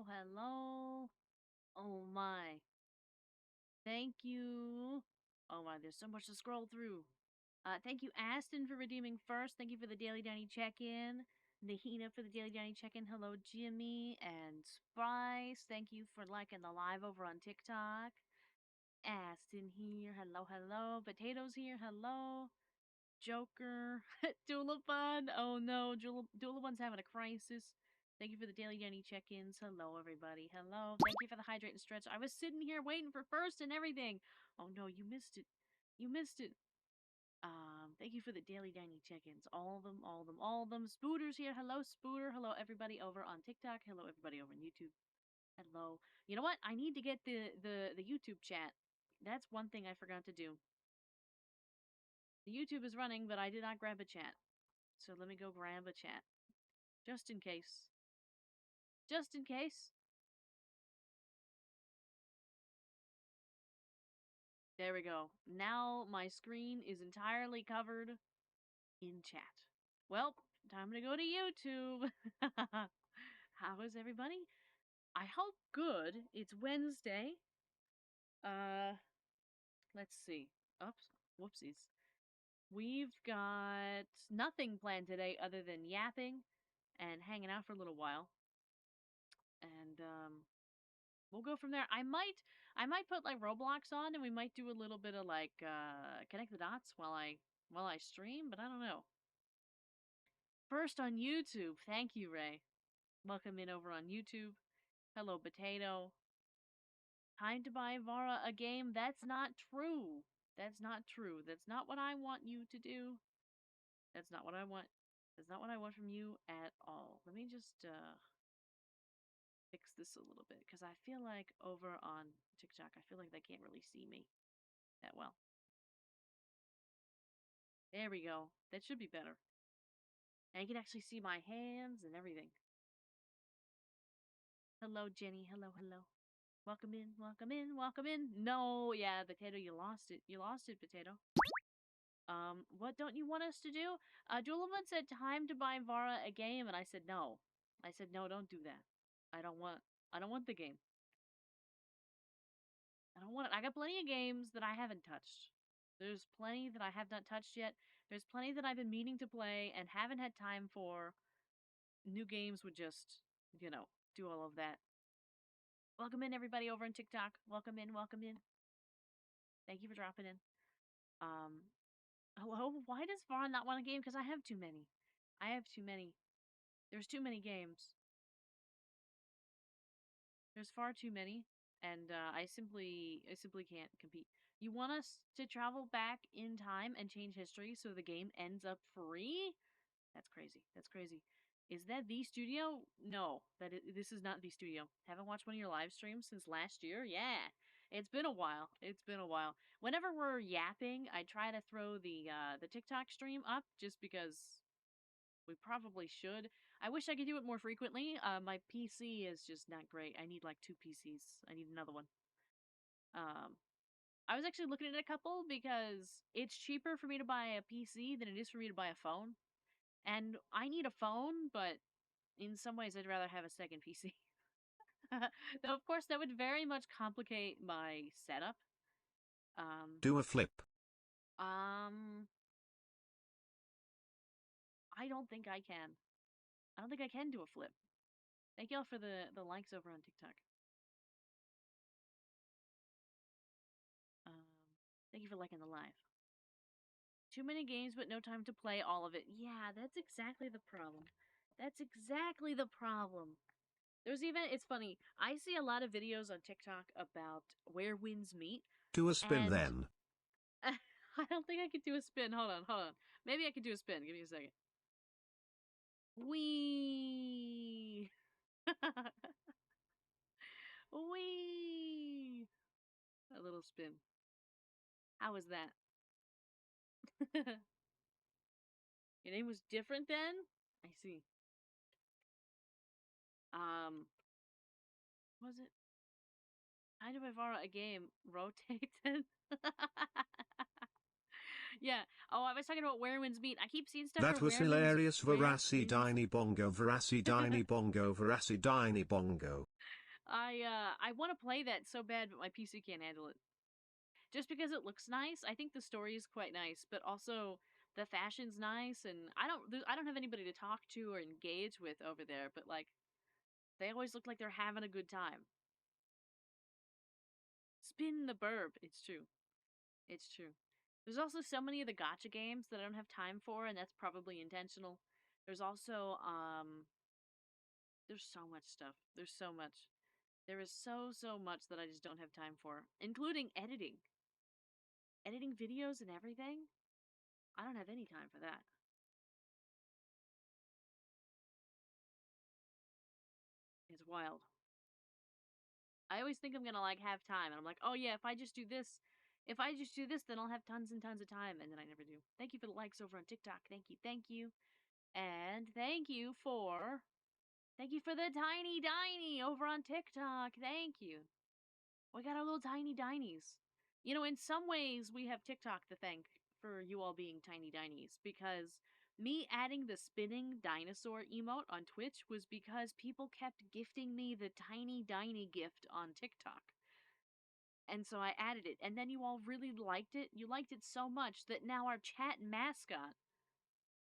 hello. Oh my. Thank you. Oh my, there's so much to scroll through. Thank you, Aston, for redeeming first. Thank you for the Daily Danny check-in. Nahina for the Daily Danny check-in. Hello, Jimmy and Spice. Thank you for liking the live over on TikTok. Aston here. Hello. Potatoes here. Hello. Joker. Dulabun. Oh no, Dulabun's having a crisis. Thank you for the Daily Danny check-ins. Hello, everybody. Hello. Thank you for the hydrate and stretch. I was sitting here waiting for first and everything. Oh no, you missed it. You missed it. Thank you for the Daily Danny check-ins. All of them. Spooter's here. Hello, Spooter. Hello, everybody over on TikTok. Hello, everybody over on YouTube. Hello. You know what? I need to get the YouTube chat. That's one thing I forgot to do. The YouTube is running, but I did not grab a chat. So let me go grab a chat. Just in case. Just in case. There we go. Now my screen is entirely covered in chat. Well, time to go to YouTube. How is everybody? I hope good. It's Wednesday. Let's see. Oops. Whoopsies. We've got nothing planned today other than yapping and hanging out for a little while. And we'll go from there. I might put like Roblox on and we might do a little bit of like connect the dots while I stream, but I don't know. First on YouTube. Thank you, Ray. Welcome in over on YouTube. Hello, Potato. Time to buy Vara a game. That's not true. That's not true. That's not what I want you to do. That's not what I want. That's not what I want from you at all. Let me just fix this a little bit because I feel like over on TikTok, I feel like they can't really see me that well. There we go. That should be better. And you can actually see my hands and everything. Hello, Jenny. Hello. Welcome in. No, yeah, Potato, you lost it. You lost it, Potato. What don't you want us to do? Dulaman said time to buy Vara a game, and I said no. I said no, don't do that. I don't want the game. I don't want it. I got plenty of games that I haven't touched. There's plenty that I have not touched yet. There's plenty that I've been meaning to play and haven't had time for. New games would just, do all of that. Welcome in, everybody over on TikTok. Welcome in. Thank you for dropping in. Hello? Why does Vaughn not want a game? Because I have too many. There's too many games. There's far too many, and I simply can't compete. You want us to travel back in time and change history so the game ends up free? That's crazy. Is that the studio? No, this is not the studio. Haven't watched one of your live streams since last year? Yeah. It's been a while. Whenever we're yapping, I try to throw the TikTok stream up just because we probably should. I wish I could do it more frequently. My PC is just not great. I need like 2 PCs. I need another one. I was actually looking at a couple because it's cheaper for me to buy a PC than it is for me to buy a phone. And I need a phone, but in some ways I'd rather have a second PC. Though of course that would very much complicate my setup. Do a flip. I don't think I can. I don't think I can do a flip. Thank y'all for the likes over on TikTok. Thank you for liking the live. Too many games, but no time to play all of it. Yeah, that's exactly the problem. There's even, it's funny, I see a lot of videos on TikTok about where winds meet. Do a spin then. I don't think I could do a spin. Hold on. Maybe I could do a spin. Give me a second. Wee. Wee. A little spin. How was that? Your name was different then? I see. Was it? I do Ivara a game. Rotate then? Yeah. Oh, I was talking about Where Winds Meet. I keep seeing stuff That for was Where Winds. hilarious. Verasi Diny Bongo, Verasi Diny Bongo, Verasi Diny Bongo. I want to play that so bad, but my PC can't handle it. Just because it looks nice, I think the story is quite nice, but also the fashion's nice, and I don't have anybody to talk to or engage with over there, but like they always look like they're having a good time. Spin the burb. It's true. It's true. There's also so many of the gotcha games that I don't have time for, and that's probably intentional. There's also there's so much stuff. There's so much. There is so much that I just don't have time for, including editing. Editing videos and everything. I don't have any time for that. It's wild. I always think I'm gonna like have time, and I'm like, oh yeah, if I just do this, then I'll have tons and tons of time, and then I never do. Thank you for the likes over on TikTok. Thank you, and thank you for the tiny diny over on TikTok. Thank you. We got our little tiny dinies. You know, in some ways, we have TikTok to thank for you all being tiny dinies because me adding the spinning dinosaur emote on Twitch was because people kept gifting me the tiny diny gift on TikTok. And so I added it, and then you all really liked it. You liked it so much that now our chat mascot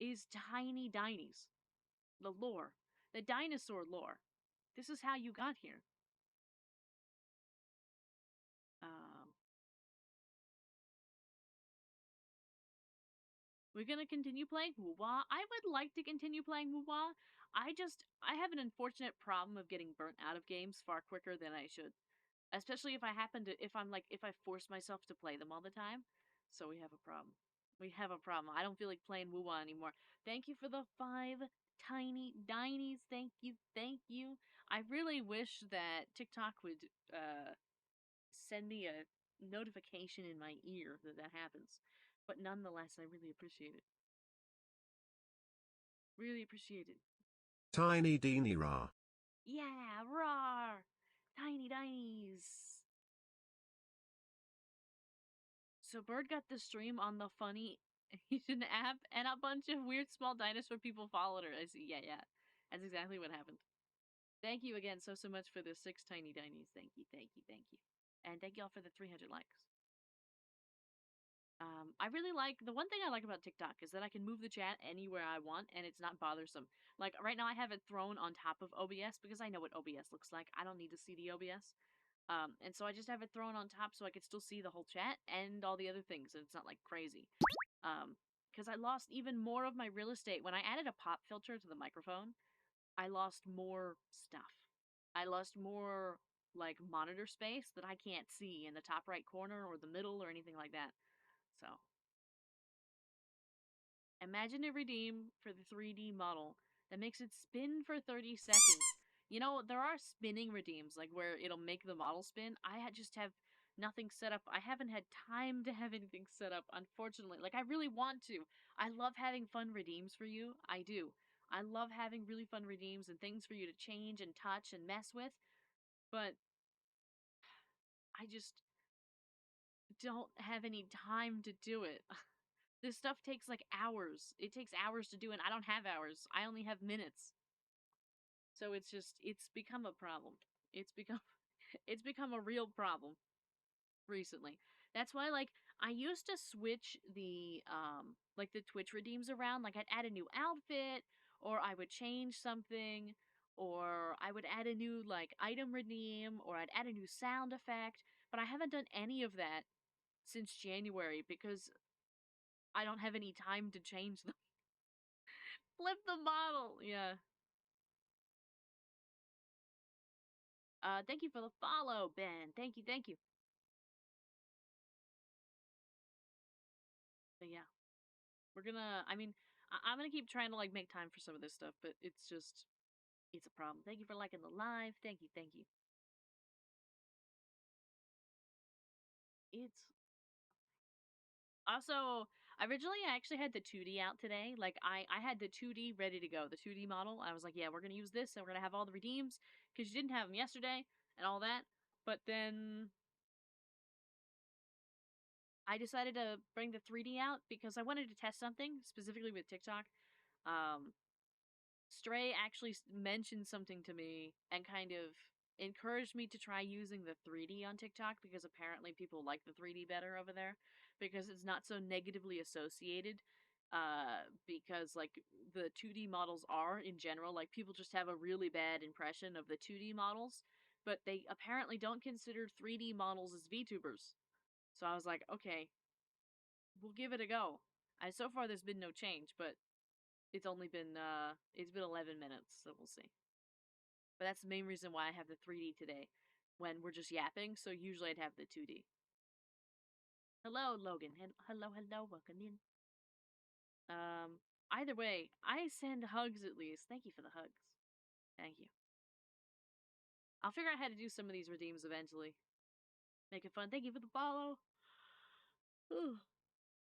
is Tiny Dinies. The lore. The dinosaur lore. This is how you got here. Um, we're gonna continue playing Woo-Wah. I would like to continue playing Woo-Wah. I have an unfortunate problem of getting burnt out of games far quicker than I should. Especially if I force myself to play them all the time. So we have a problem. We have a problem. I don't feel like playing Woo-Wah anymore. Thank you for the 5 tiny dinies. Thank you, thank you. I really wish that TikTok would send me a notification in my ear that that happens. But nonetheless, I really appreciate it. Really appreciate it. Tiny Deenie Ra. Yeah, roar! Tiny dinies. So Bird got the stream on the Funny Asian app, and a bunch of weird small dinosaur people followed her. I see. Yeah. That's exactly what happened. Thank you again so much for the 6 tiny dinies. Thank you. And thank y'all for the 300 likes. I really like the one thing I like about TikTok is that I can move the chat anywhere I want and it's not bothersome. Like right now I have it thrown on top of OBS because I know what OBS looks like. I don't need to see the OBS. And so I just have it thrown on top so I could still see the whole chat and all the other things, and it's not like crazy. Because I lost even more of my real estate when I added a pop filter to the microphone. I lost more stuff. I lost more like monitor space that I can't see in the top right corner or the middle or anything like that. So imagine a redeem for the 3D model that makes it spin for 30 seconds. You know, there are spinning redeems, like where it'll make the model spin. Just have nothing set up. I haven't had time to have anything set up, unfortunately. Like, I really want to. I love having fun redeems for you. I do. I love having really fun redeems and things for you to change and touch and mess with. But I just don't have any time to do it. This stuff takes like hours. It takes hours to do, and I don't have hours. I only have minutes. So it's become a problem. It's become it's become a real problem recently. That's why like I used to switch the Twitch redeems around. Like I'd add a new outfit, or I would change something, or I would add a new like item redeem, or I'd add a new sound effect. But I haven't done any of that since January because I don't have any time to change them. Flip the model. Yeah. Thank you for the follow, Ben. Thank you. But yeah, we're gonna. I mean, I'm gonna keep trying to like make time for some of this stuff, but it's a problem. Thank you for liking the live. Thank you. It's also originally I actually had the 2D out today. Like I had the 2D ready to go, the 2D model. I was like, yeah, we're gonna use this, and we're gonna have all the redeems because you didn't have them yesterday and all that. But then I decided to bring the 3D out because I wanted to test something, specifically with TikTok. Um, Stray actually mentioned something to me and kind of encouraged me to try using the 3D on TikTok because apparently people like the 3D better over there because it's not so negatively associated. Because like the 2D models are in general, like people just have a really bad impression of the 2D models, but they apparently don't consider 3D models as VTubers. So I was like, okay, we'll give it a go. So far there's been no change, but it's been 11 minutes, so we'll see. But that's the main reason why I have the 3D today when we're just yapping, so usually I'd have the 2D. Hello, Logan. Hello, welcome in. Either way, I send hugs at least. Thank you for the hugs. Thank you. I'll figure out how to do some of these redeems eventually. Make it fun. Thank you for the follow.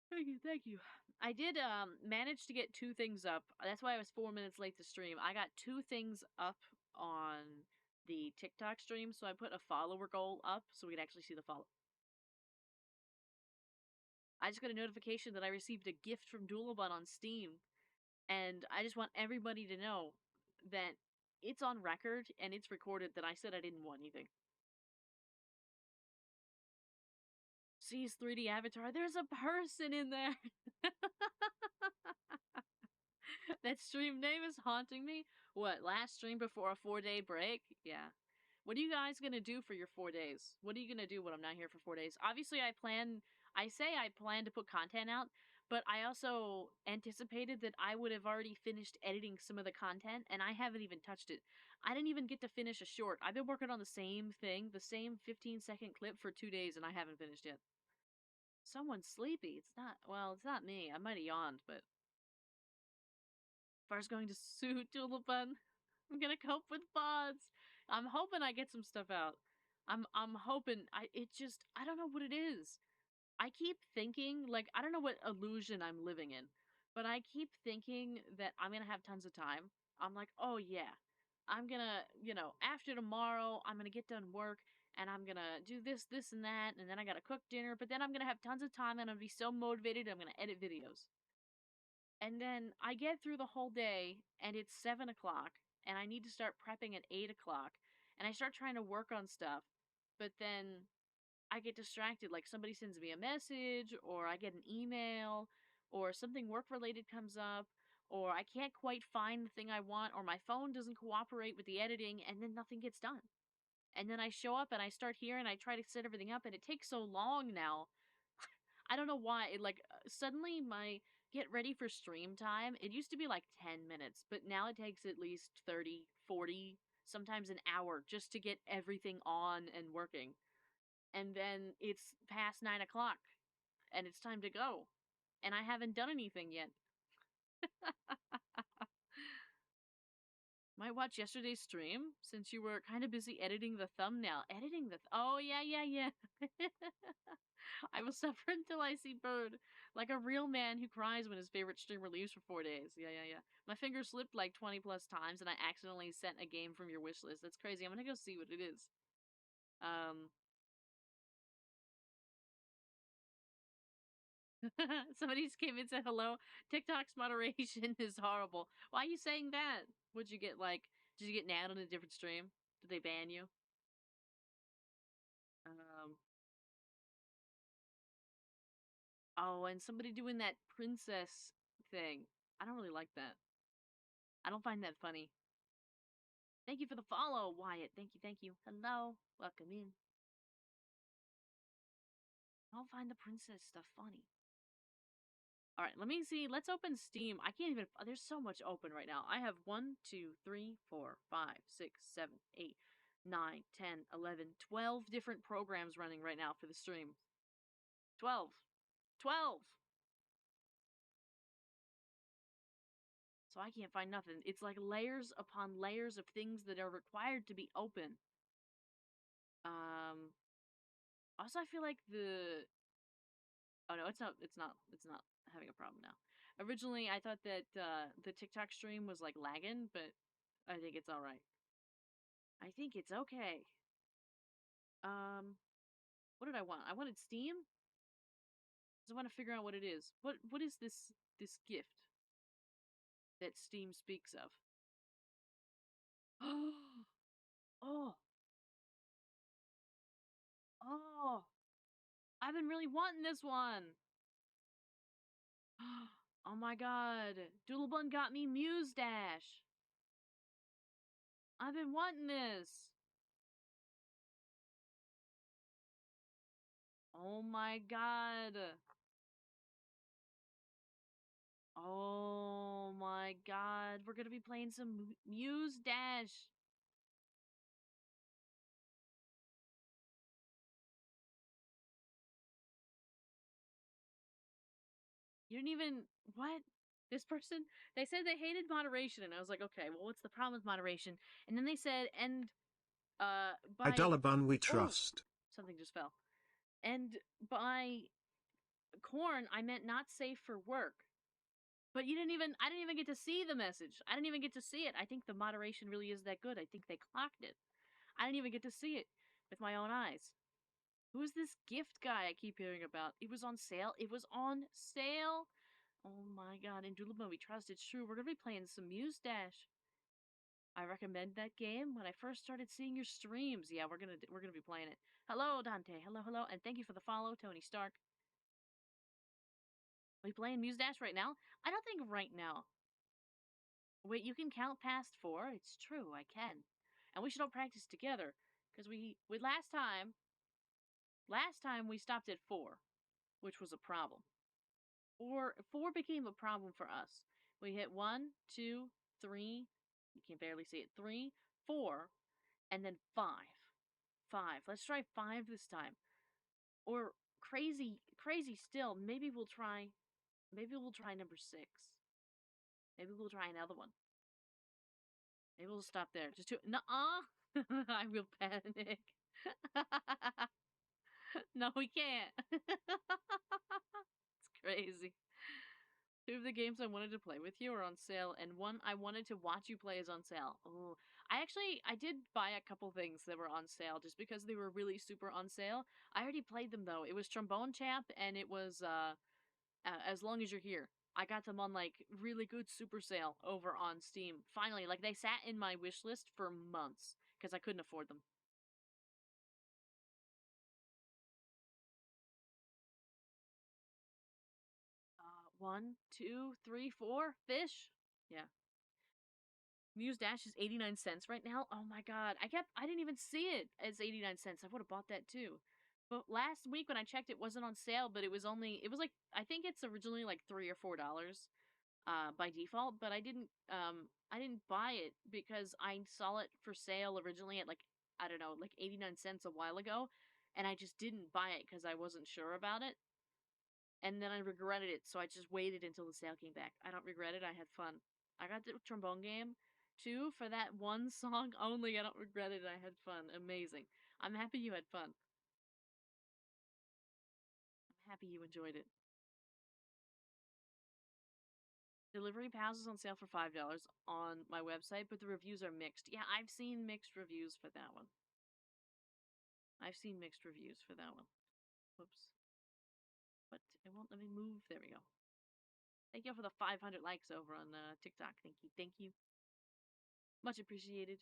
Thank you. I did manage to get 2 things up. That's why I was 4 minutes late to stream. I got 2 things up on the TikTok stream, so I put a follower goal up so we could actually see the follow. I just got a notification that I received a gift from Doolabun on Steam, and I just want everybody to know that it's on record and it's recorded that I said I didn't want anything. C's 3D avatar, there's a person in there! That stream name is haunting me. What, last stream before a 4-day break? Yeah. What are you guys gonna do for your 4 days? What are you gonna do when I'm not here for 4 days? Obviously, I plan to put content out, but I also anticipated that I would have already finished editing some of the content, and I haven't even touched it. I didn't even get to finish a short. I've been working on the same thing, the same 15-second clip for 2 days, and I haven't finished yet. Someone's sleepy. It's not me. I might have yawned, but Far's going to sue Tulipun. I'm gonna cope with VODs. I'm hoping I get some stuff out. I'm hoping I don't know what it is. I keep thinking, like, I don't know what illusion I'm living in, but I keep thinking that I'm gonna have tons of time. I'm like, oh yeah, I'm gonna, after tomorrow, I'm gonna get done work and I'm gonna do this, and that, and then I gotta cook dinner, but then I'm gonna have tons of time and I'm gonna be so motivated, I'm gonna edit videos. And then I get through the whole day and it's 7 o'clock and I need to start prepping at 8 o'clock and I start trying to work on stuff, but then I get distracted. Like somebody sends me a message or I get an email or something work related comes up or I can't quite find the thing I want or my phone doesn't cooperate with the editing and then nothing gets done. And then I show up and I start here and I try to set everything up and it takes so long now. I don't know why. Suddenly my get ready for stream time, it used to be like 10 minutes, but now it takes at least 30, 40, sometimes an hour just to get everything on and working. And then it's past 9 o'clock and it's time to go. And I haven't done anything yet. Might watch yesterday's stream since you were kind of busy editing the thumbnail. Oh, yeah. I will suffer until I see Bird. Like a real man who cries when his favorite streamer leaves for 4 days. Yeah. My finger slipped like 20 plus times and I accidentally sent a game from your wish list. That's crazy. I'm gonna go see what it is. Somebody just came and said hello. TikTok's moderation is horrible. Why are you saying that? Did you get nabbed on a different stream? Did they ban you? Um, oh, and somebody doing that princess thing. I don't really like that. I don't find that funny. Thank you for the follow, Wyatt. Thank you. Hello. Welcome in. I don't find the princess stuff funny. Alright, let me see. Let's open Steam. I can't even. There's so much open right now. I have 1, 2, 3, 4, 5, 6, 7, 8, 9, 10, 11, 12 different programs running right now for the stream. 12. 12! So I can't find nothing. It's like layers upon layers of things that are required to be open. Also I feel like oh no, it's not having a problem now. Originally I thought that the TikTok stream was like lagging, but I think it's alright. I think it's okay. What did I want? I wanted Steam? I want to figure out what it is. What is this gift that Steam speaks of? Oh, oh, I've been really wanting this one. Oh my god, Doodlebun got me Muse Dash. I've been wanting this. Oh my god. Oh my god, we're gonna be playing some Muse Dash. You didn't even what? This person they said they hated moderation, and I was like, okay, well, what's the problem with moderation? And then they said, and by Idalabun we oh, trust. something just fell. And by corn, I meant not safe for work. But I didn't even get to see the message. I didn't even get to see it. I think the moderation really is that good. I think they clocked it. I didn't even get to see it with my own eyes. Who is this gift guy I keep hearing about? It was on sale. It was on sale. Oh my god, in Doodlebun we trust. It's true. We're gonna be playing some Muse Dash. I recommend that game when I first started seeing your streams. Yeah, we're gonna be playing it. Hello, Dante. Hello, and thank you for the follow, Tony Stark. Are we playing Muse Dash right now? I don't think right now. Wait, you can count past 4? It's true, I can. And we should all practice together. Because last time we stopped at 4, which was a problem. 4 became a problem for us. We hit 1, 2, 3, you can barely see it, 3, 4, and then 5. 5. Let's try 5 this time. Or crazy still, maybe we'll try number 6. Maybe we'll try another one. Maybe we'll stop there. Just 2. Nuh-uh. I will panic. No, we can't. It's crazy. 2 of the games I wanted to play with you are on sale, and one I wanted to watch you play is on sale. Oh, I did buy a couple things that were on sale just because they were really super on sale. I already played them though. It was Trombone Champ and it was As Long As You're Here. I got them on like really good super sale over on Steam. Finally, like they sat in my wish list for months because I couldn't afford them. 1, 2, 3, 4 fish. Yeah. Muse Dash is 89 cents right now. Oh my god. I didn't even see it as 89 cents. I would have bought that too. But last week when I checked it wasn't on sale, but it was like I think it's originally like $3 or $4 by default, but I didn't buy it because I saw it for sale originally at like I don't know, like 89 cents a while ago, and I just didn't buy it cuz I wasn't sure about it. And then I regretted it, so I just waited until the sale came back. I don't regret it. I had fun. I got the trombone game too for that one song only. I don't regret it. I had fun. Amazing. I'm happy you had fun. I'm happy you enjoyed it. Delivery Pals is on sale for $5 on my website, but the reviews are mixed. Yeah, I've seen mixed reviews for that one. I've seen mixed reviews for that one. Whoops. But it won't let me move. There we go. Thank you for the 500 likes over on TikTok. Thank you. Thank you. Much appreciated.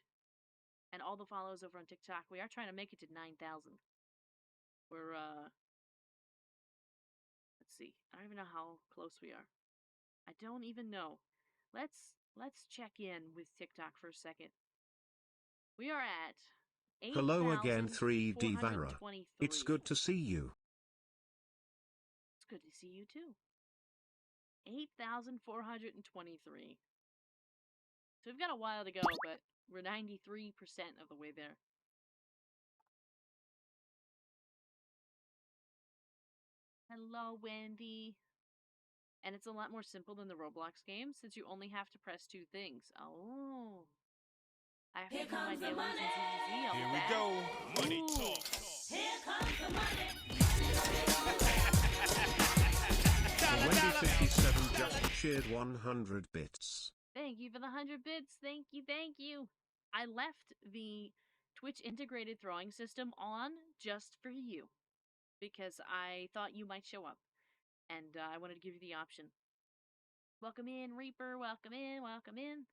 And all the follows over on TikTok. We are trying to make it to 9,000. We're, let's see. I don't even know how close we are. I don't even know. Let's check in with TikTok for a second. We are at Hello again 3D Vara. 8,423. It's good to see you. It's good to see you too. 8,423. So we've got a while to go, but we're 93% of the way there. Hello, Wendy. And it's a lot more simple than the Roblox game since you only have to press 2 things. Oh. I have to do my dailies and ZZZ. Here we go. Money talk. Here comes the money. Wendy57 just shared 100 bits. Thank you for the 100 bits. Thank you, thank you. I left the Twitch integrated throwing system on just for you because I thought you might show up. and I wanted to give you the option. Welcome in, Reaper. Welcome in. Welcome in.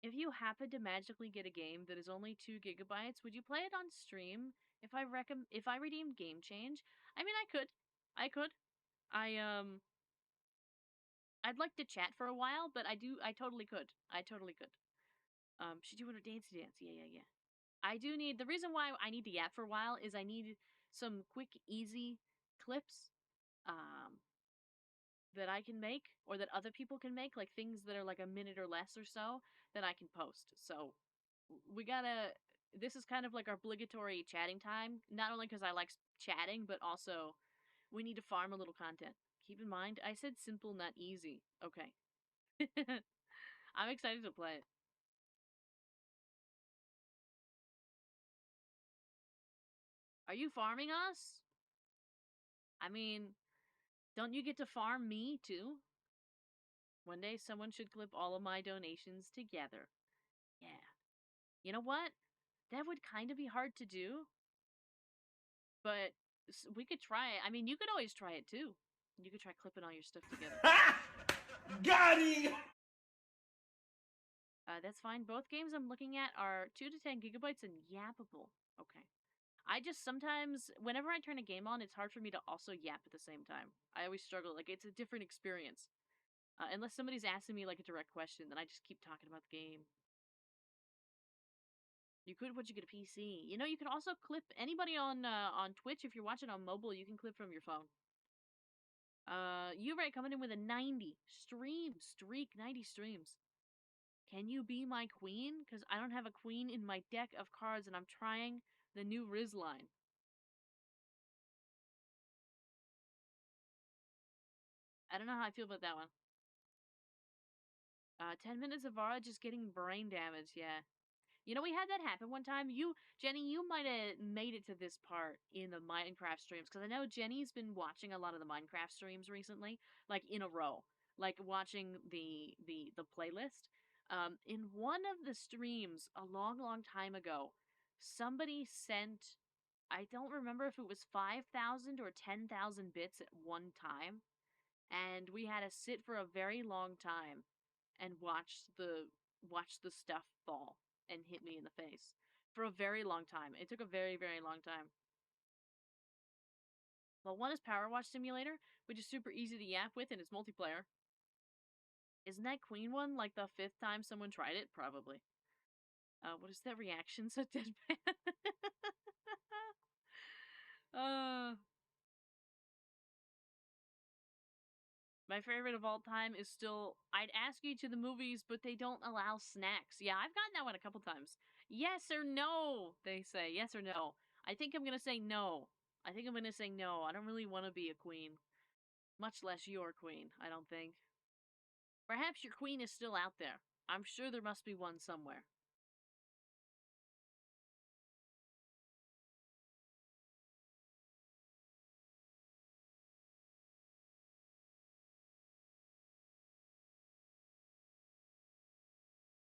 If you happen to magically get a game that is only 2 gigabytes, would you play it on stream? If I redeemed Game Change, I mean, I could. I'd like to chat for a while, but I totally could. She doing her dancey dance. Yeah. I do need, the reason why I need to yap for a while is I need some quick, easy clips, that I can make, or that other people can make, like things that are like a minute or less or so, that I can post. So, this is kind of like our obligatory chatting time, not only because I like chatting, but also we need to farm a little content. Keep in mind, I said simple, not easy. Okay. I'm excited to play it. Are you farming us? I mean, don't you get to farm me too? One day someone should clip all of my donations together. Yeah. You know what? That would kind of be hard to do, but we could try it. I mean, you could always try it too. You could try clipping all your stuff together. Got him! That's fine. Both games I'm looking at are 2 to 10 gigabytes and yappable. Okay. I just sometimes, whenever I turn a game on, it's hard for me to also yap at the same time. I always struggle. Like, it's a different experience. Unless somebody's asking me, like, a direct question, then I just keep talking about the game. You could once you get a PC. You know, you can also clip anybody on Twitch. If you're watching on mobile, you can clip from your phone. You right coming in with a 90 streak, 90 streams. Can you be my queen? Because I don't have a queen in my deck of cards, and I'm trying the new Riz line. I don't know how I feel about that one. 10 minutes of Vara just getting brain damage, yeah. You know, we had that happen one time. Jenny, you might have made it to this part in the Minecraft streams, because I know Jenny's been watching a lot of the Minecraft streams recently, like in a row, like watching the playlist. In one of the streams a long, long time ago, somebody sent, I don't remember if it was 5,000 or 10,000 bits at one time, and we had to sit for a very long time and watch the stuff fall and hit me in the face for a very long time. It took a very, very long time. Well, one is Power Watch Simulator, which is super easy to yap with, and it's multiplayer. Isn't that Queen one like the 5th time someone tried it? Probably. What is that reaction? So deadpan. uh, My favorite of all time is still, I'd ask you to the movies, but they don't allow snacks. Yeah, I've gotten that one a couple times. Yes or no, they say. Yes or no. I think I'm going to say no. I think I'm going to say no. I don't really want to be a queen. Much less your queen, I don't think. Perhaps your queen is still out there. I'm sure there must be one somewhere.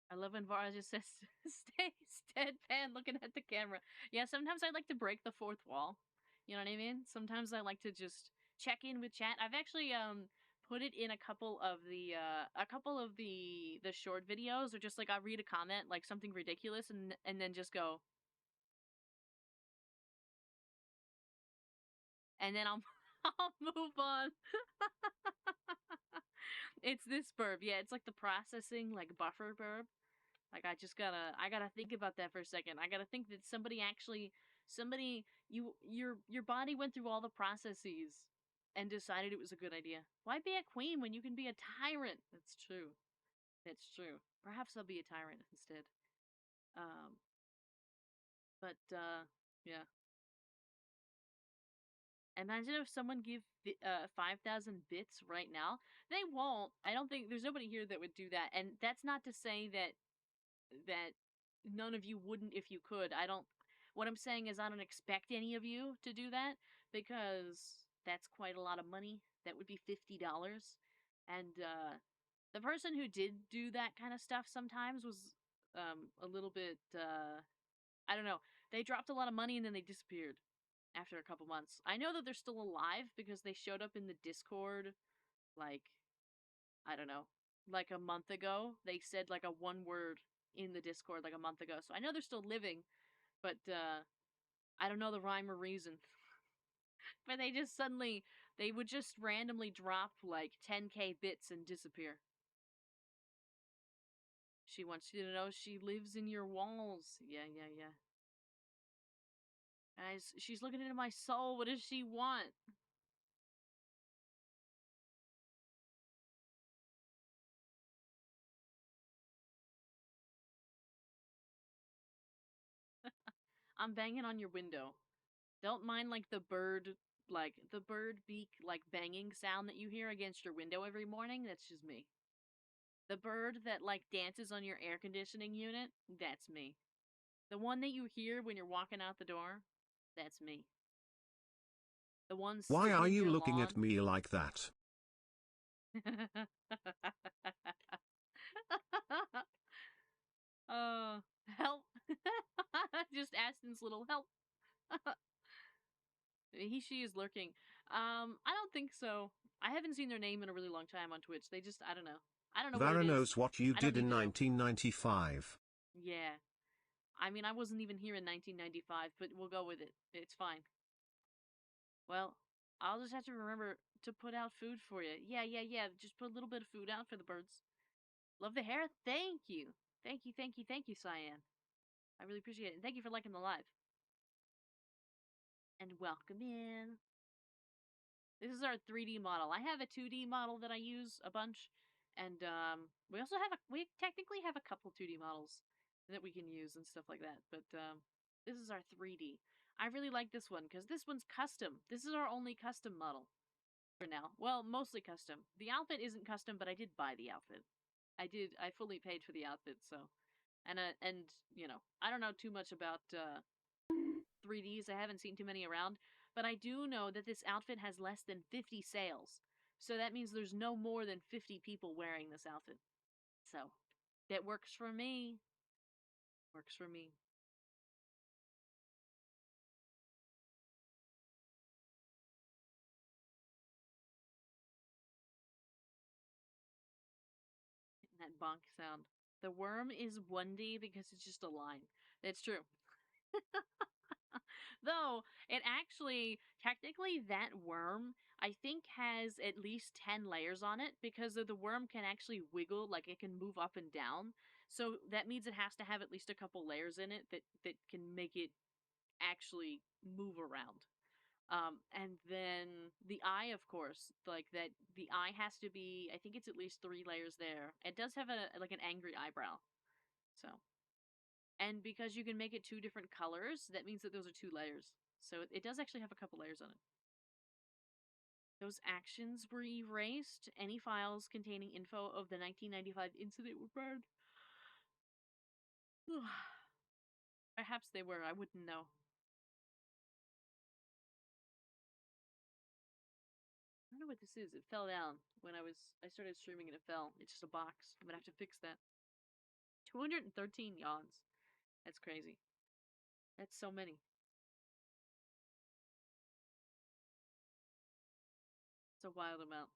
11 bars just says, stay steadpan looking at the camera. Yeah, sometimes I like to break the fourth wall. You know what I mean? Sometimes I like to just check in with chat. I've actually put it in a couple of the short videos, or just like I read a comment like something ridiculous and then just go, and then I'll I'll move on. It's this burb. Yeah, it's like the processing like buffer burb. Like I gotta think about that for a second. I gotta think that your body went through all the processes and decided it was a good idea. Why be a queen when you can be a tyrant? That's true. That's true. Perhaps I'll be a tyrant instead. Um, but yeah. Imagine if someone gave 5,000 bits right now. They won't. I don't think there's nobody here that would do that. And that's not to say that none of you wouldn't if you could. What I'm saying is I don't expect any of you to do that, because that's quite a lot of money. That would be $50. And the person who did do that kind of stuff sometimes was a little bit I don't know. They dropped a lot of money and then they disappeared. after a couple months. I know that they're still alive because they showed up in the Discord, like, I don't know, like a month ago. They said like a one word in the Discord like a month ago. So I know they're still living, but I don't know the rhyme or reason. But they just suddenly, they would just randomly drop like 10k bits and disappear. She wants you to know she lives in your walls. Yeah, yeah, yeah. Guys, she's looking into my soul. What does she want? I'm banging on your window. Don't mind like the bird beak like banging sound that you hear against your window every morning. That's just me. The bird that like dances on your air conditioning unit, that's me. The one that you hear when you're walking out the door, that's me. The one Why sitting are in you your looking at lawn. me like that? Help. Just Aston's little help. She is lurking. I don't think so. I haven't seen their name in a really long time on Twitch. They just, I don't know. I don't know what Vara it is. knows what you I don't did in need to know. 1995. Yeah. I mean, I wasn't even here in 1995, but we'll go with it. It's fine. Well, I'll just have to remember to put out food for you. Yeah, yeah, yeah. Just put a little bit of food out for the birds. Love the hair. Thank you. Thank you, thank you, thank you, Cyan. I really appreciate it. And thank you for liking the live. And welcome in. This is our 3D model. I have a 2D model that I use a bunch. And we also have we technically have a couple 2D models that we can use and stuff like that. But this is our 3D. I really like this one because this one's custom. This is our only custom model for now. Well, mostly custom. The outfit isn't custom, but I did buy the outfit. I fully paid for the outfit, so. And you know, I don't know too much about 3Ds. I haven't seen too many around, but I do know that this outfit has less than 50 sales. So that means there's no more than 50 people wearing this outfit. So, that works for me. Works for me. That bonk sound. The worm is 1D because it's just a line. That's true. Though, it actually, technically, that worm, I think, has at least 10 layers on it because the worm can actually wiggle, like it can move up and down. So that means it has to have at least a couple layers in it that can make it actually move around. And then the eye, of course, like that, the eye has to be, I think it's at least 3 layers there. It does have like an angry eyebrow. So. And because you can make it 2 different colors, that means that those are 2 layers. So it does actually have a couple layers on it. Those actions were erased. Any files containing info of the 1995 incident were burned. Perhaps they were, I wouldn't know. I don't know what this is. It fell down when I started streaming and it fell. It's just a box. I'm gonna have to fix that. 213 yawns. That's crazy. That's so many. It's a wild amount.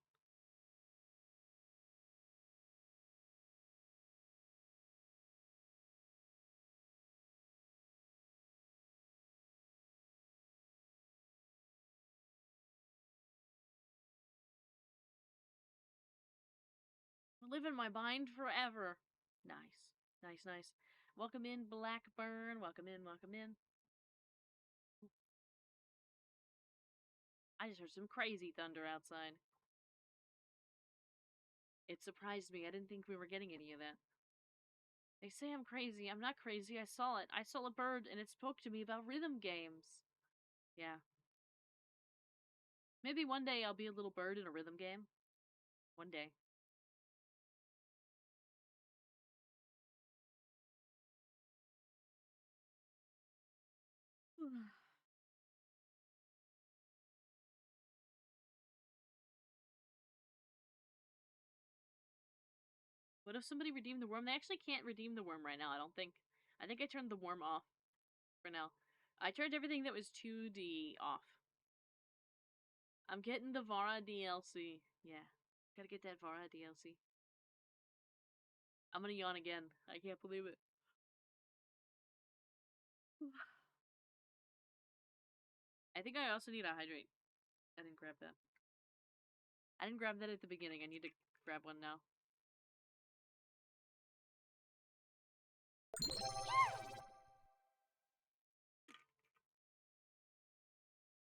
Live in my mind forever. Nice. Nice, nice. Welcome in, Blackburn. Welcome in, welcome in. I just heard some crazy thunder outside. It surprised me. I didn't think we were getting any of that. They say I'm crazy. I'm not crazy. I saw it. I saw a bird and it spoke to me about rhythm games. Yeah. Maybe one day I'll be a little bird in a rhythm game. One day. What if somebody redeemed the worm? They actually can't redeem the worm right now, I don't think. I think I turned the worm off for now. I turned everything that was 2D off. I'm getting the Vara DLC. Yeah. Gotta get that Vara DLC. I'm gonna yawn again. I can't believe it. I think I also need a hydrate. I didn't grab that. I didn't grab that at the beginning. I need to grab one now.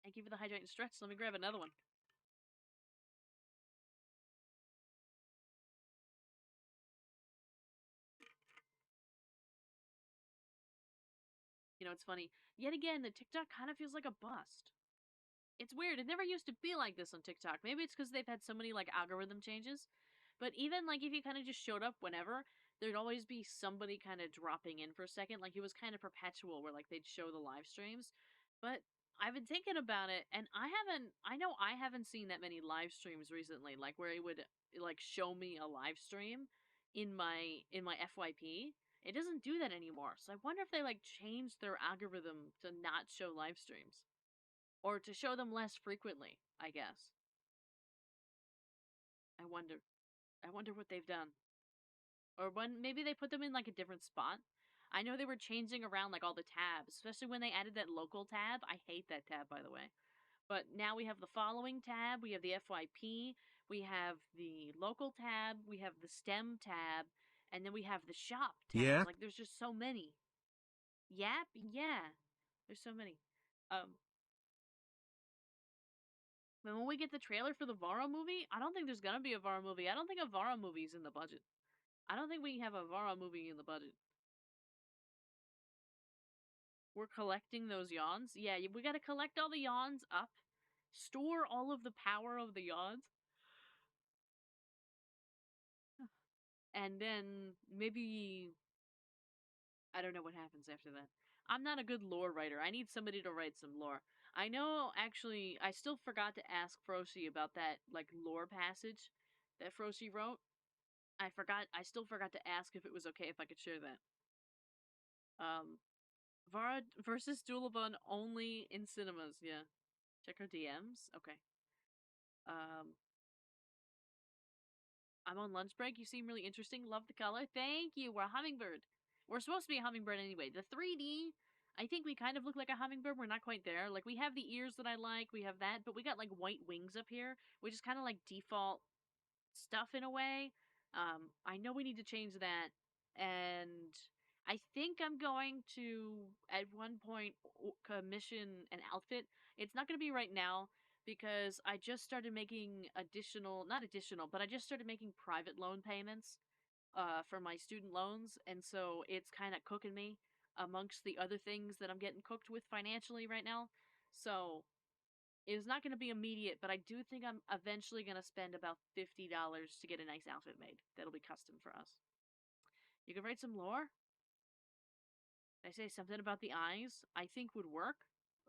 Thank you for the hydrate and stretch. Let me grab another one. You know, it's funny. Yet again, the TikTok kind of feels like a bust. It's weird. It never used to be like this on TikTok. Maybe it's because they've had so many like algorithm changes. But even like if you kind of just showed up whenever, there'd always be somebody kind of dropping in for a second. Like it was kind of perpetual where like they'd show the live streams. But I've been thinking about it and I know I haven't seen that many live streams recently, like where it would like show me a live stream in my FYP. It doesn't do that anymore. So I wonder if they like changed their algorithm to not show live streams. Or to show them less frequently, I guess. I wonder. I wonder what they've done. Or when maybe they put them in like a different spot. I know they were changing around like all the tabs, especially when they added that local tab. I hate that tab, by the way. But now we have the following tab, we have the FYP, we have the local tab, we have the STEM tab, and then we have the shop tab. Yeah. Like there's just so many. Yep, yeah. There's so many. When we get the trailer for the Vara movie, I don't think there's gonna be a Vara movie. I don't think a Vara movie's in the budget. I don't think we have a Vara movie in the budget. We're collecting those yawns. Yeah, we gotta collect all the yawns up. Store all of the power of the yawns. And then maybe... I don't know what happens after that. I'm not a good lore writer. I need somebody to write some lore. I know, actually, I still forgot to ask Froshi about that, like, lore passage that Froshi wrote. I still forgot to ask if it was okay if I could share that. Vara versus Dulabun only in cinemas, yeah. Check her DMs? Okay. I'm on lunch break. You seem really interesting. Love the color. Thank you. We're a hummingbird. We're supposed to be a hummingbird anyway. The 3D, I think we kind of look like a hummingbird. We're not quite there. Like, we have the ears that I like. We have that. But we got, like, white wings up here, which is kind of like default stuff in a way. I know we need to change that. And I think I'm going to, at one point, commission an outfit. It's not going to be right now because I just started making but I just started making private loan payments for my student loans, and so it's kind of cooking me amongst the other things that I'm getting cooked with financially right now. So it's not going to be immediate, but I do think I'm eventually going to spend about $50 to get a nice outfit made that'll be custom for us. You can write some lore? Did I say something about the eyes I think would work?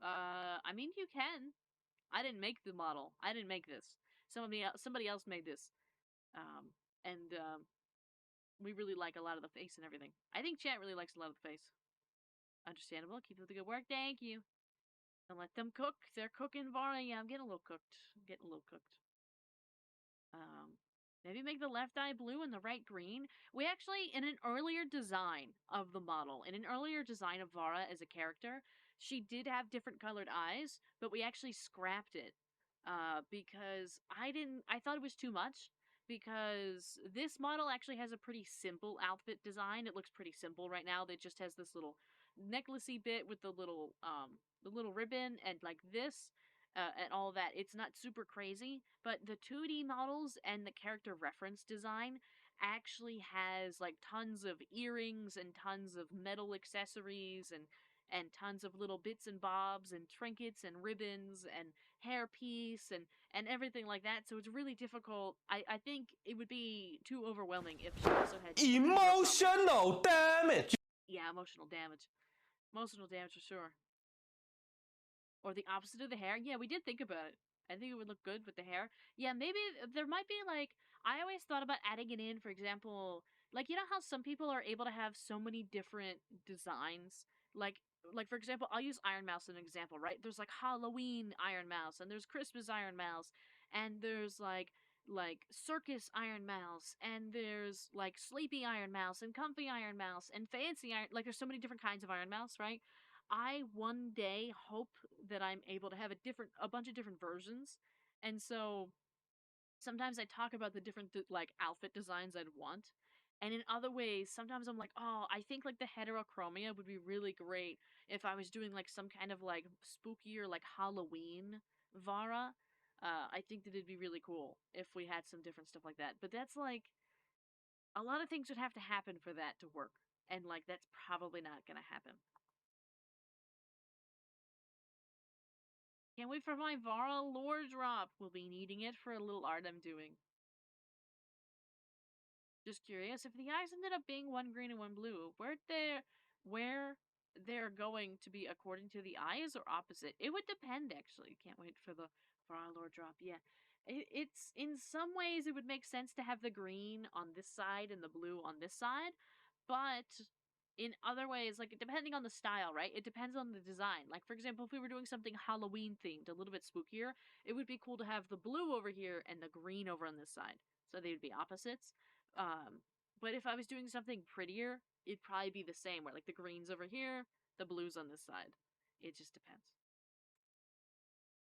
I mean, you can. I didn't make the model. I didn't make this. Somebody else made this. And we really like a lot of the face and everything. I think chat really likes a lot of the face. Understandable. Keep up the good work. Thank you. And let them cook. They're cooking Vara. Yeah, I'm getting a little cooked. Maybe make the left eye blue and the right green. We actually, in an earlier design of the model, in an earlier design of Vara as a character, she did have different colored eyes, but we actually scrapped it. Because I thought it was too much. Because this model actually has a pretty simple outfit design. It looks pretty simple right now. It just has this little necklacey bit with the little ribbon and like this and all that. It's not super crazy, but the 2D models and the character reference design actually has like tons of earrings and tons of metal accessories and tons of little bits and bobs and trinkets and ribbons and hairpiece and everything like that. So it's really difficult. I think it would be too overwhelming if she also had Emotional damage. Yeah, emotional damage. Emotional damage for sure. Or the opposite of the hair. Yeah, we did think about it. I think it would look good with the hair. Yeah, maybe there might be like, I always thought about adding it in, for example, like, you know how some people are able to have so many different designs like for example, I'll use Iron Mouse as an example, right? There's like Halloween Iron Mouse, and there's Christmas Iron Mouse, and there's like circus Iron Mouse, and there's like sleepy Iron Mouse, and comfy Iron Mouse, and fancy Iron. Like there's so many different kinds of Iron Mouse, right? I one day hope that I'm able to have a bunch of different versions, and so sometimes I talk about the different like outfit designs I'd want. And in other ways, sometimes I'm like, oh, I think like the heterochromia would be really great if I was doing like some kind of like spookier like Halloween Vara. I think that it'd be really cool if we had some different stuff like that. But that's like a lot of things would have to happen for that to work. And like that's probably not gonna happen. Can't wait for my Vara lore drop. We'll be needing it for a little art I'm doing. Just curious, if the eyes ended up being one green and one blue, where they're going to be according to the eyes or opposite? It would depend, actually. Can't wait for our lore drop. Yeah, it's in some ways it would make sense to have the green on this side and the blue on this side, but in other ways, like depending on the style, right? It depends on the design. Like for example, if we were doing something Halloween themed, a little bit spookier, it would be cool to have the blue over here and the green over on this side, so they would be opposites. But if I was doing something prettier, it'd probably be the same, where like the green's over here, the blue's on this side. It just depends.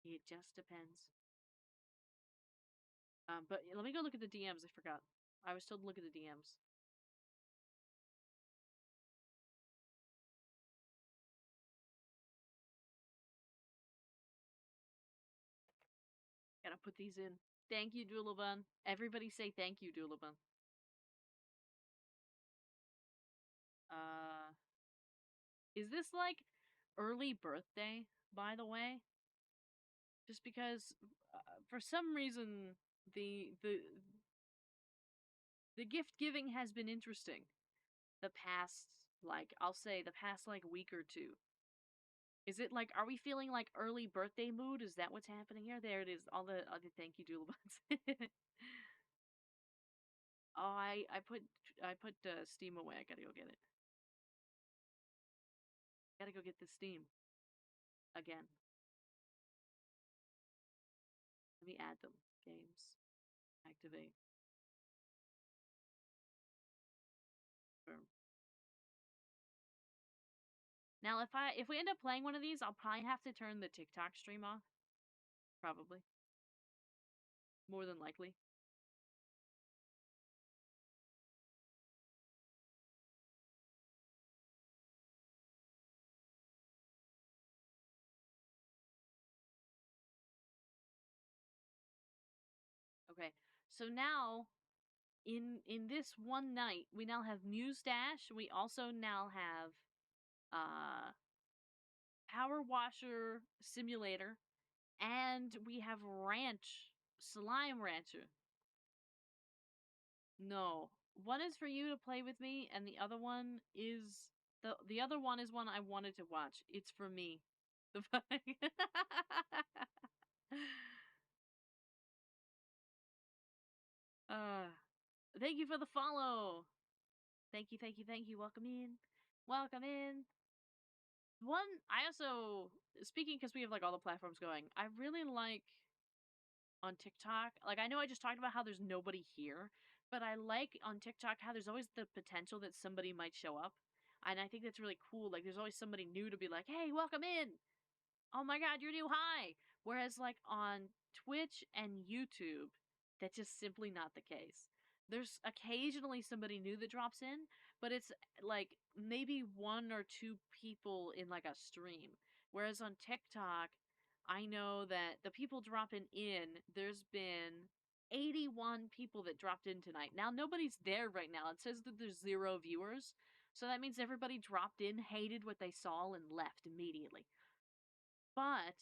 It just depends. But let me go look at the DMs. I forgot. I was told to look at the DMs. Gotta put these in. Thank you, Doulaban. Everybody say thank you, Doulaban. Uh, is this like early birthday, by the way? Just because, for some reason, the gift giving has been interesting. The past, like, I'll say the past, like, week or two. Is it like, are we feeling like early birthday mood? Is that what's happening here? There it is. All the other thank you doodlebugs. Oh, I put Steam away. I gotta go get it. Gotta go get the Steam again. Let me add them. Games. Activate. Boom. Now, if we end up playing one of these, I'll probably have to turn the TikTok stream off. Probably. More than likely. Okay. So now in this one night, we now have Muse Dash. We also now have Power Washer Simulator, and we have Ranch Slime Rancher. No, one is for you to play with me, and the other one is the other one is one I wanted to watch. It's for me. The uh, thank you for the follow. Thank you, thank you, thank you. Welcome in. Welcome in. One, I also, speaking because we have like all the platforms going, I really like on TikTok, like I know I just talked about how there's nobody here, but I like on TikTok how there's always the potential that somebody might show up. And I think that's really cool. Like there's always somebody new to be like, hey, welcome in. Oh my god, you're new, hi. Whereas like on Twitch and YouTube, that's just simply not the case. There's occasionally somebody new that drops in, but it's like maybe one or two people in like a stream. Whereas on TikTok, I know that the people dropping in, there's been 81 people that dropped in tonight. Now nobody's there right now. It says that there's 0 viewers. So that means everybody dropped in, hated what they saw, and left immediately. But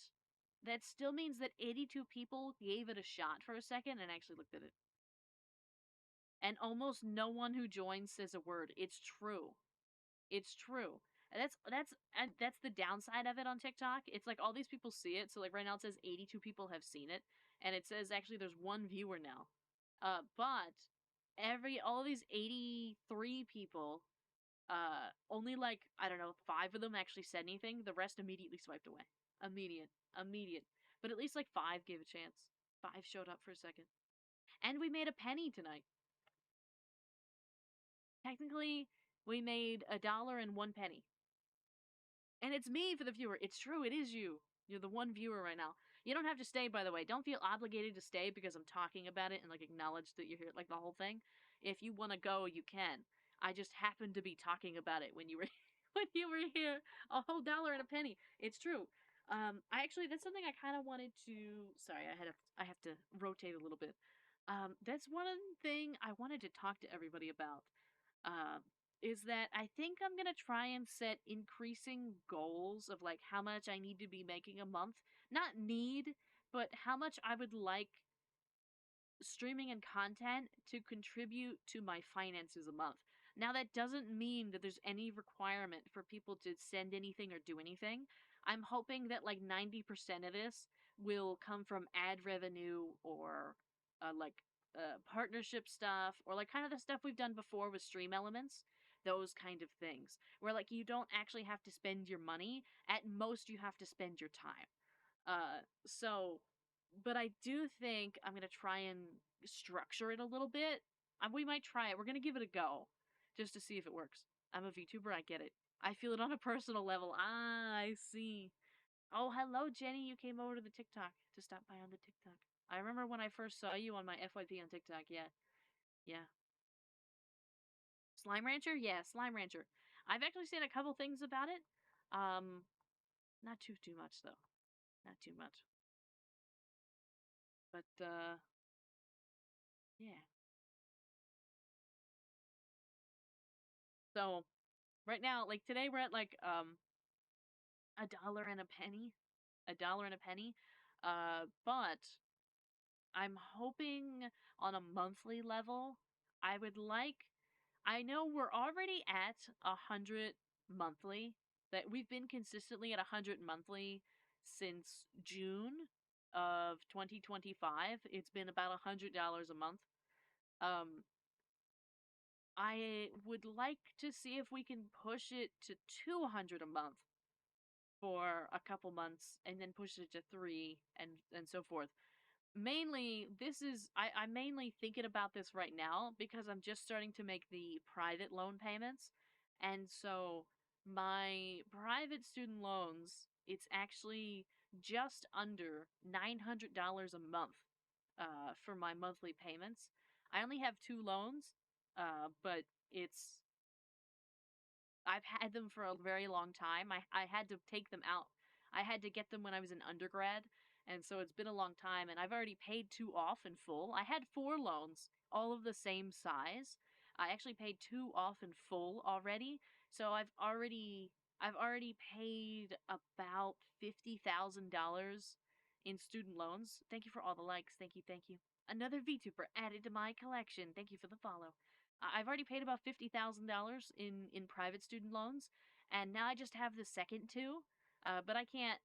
that still means that 82 people gave it a shot for a second and actually looked at it. And almost no one who joins says a word. It's true. It's true. And that's the downside of it on TikTok. It's like all these people see it. So like right now it says 82 people have seen it, and it says actually there's 1 viewer now. But all these 83 people Only like, I don't know, 5 of them actually said anything. The rest immediately swiped away. Immediate. But at least like 5 gave a chance. 5 showed up for a second. And we made a penny tonight. Technically, we made $1.01. And it's me for the viewer. It's true, it is you. You're the one viewer right now. You don't have to stay, by the way. Don't feel obligated to stay because I'm talking about it and like acknowledge that you're here, like the whole thing. If you want to go, you can. I just happened to be talking about it when you were when you were here. A whole $1.01. It's true. I actually, that's something I kind of wanted to. Sorry, I have to rotate a little bit. That's one thing I wanted to talk to everybody about. Um, is that I think I'm gonna try and set increasing goals of like how much I need to be making a month. Not need, but how much I would like streaming and content to contribute to my finances a month. Now, that doesn't mean that there's any requirement for people to send anything or do anything. I'm hoping that like 90% of this will come from ad revenue or partnership stuff or like kind of the stuff we've done before with Stream Elements. Those kind of things where like you don't actually have to spend your money. At most, you have to spend your time. So, but I do think I'm gonna try and structure it a little bit. We might try it. We're gonna give it a go, just to see if it works. I'm a VTuber. I get it. I feel it on a personal level. Ah, I see. Oh, hello, Jenny. You came over to the TikTok to stop by on the TikTok. I remember when I first saw you on my FYP on TikTok. Yeah. Slime Rancher? Yeah, Slime Rancher. I've actually seen a couple things about it. Not too much though. Not too much. But yeah. So right now, like today, we're at like $1.01. $1.01. But I'm hoping on a monthly level, I would like. I know we're already at 100 monthly. That we've been consistently at 100 monthly since June of 2025. It's been about $100 a month. Um, I would like to see if we can push it to 200 a month for a couple months and then push it to 3 and so forth. Mainly, I'm mainly thinking about this right now because I'm just starting to make the private loan payments. And so my private student loans, it's actually just under $900 a month for my monthly payments. I only have 2 loans, but I've had them for a very long time. I had to take them out. I had to get them when I was in undergrad, and so it's been a long time, and I've already paid 2 off in full. I had 4 loans, all of the same size. I actually paid 2 off in full already, so I've already paid about $50,000 in student loans. Thank you for all the likes. Thank you. Another VTuber added to my collection. Thank you for the follow. I've already paid about $50,000 in private student loans, and now I just have the second 2. But I can't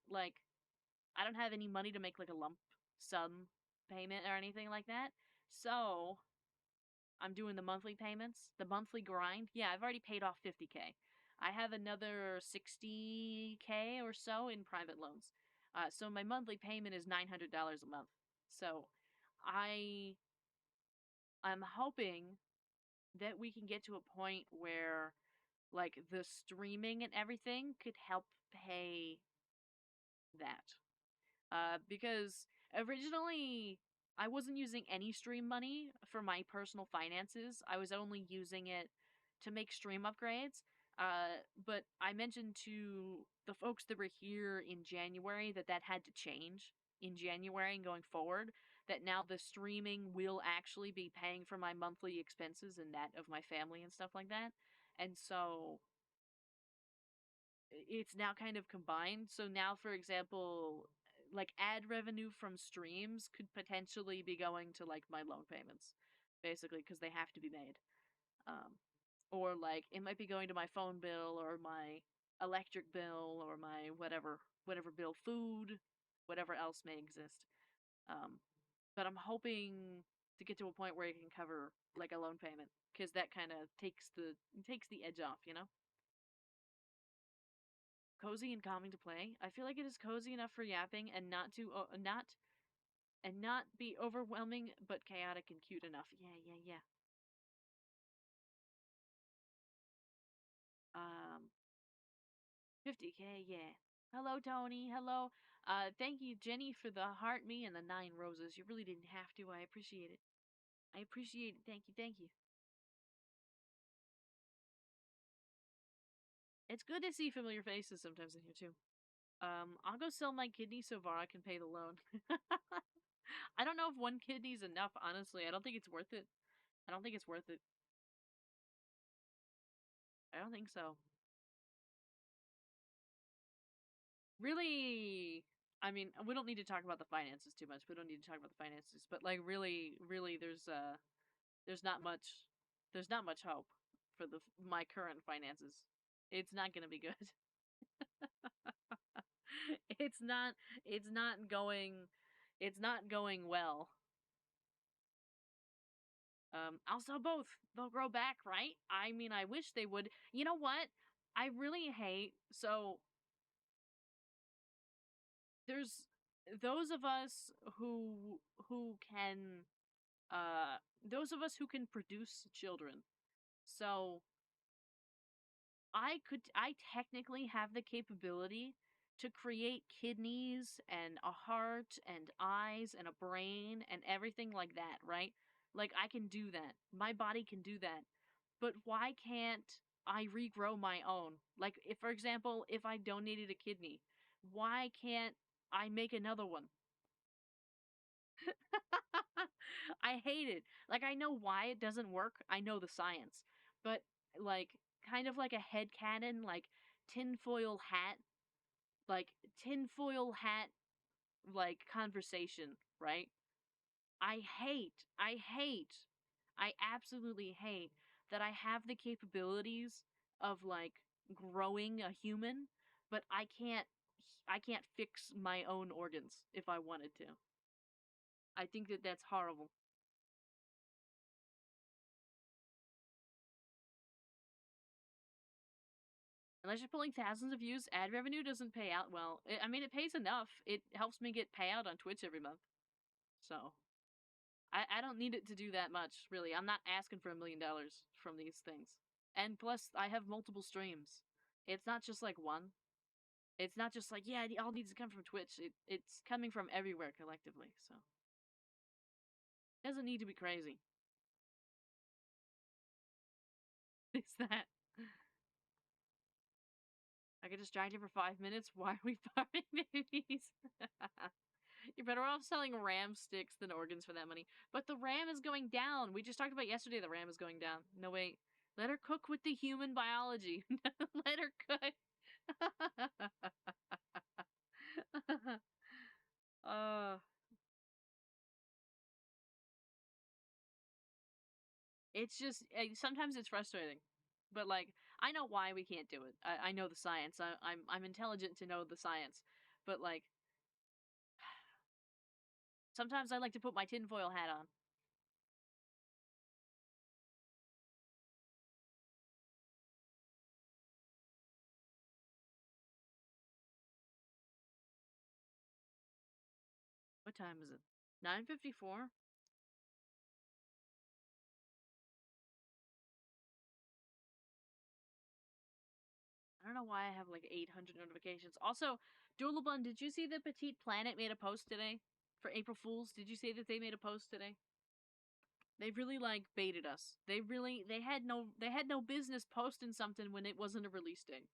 I don't have any money to make like a lump sum payment or anything like that. So I'm doing the monthly payments, the monthly grind. Yeah, I've already paid off 50K. I have another 60K or so in private loans. So my monthly payment is $900 a month. So I I'm hoping that we can get to a point where like the streaming and everything could help pay that. Because originally I wasn't using any stream money for my personal finances. I was only using it to make stream upgrades. But I mentioned to the folks that were here in January that had to change in January and going forward. That now the streaming will actually be paying for my monthly expenses and that of my family and stuff like that. And so it's now kind of combined. So now, for example, like ad revenue from streams could potentially be going to like my loan payments, basically, because they have to be made. Or like it might be going to my phone bill or my electric bill or my whatever bill, food, whatever else may exist. But I'm hoping to get to a point where it can cover like a loan payment, because that kind of takes the edge off, you know. Cozy and calming to play. I feel like it is cozy enough for yapping and not to not be overwhelming, but chaotic and cute enough. Yeah. 50K, yeah. Hello, Tony. Hello. Thank you, Jenny, for the heart me and the 9 roses. You really didn't have to. I appreciate it. I appreciate it. Thank you. It's good to see familiar faces sometimes in here, too. I'll go sell my kidney so Vara can pay the loan. I don't know if 1 kidney's enough, honestly. I don't think it's worth it. I don't think it's worth it. I don't think so. Really, I mean, we don't need to talk about the finances too much. We don't need to talk about the finances, but like really, there's not much, there's not much hope for my current finances. It's not gonna be good. it's not, it's not going, it's not going well. I'll sell both. They'll grow back, right? I mean, I wish they would. You know what? I really hate, so there's those of us who can those of us who can produce children. So I technically have the capability to create kidneys and a heart and eyes and a brain and everything like that, right? Like I can do that. My body can do that. But why can't I regrow my own? Like if for example, if I donated a kidney, why can't I make another one? I hate it. Like I know why it doesn't work. I know the science. But like kind of like a head cannon, like tinfoil hat, like tinfoil hat like conversation, right? I absolutely hate that I have the capabilities of like growing a human, but I can't fix my own organs if I wanted to. I think that that's horrible. Unless you're pulling thousands of views, ad revenue doesn't pay out well. I mean, it pays enough. It helps me get payout on Twitch every month. So, I don't need it to do that much, really. I'm not asking for $1 million from these things. And plus, I have multiple streams. It's not just like one. It's not just like, yeah, it all needs to come from Twitch. It's coming from everywhere collectively, so. It doesn't need to be crazy. It's that. I get distracted for 5 minutes. Why are we farming babies? You're better off selling RAM sticks than organs for that money. But the RAM is going down. We just talked about yesterday the RAM is going down. No, wait. Let her cook with the human biology. Let her cook. uh, it's just, sometimes it's frustrating. But, like, I know why we can't do it. I know the science. I'm intelligent to know the science. But, like, sometimes I like to put my tinfoil hat on. What time is it? 9:54? I don't know why I have like 800 notifications. Also, Dolabun, did you see that Petite Planet made a post today for April Fools? Did you see that they made a post today? They really like baited us. They had no business posting something when it wasn't a release date.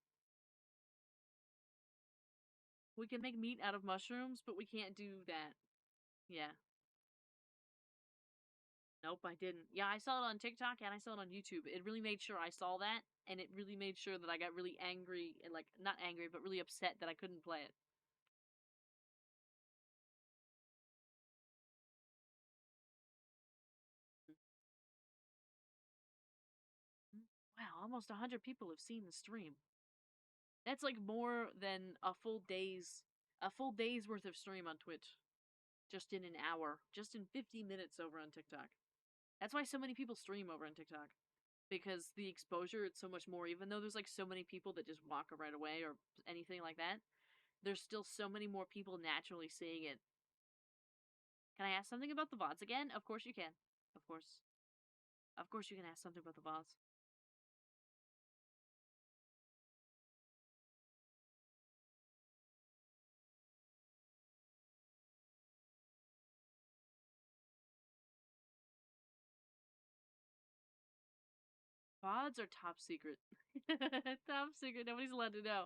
We can make meat out of mushrooms, but we can't do that. Yeah. Nope, I didn't. Yeah, I saw it on TikTok and I saw it on YouTube. It really made sure I saw that, and it really made sure that I got really angry and like not angry, but really upset that I couldn't play it. Wow, almost 100 people have seen the stream. That's like more than a full day's worth of stream on Twitch. just in an hour, just in 50 minutes over on TikTok. That's why so many people stream over on TikTok. Because the exposure, it's so much more, even though there's like so many people that just walk right away or anything like that, there's still so many more people naturally seeing it. Can I ask something about the VODs again? Of course you can. Of course. Of course you can ask something about the VODs. VODs are top secret. Top secret. Nobody's allowed to know.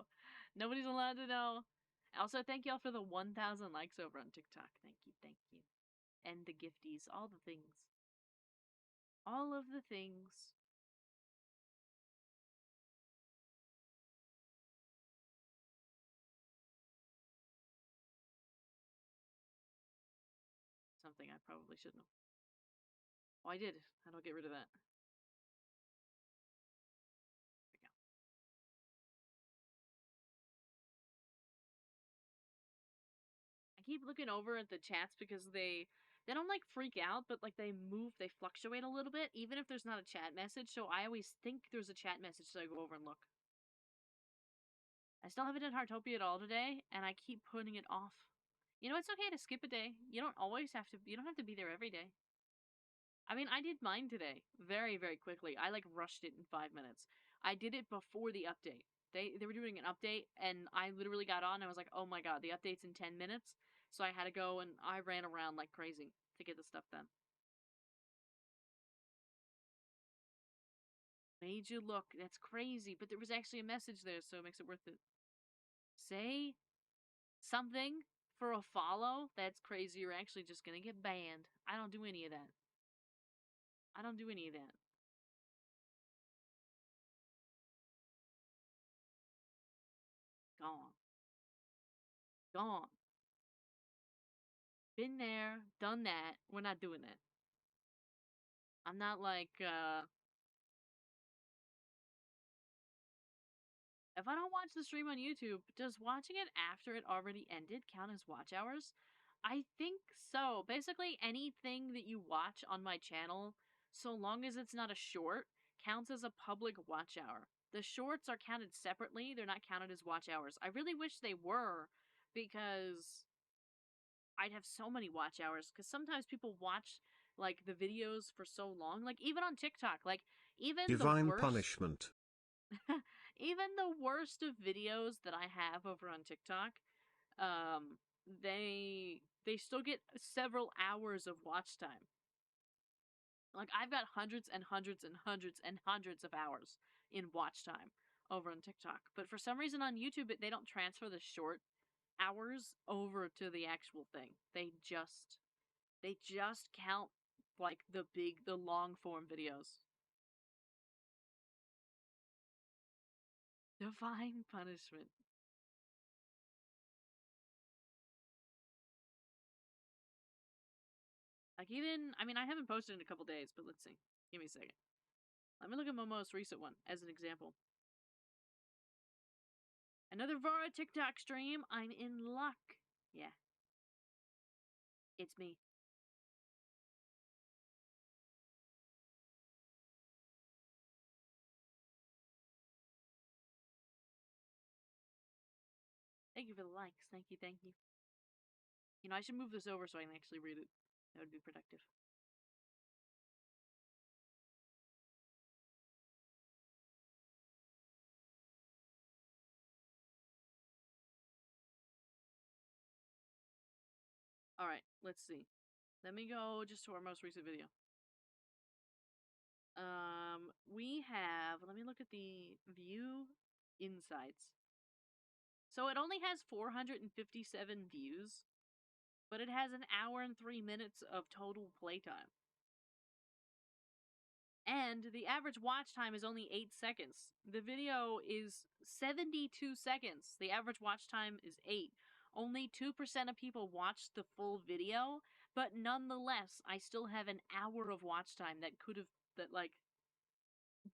Nobody's allowed to know. Also, thank y'all for the 1,000 likes over on TikTok. Thank you, thank you. And the gifties, all the things. All of the things. Something I probably shouldn't have. Oh, I did. How do I get rid of that? There we go. I keep looking over at the chats because they don't like freak out, but like they move, they fluctuate a little bit, even if there's not a chat message. So I always think there's a chat message, so I go over and look. I still haven't done Heartopia at all today, and I keep putting it off. You know, it's okay to skip a day. You don't always have to. You don't have to be there every day. I mean, I did mine today very, very quickly. I like rushed it in 5 minutes. I did it before the update. They were doing an update, and I literally got on. And I was like, oh my god, the update's in 10 minutes. So I had to go, and I ran around like crazy to get the stuff done. Made you look. That's crazy, but there was actually a message there, so it makes it worth it. Say something for a follow. That's crazy. You're actually just gonna get banned. I don't do any of that. I don't do any of that. Gone. Gone. Been there, done that. We're not doing that. I'm not like, if I don't watch the stream on YouTube, does watching it after it already ended count as watch hours? I think so. Basically, anything that you watch on my channel, so long as it's not a short, counts as a public watch hour. The shorts are counted separately, they're not counted as watch hours. I really wish they were, because I'd have so many watch hours, because sometimes people watch like the videos for so long, like even on TikTok, like even Divine the worst punishment. even the worst of videos that I have over on TikTok, they still get several hours of watch time. Like I've got hundreds and hundreds and hundreds and hundreds of hours in watch time over on TikTok. But for some reason on YouTube they don't transfer the short hours over to the actual thing. They just count like the long form videos. Divine punishment. Like even, I mean, I haven't posted in a couple days, but let's see. Give me a second. Let me look at my most recent one as an example. Another Vara TikTok stream. I'm in luck. Yeah. It's me. Thank you for the likes. Thank you, thank you. You know, I should move this over so I can actually read it. That would be productive. Alright, let's see. Let me go just to our most recent video. We have, let me look at the view insights. So it only has 457 views, but it has an hour and 3 minutes of total playtime. And the average watch time is only 8 seconds. The video is 72 seconds. The average watch time is 8. Only 2% of people watched the full video, but nonetheless, I still have an hour of watch time that could have, that like,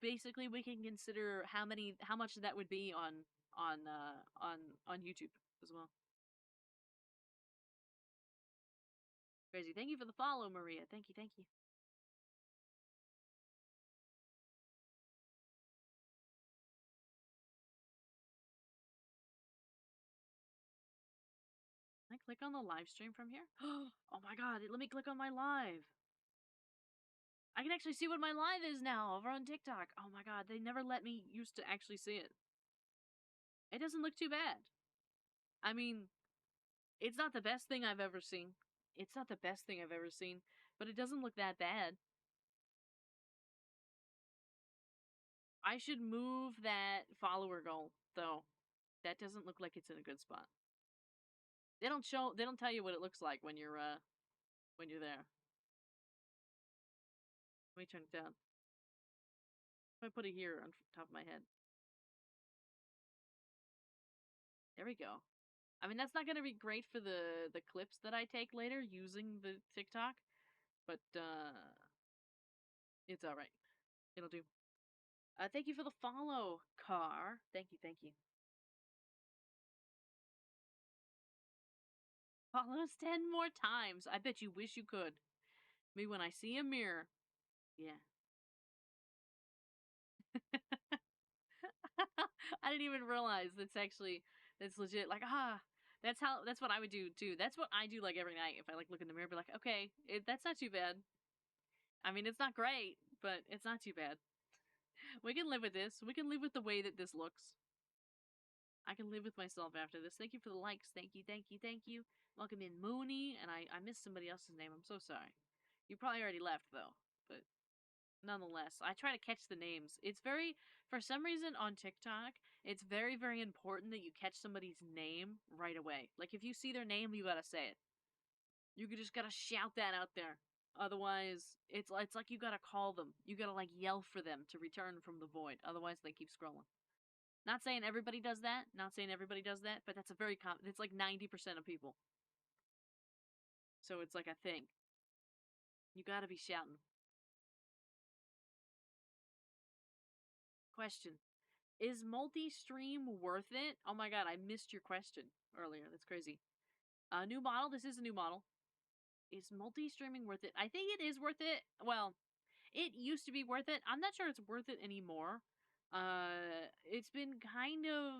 basically we can consider how much that would be on YouTube as well. Crazy. Thank you for the follow, Maria. Thank you, thank you. Can I click on the live stream from here? Oh my god, let me click on my live. I can actually see what my live is now over on TikTok. Oh my god, they never let me used to actually see it. It doesn't look too bad. I mean, it's not the best thing I've ever seen. It's not the best thing I've ever seen, but it doesn't look that bad. I should move that follower goal, though. That doesn't look like it's in a good spot. They don't tell you what it looks like when you're there. Let me turn it down. If I put it here on top of my head. There we go. I mean, that's not going to be great for the clips that I take later using the TikTok, but it's all right. It'll do. Thank you for the follow, Car. Thank you, thank you. Follow us 10 more times. I bet you wish you could. Me when I see a mirror. Yeah. I didn't even realize that's legit. Like, that's what I would do too. That's what I do like every night. If I like look in the mirror, be like, okay, that's not too bad. I mean, it's not great, but it's not too bad. We can live with this. We can live with the way that this looks. I can live with myself after this. Thank you for the likes. Thank you, thank you, thank you. Welcome in Mooney, and I missed somebody else's name. I'm so sorry. You probably already left though, but nonetheless, I try to catch the names. For some reason on TikTok, it's very, very important that you catch somebody's name right away. Like if you see their name, you gotta say it. You just gotta shout that out there. Otherwise, it's like you gotta call them. You gotta like yell for them to return from the void. Otherwise, they keep scrolling. Not saying everybody does that. Not saying everybody does that, but that's a very common. It's like 90% of people. So it's like a thing. You gotta be shouting. Question: is multi-stream worth it? Oh my god, I missed your question earlier. That's crazy. New model. This is a new model. Is multi-streaming worth it? I think it is worth it. Well, it used to be worth it. I'm not sure it's worth it anymore. It's been kind of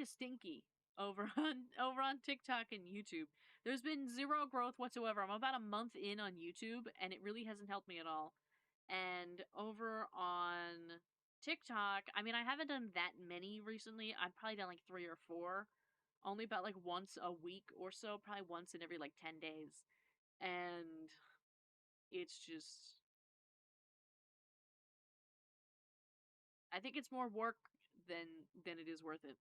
stinky over on TikTok and YouTube. There's been zero growth whatsoever. I'm about a month in on YouTube, and it really hasn't helped me at all. And over on TikTok, I mean, I haven't done that many recently. I've probably done like 3 or 4. Only about like once a week or so, probably once in every like 10 days. And it's just, I think it's more work than it is worth it.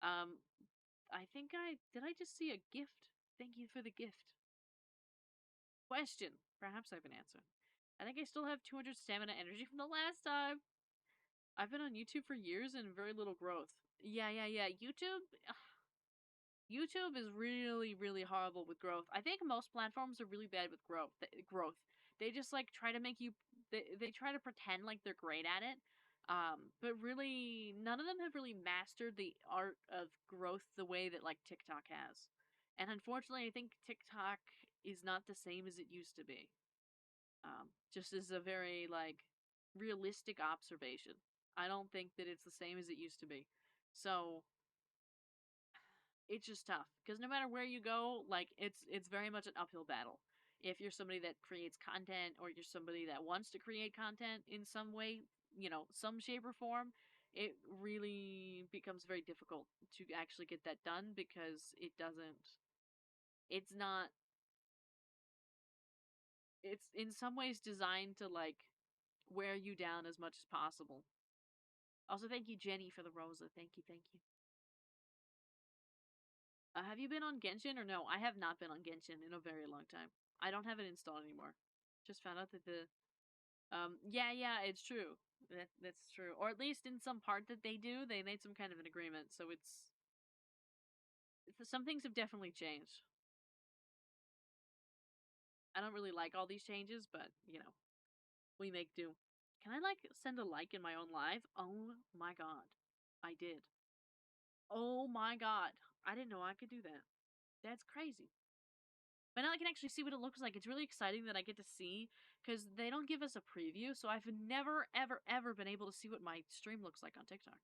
I think did I just see a gift? Thank you for the gift. Question. Perhaps I have an answer. I think I still have 200 stamina energy from the last time. I've been on YouTube for years and very little growth. Yeah. YouTube is really, really horrible with growth. I think most platforms are really bad with growth. They just like try to make you. They try to pretend like they're great at it. But really, none of them have really mastered the art of growth the way that like TikTok has. And unfortunately, I think TikTok is not the same as it used to be. Just as a very like realistic observation. I don't think that it's the same as it used to be. So it's just tough because no matter where you go, like it's very much an uphill battle. If you're somebody that creates content or you're somebody that wants to create content in some way, some shape or form, it really becomes very difficult to actually get that done because it's not it's in some ways designed to like wear you down as much as possible. Also, thank you, Jenny, for the Rosa. Thank you, thank you. Have you been on Genshin or no? I have not been on Genshin in a very long time. I don't have it installed anymore. Just found out that yeah, it's true. That's true. Or at least in some part that they do, they made some kind of an agreement. So some things have definitely changed. I don't really like all these changes, but we make do. Can I like send a like in my own live? Oh my god, I did. Oh my god. I didn't know I could do that. That's crazy. But now I can actually see what it looks like. It's really exciting that I get to see, because they don't give us a preview, so I've never, ever, ever been able to see what my stream looks like on TikTok.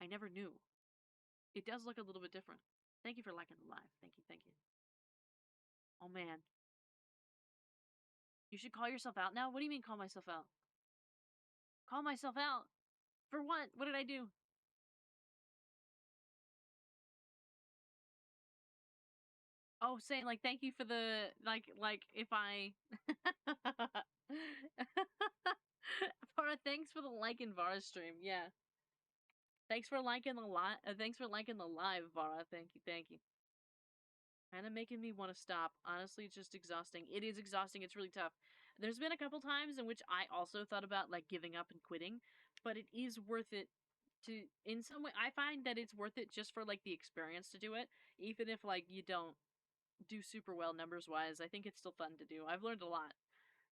I never knew. It does look a little bit different. Thank you for liking the live. Thank you, thank you. Oh man. You should call yourself out now? What do you mean call myself out? Call myself out? For what? What did I do? Oh, saying like thank you for the like if I Vara, thanks for the like in Vara's stream. Yeah. Thanks for liking the thanks for liking the live, Vara. Thank you, thank you. Kind of making me want to stop. Honestly, it's just exhausting. It is exhausting. It's really tough. There's been a couple times in which I also thought about like giving up and quitting, but it is worth it to in some way. I find that it's worth it just for like the experience to do it, even if like you don't do super well numbers wise. I think it's still fun to do. I've learned a lot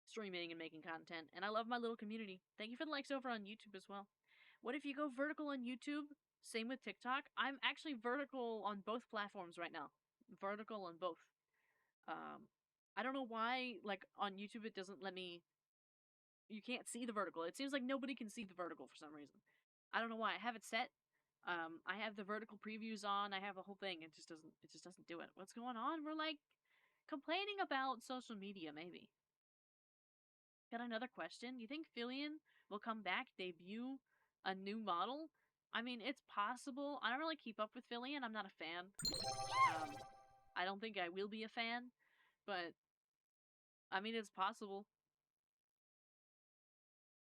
streaming and making content, and I love my little community. Thank you for the likes over on YouTube as well. What if you go vertical on YouTube? Same with TikTok. I'm actually vertical on both platforms right now. Vertical on both. I don't know why, like, on YouTube it doesn't let me... You can't see the vertical. It seems like nobody can see the vertical for some reason. I don't know why. I have it set. I have the vertical previews on. I have the whole thing. It just doesn't do it. What's going on? We're, like, complaining about social media, maybe. Got another question. You think Filion will come back, debut a new model? I mean, it's possible. I don't really keep up with Filion. I'm not a fan. I don't think I will be a fan, but I mean, it's possible.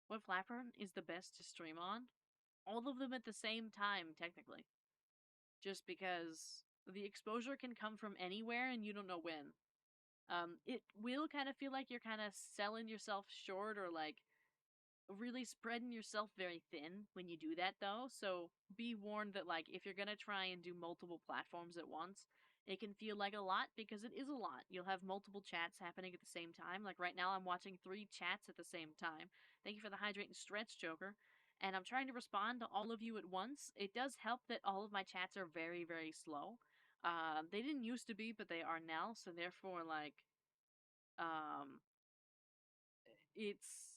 What platform is the best to stream on? All of them at the same time, technically. Just because the exposure can come from anywhere and you don't know when. It will kind of feel like you're kind of selling yourself short or like really spreading yourself very thin when you do that though. So be warned that like if you're gonna try and do multiple platforms at once, it can feel like a lot because it is a lot. You'll have multiple chats happening at the same time. Like right now I'm watching 3 chats at the same time. Thank you for the hydrate and stretch, Joker. And I'm trying to respond to all of you at once. It does help that all of my chats are very, very slow. They didn't used to be, but they are now. So therefore, like, um, it's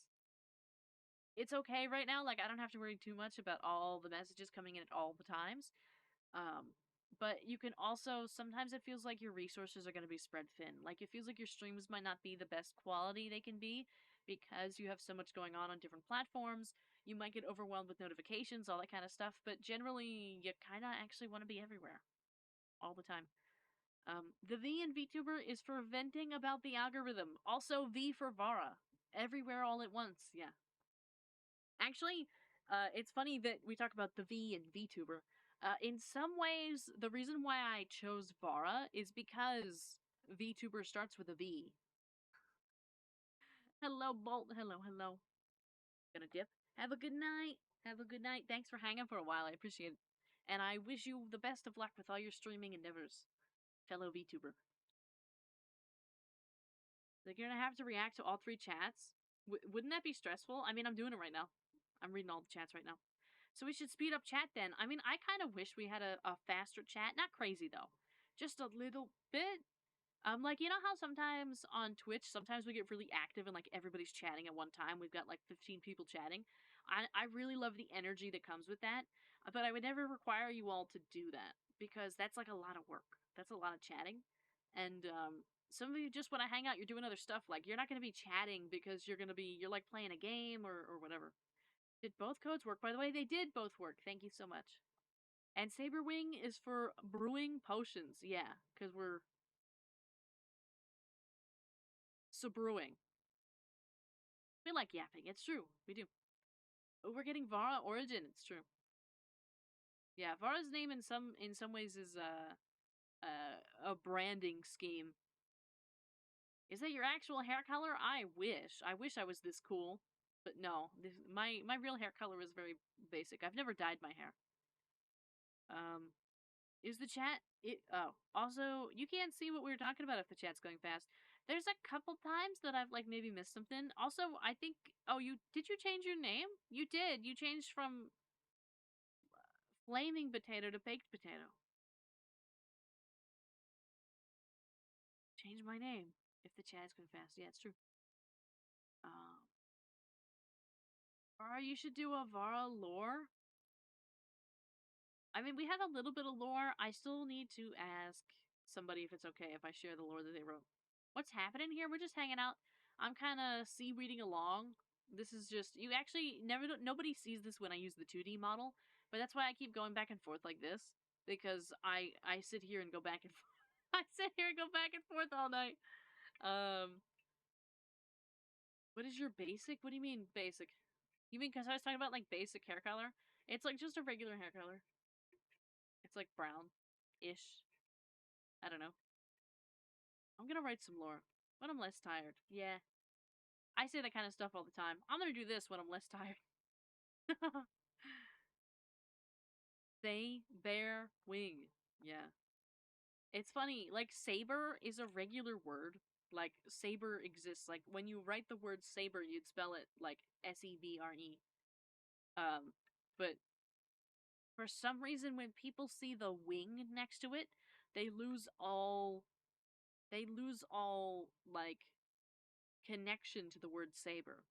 okay right now. Like, I don't have to worry too much about all the messages coming in at all the times. But you can also, sometimes it feels like your resources are going to be spread thin. Like, it feels like your streams might not be the best quality they can be because you have so much going on different platforms. You might get overwhelmed with notifications, all that kind of stuff. But generally, you kind of actually want to be everywhere all the time. The V in VTuber is for venting about the algorithm. Also, V for Vara. Everywhere all at once, yeah. Actually, it's funny that we talk about the V and VTuber. In some ways, the reason why I chose Vara is because VTuber starts with a V. Hello, Bolt. Hello, hello. Gonna dip. Have a good night. Have a good night. Thanks for hanging for a while. I appreciate it. And I wish you the best of luck with all your streaming endeavors, fellow VTuber. Like, you're gonna have to react to all 3 chats? Wouldn't that be stressful? I mean, I'm doing it right now. I'm reading all the chats right now. So we should speed up chat then. I mean, I kind of wish we had a faster chat. Not crazy, though. Just a little bit. Like, you know how sometimes on Twitch, sometimes we get really active and, like, everybody's chatting at one time. We've got, like, 15 people chatting. I really love the energy that comes with that. But I would never require you all to do that. Because that's, like, a lot of work. That's a lot of chatting. And, some of you just want to hang out. You're doing other stuff. Like, you're not going to be chatting because you're like, playing a game or whatever. Did both codes work? By the way, they did both work. Thank you so much. And Saberwing is for brewing potions. Yeah, because we're... So brewing. We like yapping. It's true. We do. Oh, we're getting Vara Origin. It's true. Yeah, Vara's name in some ways is a branding scheme. Is that your actual hair color? I wish. I wish I was this cool. But no, my real hair color is very basic. I've never dyed my hair. Is the chat... Also, you can't see what we were talking about if the chat's going fast. There's a couple times that I've, like, maybe missed something. Also, I think... Oh, did you change your name? You did. You changed from flaming potato to baked potato. Change my name if the chat's going fast. Yeah, it's true. Vara, you should do a Vara lore. I mean, we have a little bit of lore. I still need to ask somebody if it's okay if I share the lore that they wrote. What's happening here? We're just hanging out. I'm kind of reading along. This is just, you actually nobody sees this when I use the 2D model, but that's why I keep going back and forth like this, because I sit here and go back and forth. I sit here and go back and forth all night. What is your basic? What do you mean basic? You mean because I was talking about like basic hair color? It's like just a regular hair color. It's like brown-ish. I don't know. I'm gonna write some lore when I'm less tired. Yeah. I say that kind of stuff all the time. I'm gonna do this when I'm less tired. They bear wing. Yeah. It's funny, like saber is a regular word. Like saber exists. Like when you write the word saber, you'd spell it like S-E-B-R-E. But for some reason when people see the wing next to it, they lose all like connection to the word saber.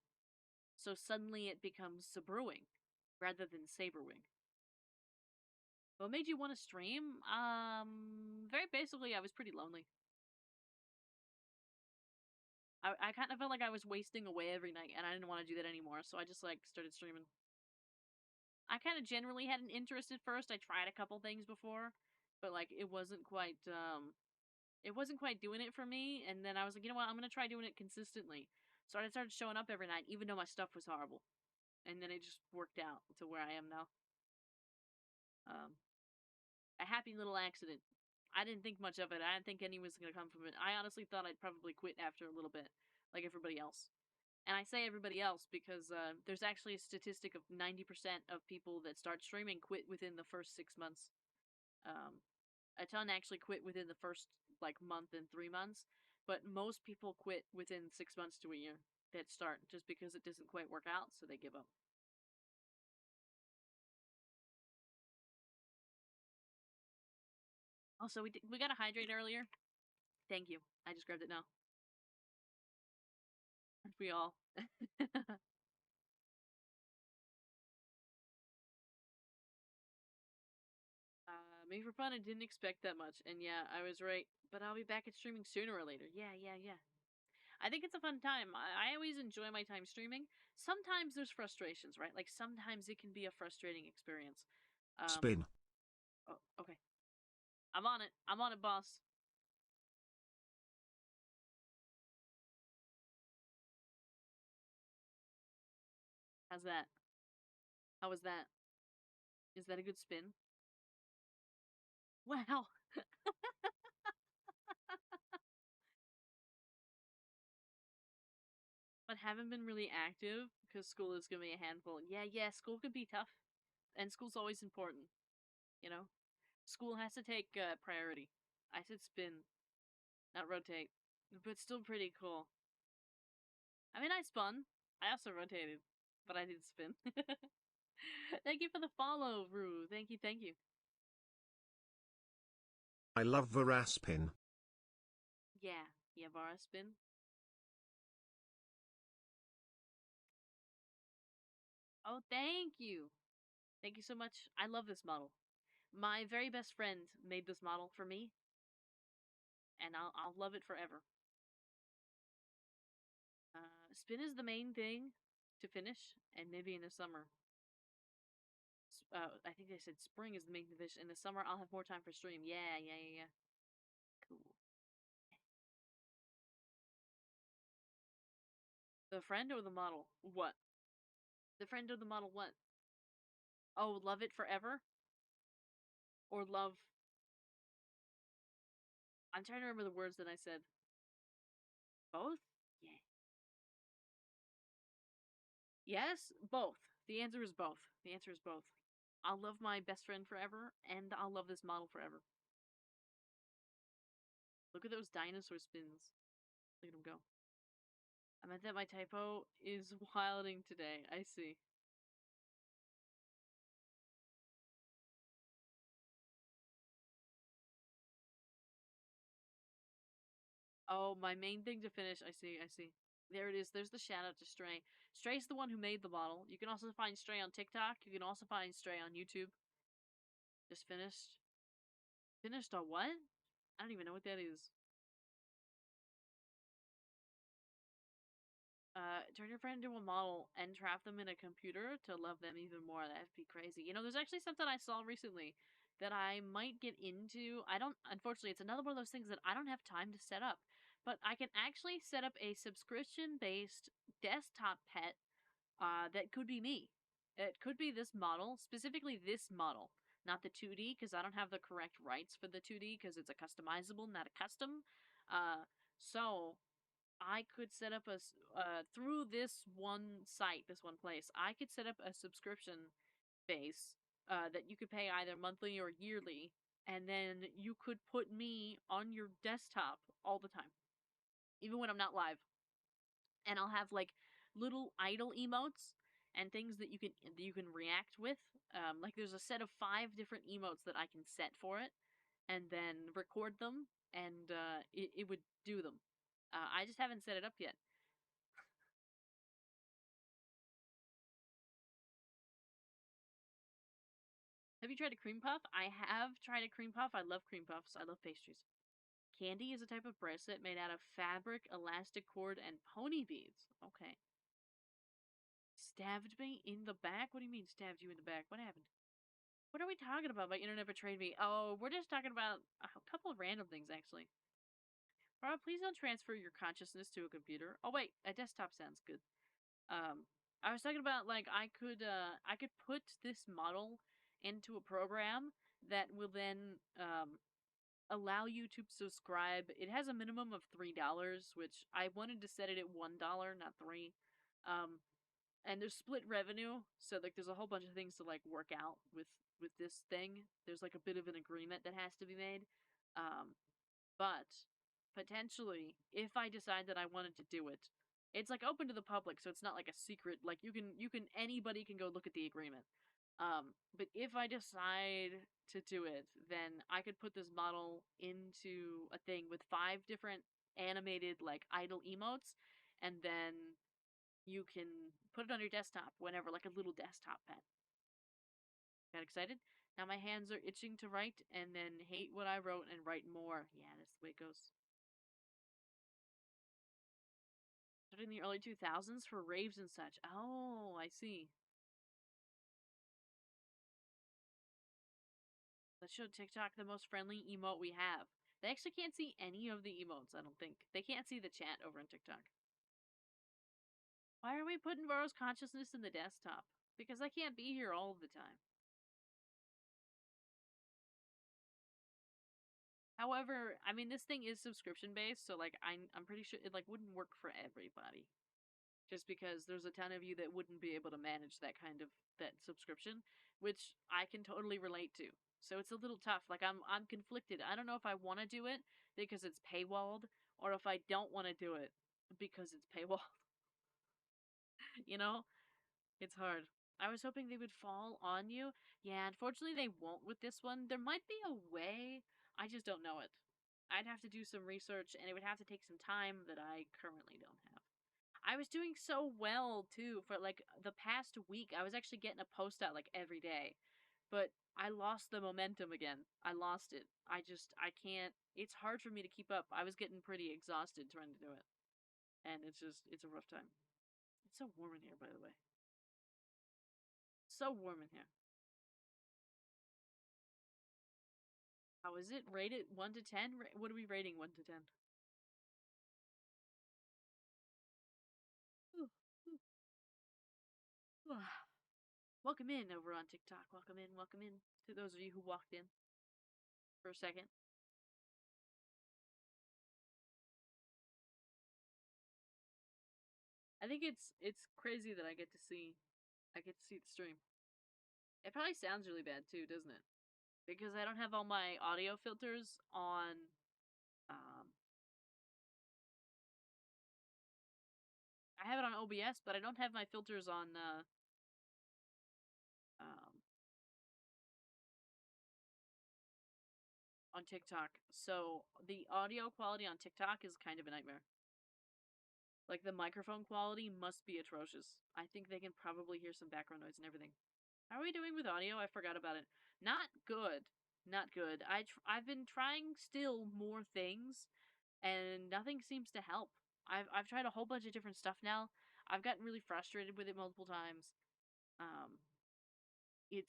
So suddenly it becomes sabrewing rather than saberwing. What made you want to stream? Very basically, I was pretty lonely. I kind of felt like I was wasting away every night, and I didn't want to do that anymore, so I just, like, started streaming. I kind of generally had an interest at first. I tried a couple things before, but, like, it wasn't quite doing it for me, and then I was like, you know what, I'm gonna try doing it consistently. So I started showing up every night, even though my stuff was horrible. And then it just worked out to where I am now. A happy little accident. I didn't think much of it. I didn't think any was going to come from it. I honestly thought I'd probably quit after a little bit, like everybody else. And I say everybody else because there's actually a statistic of 90% of people that start streaming quit within the first 6 months. A ton actually quit within the first, like, month and 3 months. But most people quit within 6 months to a year that start just because it doesn't quite work out, so they give up. Also, we got to hydrate earlier. Thank you. I just grabbed it now. Aren't we all? Maybe for fun, I didn't expect that much. And yeah, I was right. But I'll be back at streaming sooner or later. Yeah. I think it's a fun time. I always enjoy my time streaming. Sometimes there's frustrations, right? Like, sometimes it can be a frustrating experience. Spin. Oh, okay. I'm on it. I'm on it, boss. How's that? How was that? Is that a good spin? Wow. But haven't been really active because school is gonna be a handful. Yeah, school could be tough. And school's always important, you know? School has to take priority. I said spin, not rotate. But still pretty cool. I mean, I spun. I also rotated. But I didn't spin. Thank you for the follow, Rue. Thank you. I love Veraspin. Yeah, Vara spin. Oh, thank you. Thank you so much. I love this model. My very best friend made this model for me. And I'll love it forever. Spin is the main thing to finish, and maybe in the summer. I think they said spring is the main thing to finish. In the summer, I'll have more time for stream. Yeah. Cool. The friend or the model? What? The friend or the model what? Oh, love it forever? Or love... I'm trying to remember the words that I said. Both? Yeah. Yes, both. The answer is both. I'll love my best friend forever, and I'll love this model forever. Look at those dinosaur spins. Look at them go. I meant that my typo is wilding today. I see. Oh, my main thing to finish. I see, I see. There it is. There's the shout out to Stray. Stray's the one who made the model. You can also find Stray on TikTok. You can also find Stray on YouTube. Just finished. Finished on what? I don't even know what that is. Turn your friend into a model and trap them in a computer to love them even more. That'd be crazy. You know, there's actually something I saw recently that I might get into. I don't, unfortunately, it's another one of those things that I don't have time to set up. But I can actually set up a subscription based desktop pet that could be me. It could be this model, specifically this model, not the 2D, because I don't have the correct rights for the 2D, because it's a customizable, not a custom. So I could set up a through this one site, this one place. I could set up a subscription base that you could pay either monthly or yearly, and then you could put me on your desktop all the time, even when I'm not live. And I'll have like little idle emotes and things that you can react with. Like there's a set of 5 different emotes that I can set for it, and then record them, and it would do them. I just haven't set it up yet. Have you tried a cream puff? I have tried a cream puff. I love cream puffs. I love pastries. Candy is a type of bracelet made out of fabric, elastic cord, and pony beads. Okay. Stabbed me in the back? What do you mean stabbed you in the back? What happened? What are we talking about? My internet betrayed me. Oh, we're just talking about a couple of random things, actually. Rob, please don't transfer your consciousness to a computer. Oh wait, a desktop sounds good. I was talking about like I could put this model into a program that will then allow you to subscribe. It has a minimum of $3, which I wanted to set it at $1, not 3. And there's split revenue, so like there's a whole bunch of things to like work out with this thing. There's like a bit of an agreement that has to be made. But potentially, if I decide that I wanted to do it, it's like open to the public, so it's not like a secret. Like anybody can go look at the agreement. But if I decide to do it, then I could put this model into a thing with 5 different animated like idle emotes, and then you can put it on your desktop whenever, like a little desktop pet. Got excited? Now my hands are itching to write and then hate what I wrote and write more. Yeah, that's the way it goes. Started in the early 2000s for raves and such. Oh, I see. Let's show TikTok the most friendly emote we have. They actually can't see any of the emotes, I don't think. They can't see the chat over on TikTok. Why are we putting Varro's consciousness in the desktop? Because I can't be here all the time. However, I mean, this thing is subscription based, so like I'm pretty sure it like wouldn't work for everybody. Just because there's a ton of you that wouldn't be able to manage that kind of that subscription, which I can totally relate to. So it's a little tough. Like I'm conflicted. I don't know if I want to do it because it's paywalled or if I don't want to do it because it's paywalled. You know? It's hard. I was hoping they would fall on you. Yeah, unfortunately they won't with this one. There might be a way. I just don't know it. I'd have to do some research and it would have to take some time that I currently don't have. I was doing so well too for like the past week. I was actually getting a post out like every day. But I lost the momentum again. I lost it. I can't. It's hard for me to keep up. I was getting pretty exhausted trying to do it. And it's a rough time. It's so warm in here, by the way. So warm in here. How is it? Rate it 1 to 10? What are we rating 1 to 10? Ooh, ooh. Welcome in over on TikTok. Welcome in to those of you who walked in for a second. I think it's crazy that I get to see the stream. It probably sounds really bad too, doesn't it? Because I don't have all my audio filters on I have it on OBS, but I don't have my filters on um on TikTok. So the audio quality on TikTok is kind of a nightmare. Like, the microphone quality must be atrocious. I think they can probably hear some background noise and everything. How are we doing with audio? I forgot about it. Not good. Not good. I've been trying still more things, and nothing seems to help. I've tried a whole bunch of different stuff now. I've gotten really frustrated with it multiple times. Um, it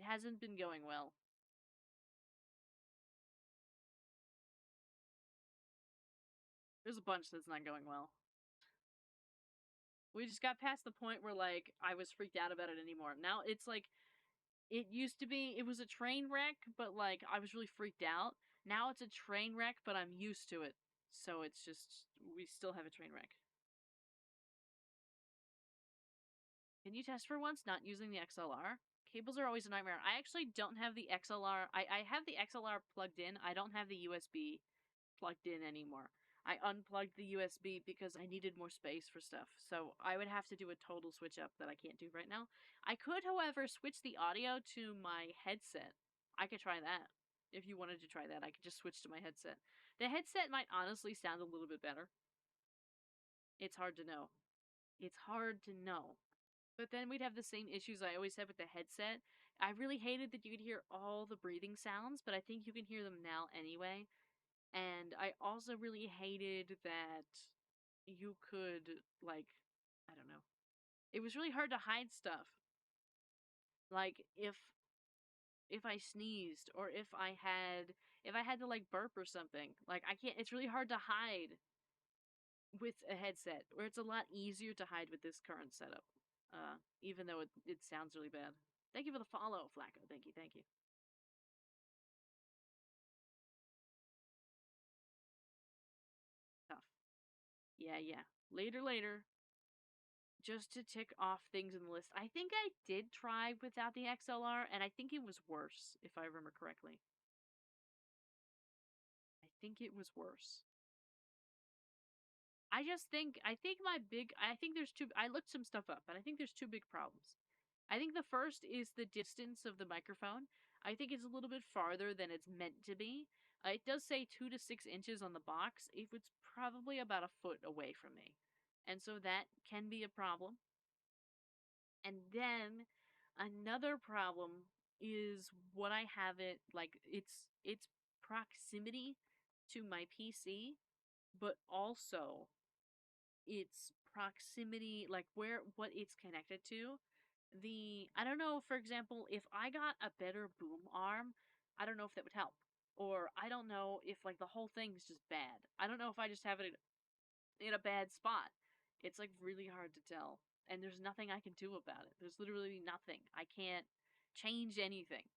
hasn't been going well. There's a bunch that's not going well. We just got past the point where, like, I was freaked out about it anymore. Now it's like, it used to be, it was a train wreck, but, like, I was really freaked out. Now it's a train wreck, but I'm used to it. So it's just, we still have a train wreck. Can you test for once not using the XLR? Cables are always a nightmare. I actually don't have the XLR. I have the XLR plugged in. I don't have the USB plugged in anymore. I unplugged the USB because I needed more space for stuff. So I would have to do a total switch up that I can't do right now. I could, however, switch the audio to my headset. I could try that. If you wanted to try that, I could just switch to my headset. The headset might honestly sound a little bit better. It's hard to know. It's hard to know. But then we'd have the same issues I always had with the headset. I really hated that you could hear all the breathing sounds, but I think you can hear them now anyway. And I also really hated that you could, like, I don't know. It was really hard to hide stuff. Like, if I sneezed, or if I had to, like, burp or something. Like, I can't, it's really hard to hide with a headset, where it's a lot easier to hide with this current setup. Even though it sounds really bad. Thank you for the follow, Flacco. Thank you, thank you. Tough. Yeah, yeah. Later. Just to tick off things in the list. I think I did try without the XLR, and I think it was worse, if I remember correctly. I think it was worse. I think there's two, I looked some stuff up, and I think there's two big problems. I think the first is the distance of the microphone. I think it's a little bit farther than it's meant to be. It does say 2 to 6 inches on the box. It's probably about a foot away from me. And so that can be a problem. And then another problem is what I have it, like, it's proximity to my PC, but also its proximity, like, what it's connected to. I don't know, for example, if I got a better boom arm, I don't know if that would help. Or I don't know if, like, the whole thing's just bad. I don't know if I just have it in a bad spot. It's, like, really hard to tell. And there's nothing I can do about it. There's literally nothing. I can't change anything.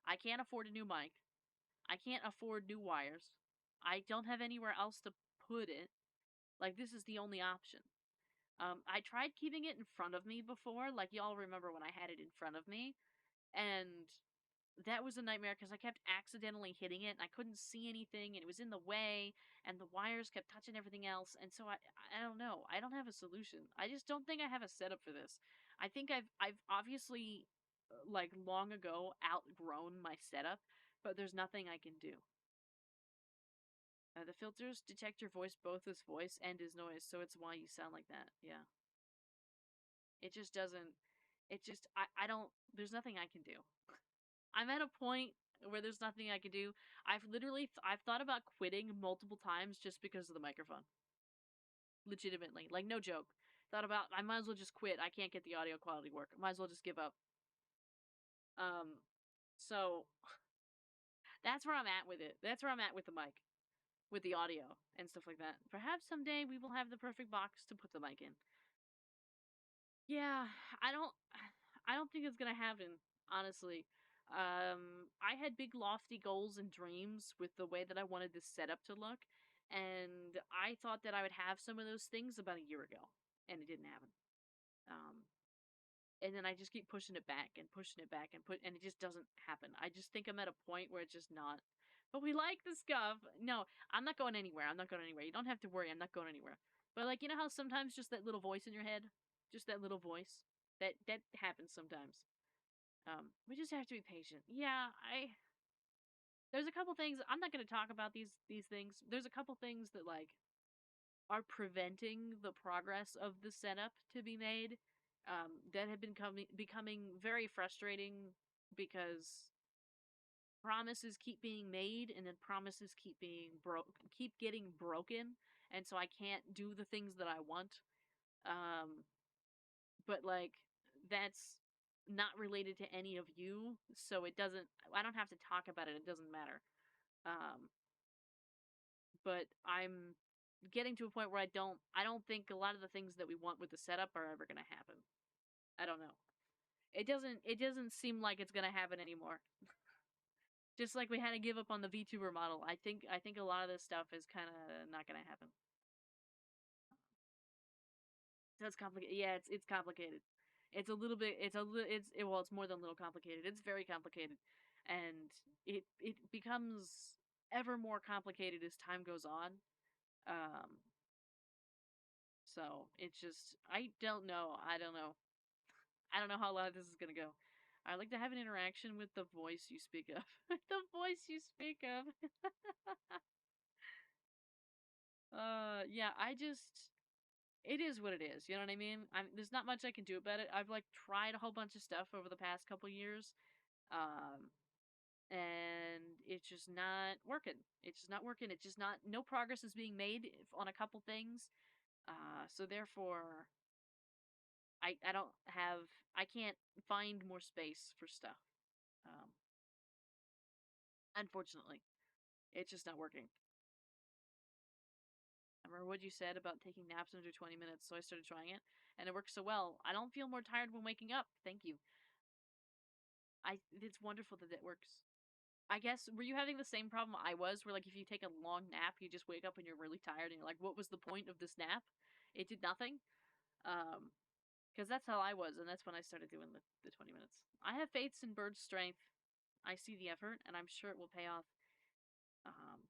I can't afford a new mic. I can't afford new wires. I don't have anywhere else to put it. Like, this is the only option. I tried keeping it in front of me before, like, y'all remember when I had it in front of me, and that was a nightmare because I kept accidentally hitting it and I couldn't see anything and it was in the way and the wires kept touching everything else, and so I don't know. I don't have a solution. I just don't think I have a setup for this. I think I've obviously, like, long ago outgrown my setup, but there's nothing I can do. The filters detect your voice both as voice and as noise, so it's why you sound like that. Yeah. It just doesn't. It just. I don't. There's nothing I can do. I'm at a point where there's nothing I can do. I've thought about quitting multiple times just because of the microphone. Legitimately. Like, no joke. Thought about, I might as well just quit. I can't get the audio quality to work. I might as well just give up. So that's where I'm at with it. That's where I'm at with the mic. With the audio and stuff like that. Perhaps someday we will have the perfect box to put the mic in. Yeah, I don't think it's gonna happen, honestly. I had big lofty goals and dreams with the way that I wanted this setup to look, and I thought that I would have some of those things about a year ago, and it didn't happen. And then I just keep pushing it back and pushing it back and it just doesn't happen. I just think I'm at a point where it's just not. But we like the scuff. No, I'm not going anywhere. I'm not going anywhere. You don't have to worry. I'm not going anywhere. But, like, you know how sometimes just that little voice in your head, just that little voice, that happens sometimes. We just have to be patient. Yeah, there's a couple things I'm not going to talk about these things. There's a couple things that like are preventing the progress of the setup to be made. That have been becoming very frustrating because promises keep being made and then promises keep getting broken, and so I can't do the things that I want. Um, but like that's not related to any of you, so it doesn't. I don't have to talk about it. It doesn't matter. Um, but I'm getting to a point where I don't think a lot of the things that we want with the setup are ever going to happen. I don't know. It doesn't seem like it's going to happen anymore. Just like we had to give up on the VTuber model. I think a lot of this stuff is kind of not going to happen. So it's complicated. Yeah, it's complicated. It's a little bit. Well, it's more than a little complicated. It's very complicated, and it becomes ever more complicated as time goes on. Um, so it's just I don't know. I don't know. I don't know how long this is gonna go. I like to have an interaction with the voice you speak of. The voice you speak of. Yeah. It is what it is. You know what I mean? There's not much I can do about it. I've like tried a whole bunch of stuff over the past couple years, um, and it's just not working. It's just not working. It's just not. No progress is being made on a couple things. So therefore, I don't have. I can't find more space for stuff. Um, unfortunately, it's just not working. I remember what you said about taking naps under 20 minutes, so I started trying it, and it works so well. I don't feel more tired when waking up. Thank you. It's wonderful that it works. I guess were you having the same problem I was, where like if you take a long nap, you just wake up and you're really tired, and you're like, "What was the point of this nap? It did nothing." Because that's how I was, and that's when I started doing the 20 minutes. I have faith in Bird's strength. I see the effort, and I'm sure it will pay off. Um,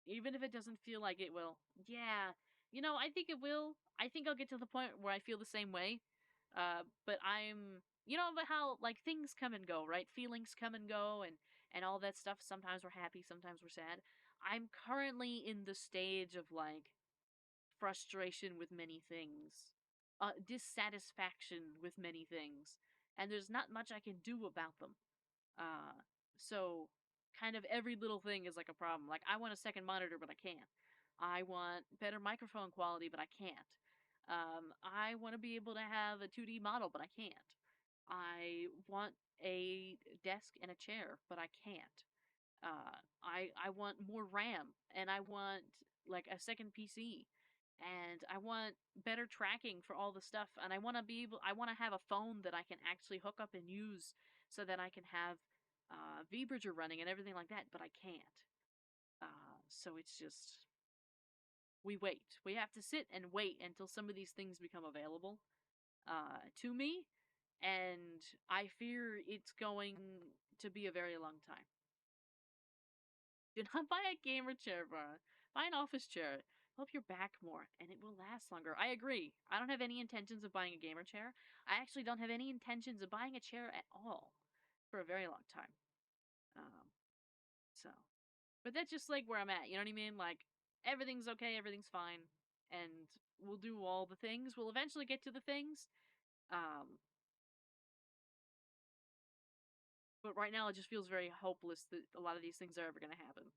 Even if it doesn't feel like it will. Yeah, I think it will. I think I'll get to the point where I feel the same way. But but how like things come and go, right? Feelings come and go, and all that stuff. Sometimes we're happy, sometimes we're sad. I'm currently in the stage of like frustration with many things, dissatisfaction with many things, and there's not much I can do about them. Uh, so kind of every little thing is like a problem. Like I want a second monitor, but I can't. I want better microphone quality, but I can't. I want to be able to have a 2D model, but I can't. I want a desk and a chair, but I can't. I want more RAM, and I want like a second PC, and I want better tracking for all the stuff, and I want to have a phone that I can actually hook up and use so that I can have VBridger running and everything like that, but I can't. So it's just we wait. We have to sit and wait until some of these things become available to me, and I fear it's going to be a very long time. Do not buy a gamer chair, bro. Buy an office chair. Help your back more, and it will last longer. I agree. I don't have any intentions of buying a gamer chair. I actually don't have any intentions of buying a chair at all for a very long time. Um, so, but that's just like where I'm at. You know what I mean? Like everything's okay, everything's fine, and we'll do all the things. We'll eventually get to the things. Um, but right now, it just feels very hopeless that a lot of these things are ever going to happen.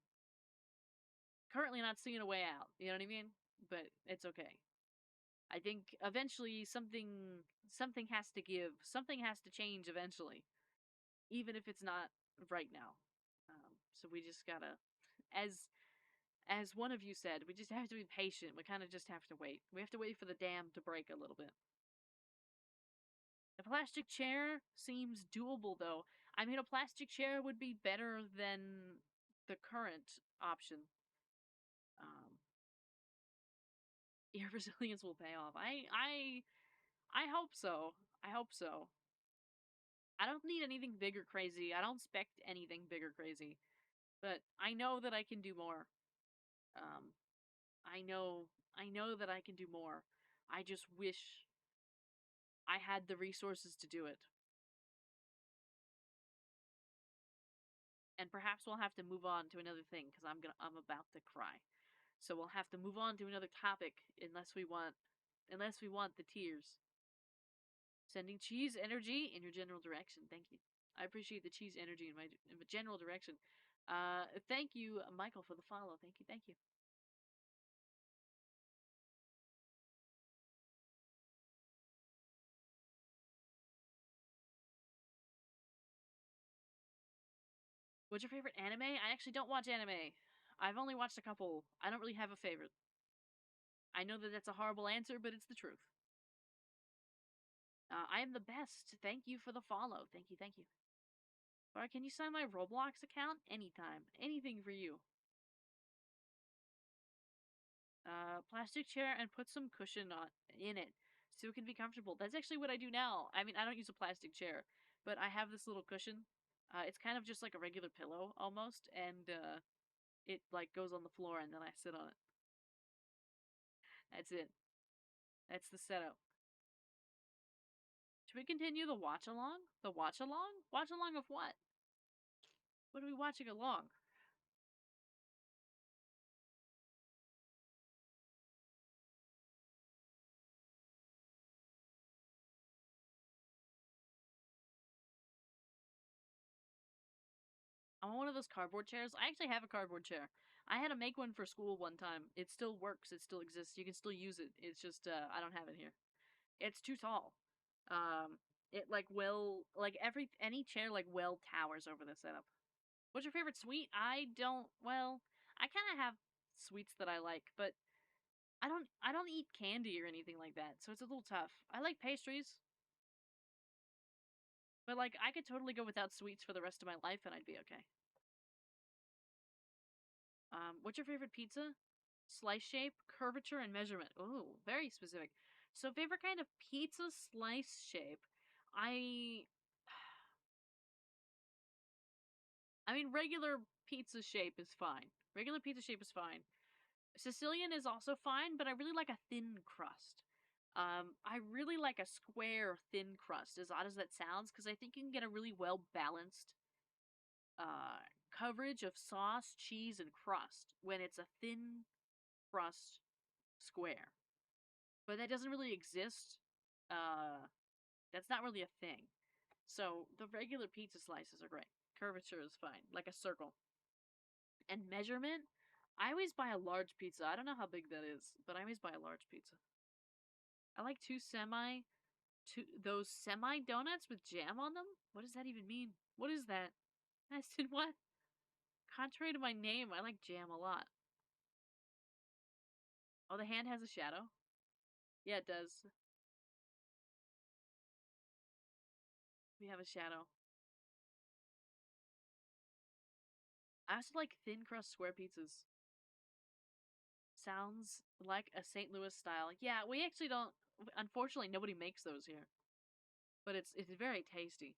Currently, not seeing a way out. You know what I mean? But it's okay. I think eventually something has to give. Something has to change eventually, even if it's not right now. So we just gotta, as one of you said, we just have to be patient. We kind of just have to wait. We have to wait for the dam to break a little bit. The plastic chair seems doable, though. I mean, a plastic chair would be better than the current option. Um, your resilience will pay off. I hope so. I hope so. I don't need anything big or crazy. I don't expect anything big or crazy. But I know that I can do more. Um, I know that I can do more. I just wish I had the resources to do it. and perhaps we'll have to move on to another thing because I'm about to cry. So we'll have to move on to another topic unless we want the tears. Sending cheese energy in your general direction. Thank you. I appreciate the cheese energy in my general direction. Thank you, Michael, for the follow. Thank you. Thank you. What's your favorite anime? I actually don't watch anime. I've only watched a couple. I don't really have a favorite. I know that that's a horrible answer, but it's the truth. I am the best. Thank you for the follow. Thank you. Thank you. Or can you sign my Roblox account? Anytime. Anything for you. Plastic chair and put some cushion in it so it can be comfortable. That's actually what I do now. I mean, I don't use a plastic chair, but I have this little cushion. It's kind of just like a regular pillow almost, and it like goes on the floor and then I sit on it. That's it. That's the setup. Should we continue the watch along? The watch along? Watch along of what? What are we watching along? I want one of those cardboard chairs. I actually have a cardboard chair. I had to make one for school one time. It still works. It still exists. You can still use it. It's just I don't have it here. It's too tall. It like any chair like well towers over the setup. What's your favorite sweet? I kind of have sweets that I like, but I don't eat candy or anything like that, so it's a little tough. I like pastries. But like I could totally go without sweets for the rest of my life and I'd be okay. What's your favorite pizza? Slice shape, curvature, and measurement. Oh, very specific. So favorite kind of pizza slice shape. I I mean regular pizza shape is fine. Regular pizza shape is fine. Sicilian is also fine, but I really like a thin crust. I really like a square thin crust, as odd as that sounds, because I think you can get a really well balanced coverage of sauce, cheese, and crust when it's a thin crust square. But that doesn't really exist. That's not really a thing. So the regular pizza slices are great. Curvature is fine, like a circle. And measurement, I always buy a large pizza. I don't know how big that is, but I always buy a large pizza. I like those semi donuts with jam on them. What does that even mean? What is that? I said what? Contrary to my name, I like jam a lot. Oh, the hand has a shadow? Yeah, it does. We have a shadow. I also like thin crust square pizzas. Sounds like a St. Louis style. Yeah, we actually don't. Unfortunately, nobody makes those here, but it's very tasty.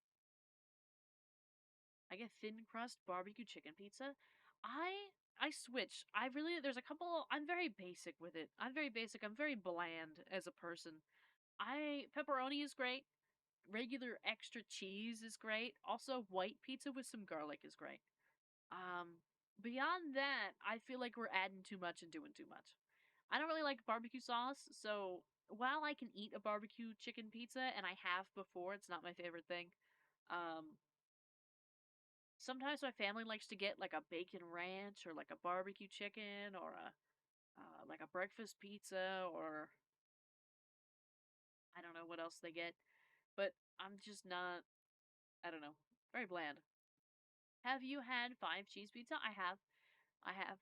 I get thin crust barbecue chicken pizza. I switch. There's a couple. I'm very basic with it. I'm very basic. I'm very bland as a person. Pepperoni is great. Regular extra cheese is great. Also, white pizza with some garlic is great. Beyond that, I feel like we're adding too much and doing too much. I don't really like barbecue sauce, so while I can eat a barbecue chicken pizza, and I have before, it's not my favorite thing. Um, Sometimes my family likes to get like a bacon ranch or like a barbecue chicken or a like a breakfast pizza or I don't know what else they get, but I'm just not. I don't know. Very bland. Have you had 5 cheese pizza? I have. I have.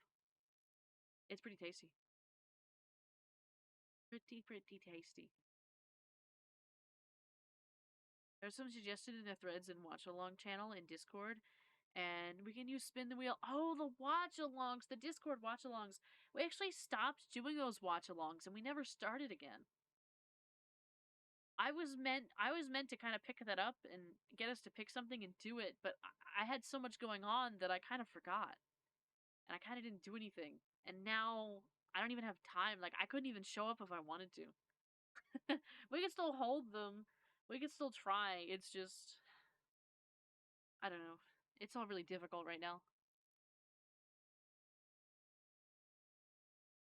It's pretty tasty. Pretty tasty. There's some suggested in the threads and watch along channel in Discord, and we can use spin the wheel. Oh, the watch alongs, the Discord watch alongs. We actually stopped doing those watch alongs, and we never started again. I was meant to kind of pick that up and get us to pick something and do it, but I had so much going on that I kind of forgot, and I kind of didn't do anything. And now I don't even have time. Like I couldn't even show up if I wanted to. We can still hold them. We can still try. It's just I don't know. It's all really difficult right now.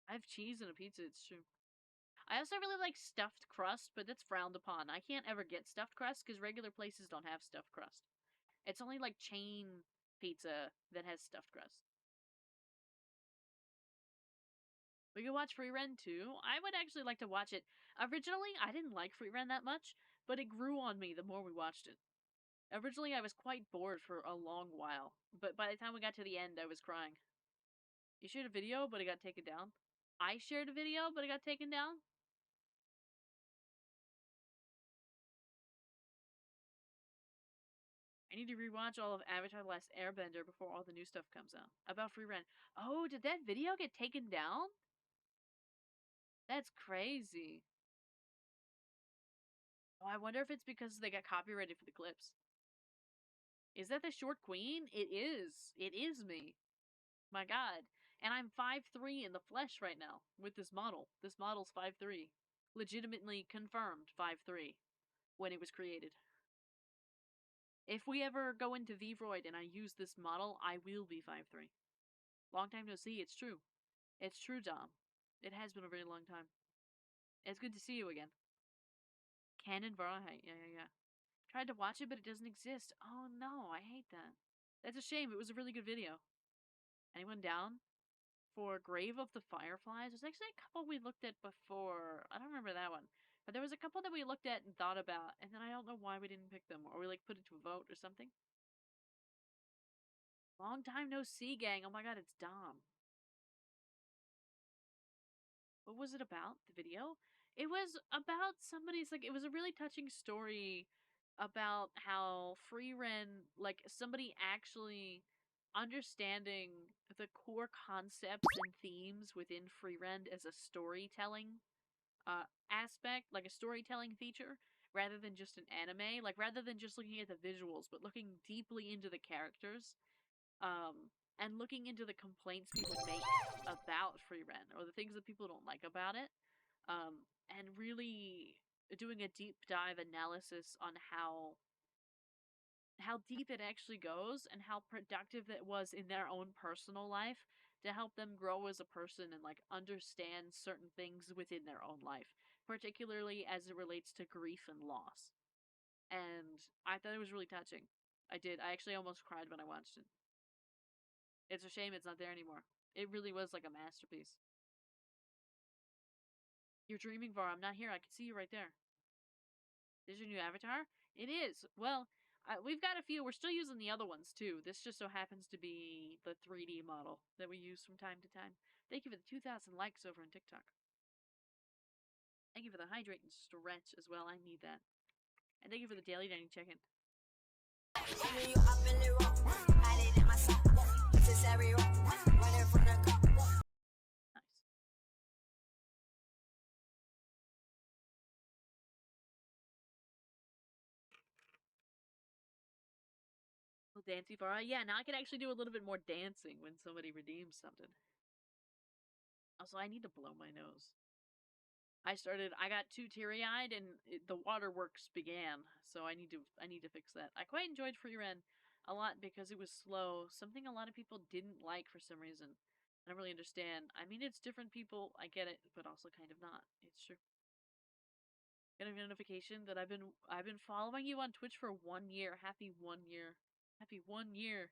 I have cheese and a pizza, it's true. I also really like stuffed crust, but that's frowned upon. I can't ever get stuffed crust because regular places don't have stuffed crust. It's only like chain pizza that has stuffed crust. We could watch Free Ren too. I would actually like to watch it. Originally, I didn't like Free Ren that much, but it grew on me the more we watched it. Originally, I was quite bored for a long while, but by the time we got to the end, I was crying. You shared a video, but it got taken down. I shared a video, but it got taken down. I need to rewatch all of Avatar: The Last Airbender before all the new stuff comes out. About Free Ren. Oh, did that video get taken down? That's crazy. Oh, I wonder if it's because they got copyrighted for the clips. Is that the short queen? It is. It is me. My god. And I'm 5'3" in the flesh right now with this model. This model's 5'3". Legitimately confirmed 5'3" when it was created. If we ever go into Vroid and I use this model, I will be 5'3". Long time no see, it's true. It's true, Dom. It has been a very long time. It's good to see you again. Canon Varahite, yeah. Tried to watch it, but it doesn't exist. Oh no, I hate that. That's a shame, it was a really good video. Anyone down for Grave of the Fireflies? There's actually a couple we looked at before. I don't remember that one. But there was a couple that we looked at and thought about, and then I don't know why we didn't pick them, or we like put it to a vote or something. Long time no see, gang. Oh my god, it's Dom. What was it about, the video? It was about somebody's, like, it was a really touching story about how Free Ren, like, somebody actually understanding the core concepts and themes within Free Ren as a storytelling aspect, like a storytelling feature, rather than just an anime, like rather than just looking at the visuals, but looking deeply into the characters, and looking into the complaints people make about Free Ren, or the things that people don't like about it, and really doing a deep dive analysis on how deep it actually goes and how productive that was in their own personal life to help them grow as a person and like understand certain things within their own life, particularly as it relates to grief and loss. And I thought it was really touching. I did. I actually almost cried when I watched it. It's a shame it's not there anymore. It really was like a masterpiece. You're dreaming, Var. I'm not here. I can see you right there. Is your new avatar? It is. Well, we've got a few. We're still using the other ones, too. This just so happens to be the 3D model that we use from time to time. Thank you for the 2,000 likes over on TikTok. Thank you for the hydrate and stretch as well. I need that. And thank you for the daily dining check-in. Nice. Dancey Vara. Yeah, now I can actually do a little bit more dancing when somebody redeems something. Also, I need to blow my nose. I got too teary-eyed and the waterworks began, so I need to fix that. I quite enjoyed Free Ren a lot because it was slow, something a lot of people didn't like for some reason. I don't really understand. I mean, it's different people, I get it, but also kind of not. It's true. Get a notification that I've been following you on Twitch for 1 year. Happy 1 year. Happy 1 year.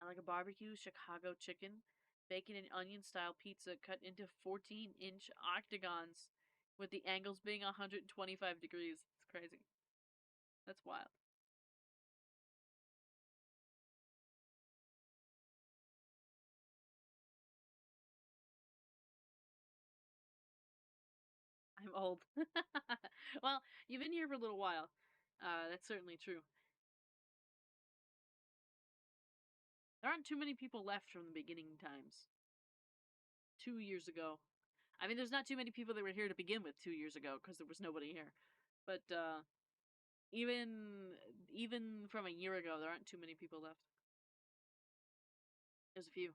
I like a barbecue Chicago chicken, bacon and onion style pizza cut into 14-inch octagons with the angles being 125 degrees. It's crazy. That's wild. I'm old. Well, you've been here for a little while. That's certainly true. There aren't too many people left from the beginning times. 2 years ago. I mean, there's not too many people that were here to begin with 2 years ago, because there was nobody here. But, even from a year ago, there aren't too many people left. There's a few.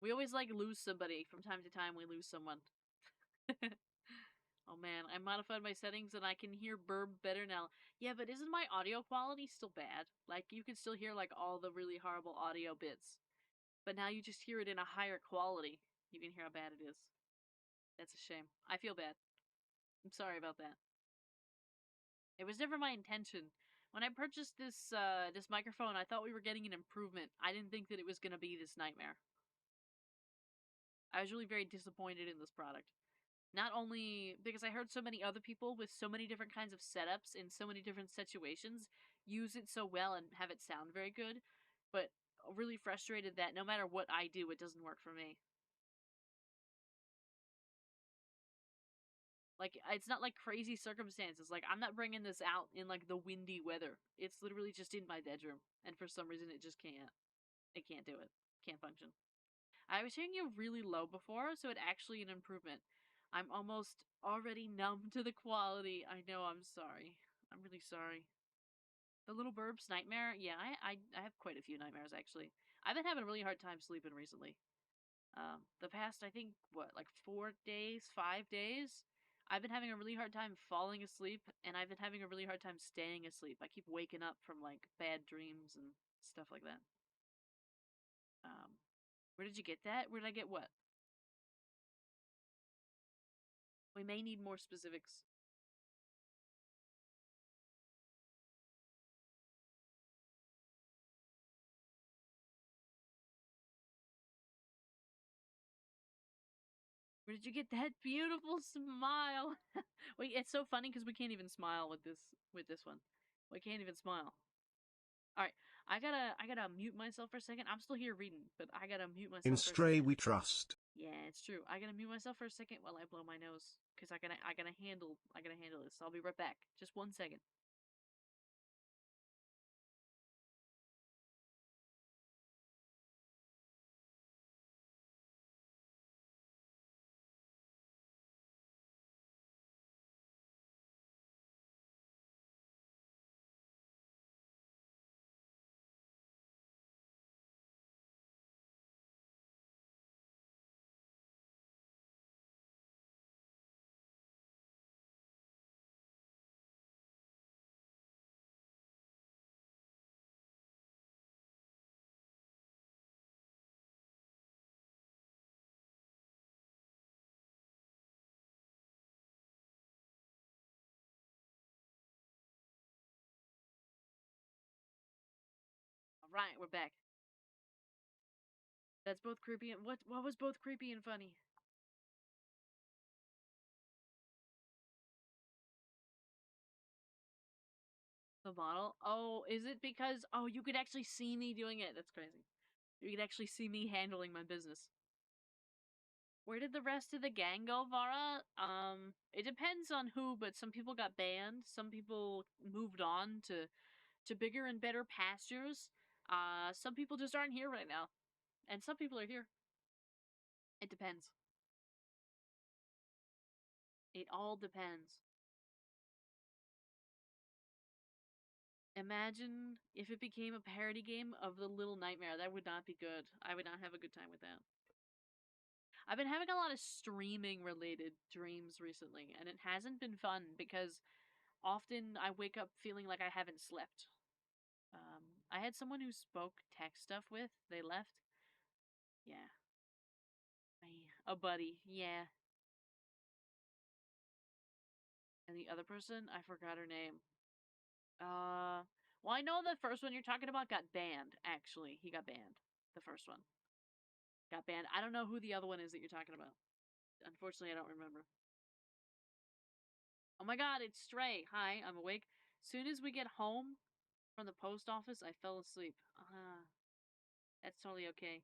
We always, like, lose somebody. From time to time, we lose someone. Oh man, I modified my settings and I can hear Burb better now. Yeah, but isn't my audio quality still bad? Like, you can still hear, like, all the really horrible audio bits. But now you just hear it in a higher quality. You can hear how bad it is. That's a shame. I feel bad. I'm sorry about that. It was never my intention. When I purchased this microphone, I thought we were getting an improvement. I didn't think that it was gonna be this nightmare. I was really very disappointed in this product. Not only because I heard so many other people with so many different kinds of setups in so many different situations use it so well and have it sound very good, but really frustrated that no matter what I do, it doesn't work for me. Like, it's not like crazy circumstances. Like, I'm not bringing this out in, like, the windy weather. It's literally just in my bedroom. And for some reason, it just can't. It can't do it. Can't function. I was hearing you really low before, so it's actually an improvement. I'm almost already numb to the quality. I know, I'm sorry. I'm really sorry. The little burb's nightmare? Yeah, I have quite a few nightmares, actually. I've been having a really hard time sleeping recently. The past, I think, what, like 4 days, 5 days? I've been having a really hard time falling asleep, and I've been having a really hard time staying asleep. I keep waking up from, like, bad dreams and stuff like that. Where did you get that? Where did I get what? We may need more specifics. Where did you get that beautiful smile? Wait, it's so funny because we can't even smile with this one. We can't even smile. All right, I gotta mute myself for a second. I'm still here reading, but I gotta mute myself In for a Stray second. we trust. Yeah, it's true. I gotta mute myself for a second while I blow my nose because I gotta handle this. I'll be right back. Just 1 second. All right, we're back. That's both creepy and what was both creepy and funny? The model? Oh, is it because you could actually see me doing it? That's crazy. You could actually see me handling my business. Where did the rest of the gang go, Vara? It depends on who, but some people got banned. Some people moved on to bigger and better pastures. Some people just aren't here right now. And some people are here. It depends. It all depends. Imagine if it became a parody game of The Little Nightmare. That would not be good. I would not have a good time with that. I've been having a lot of streaming related dreams recently, and it hasn't been fun because often I wake up feeling like I haven't slept. I had someone who spoke tech stuff with. They left. Yeah. A buddy. Yeah. And the other person, I forgot her name. Well, I know the first one you're talking about got banned, actually. He got banned. The first one got banned. I don't know who the other one is that you're talking about. Unfortunately, I don't remember. Oh my god, it's Stray. Hi, I'm awake. Soon as we get home from the post office, I fell asleep. That's totally okay.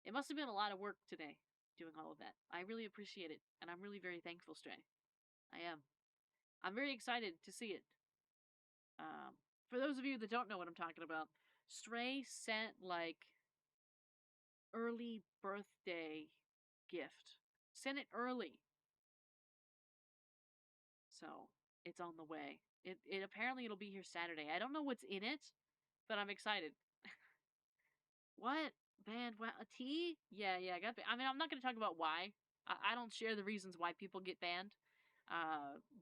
It must have been a lot of work today, doing all of that. I really appreciate it, and I'm really very thankful, Stray. I am. I'm very excited to see it. For those of you that don't know what I'm talking about, Stray sent, like, early birthday gift. Sent it early. So, it's on the way. It apparently it'll be here Saturday. I don't know what's in it, but I'm excited. What? Banned? Wow, a tea? Yeah, I got. I mean, I'm not gonna talk about why. I don't share the reasons why people get banned.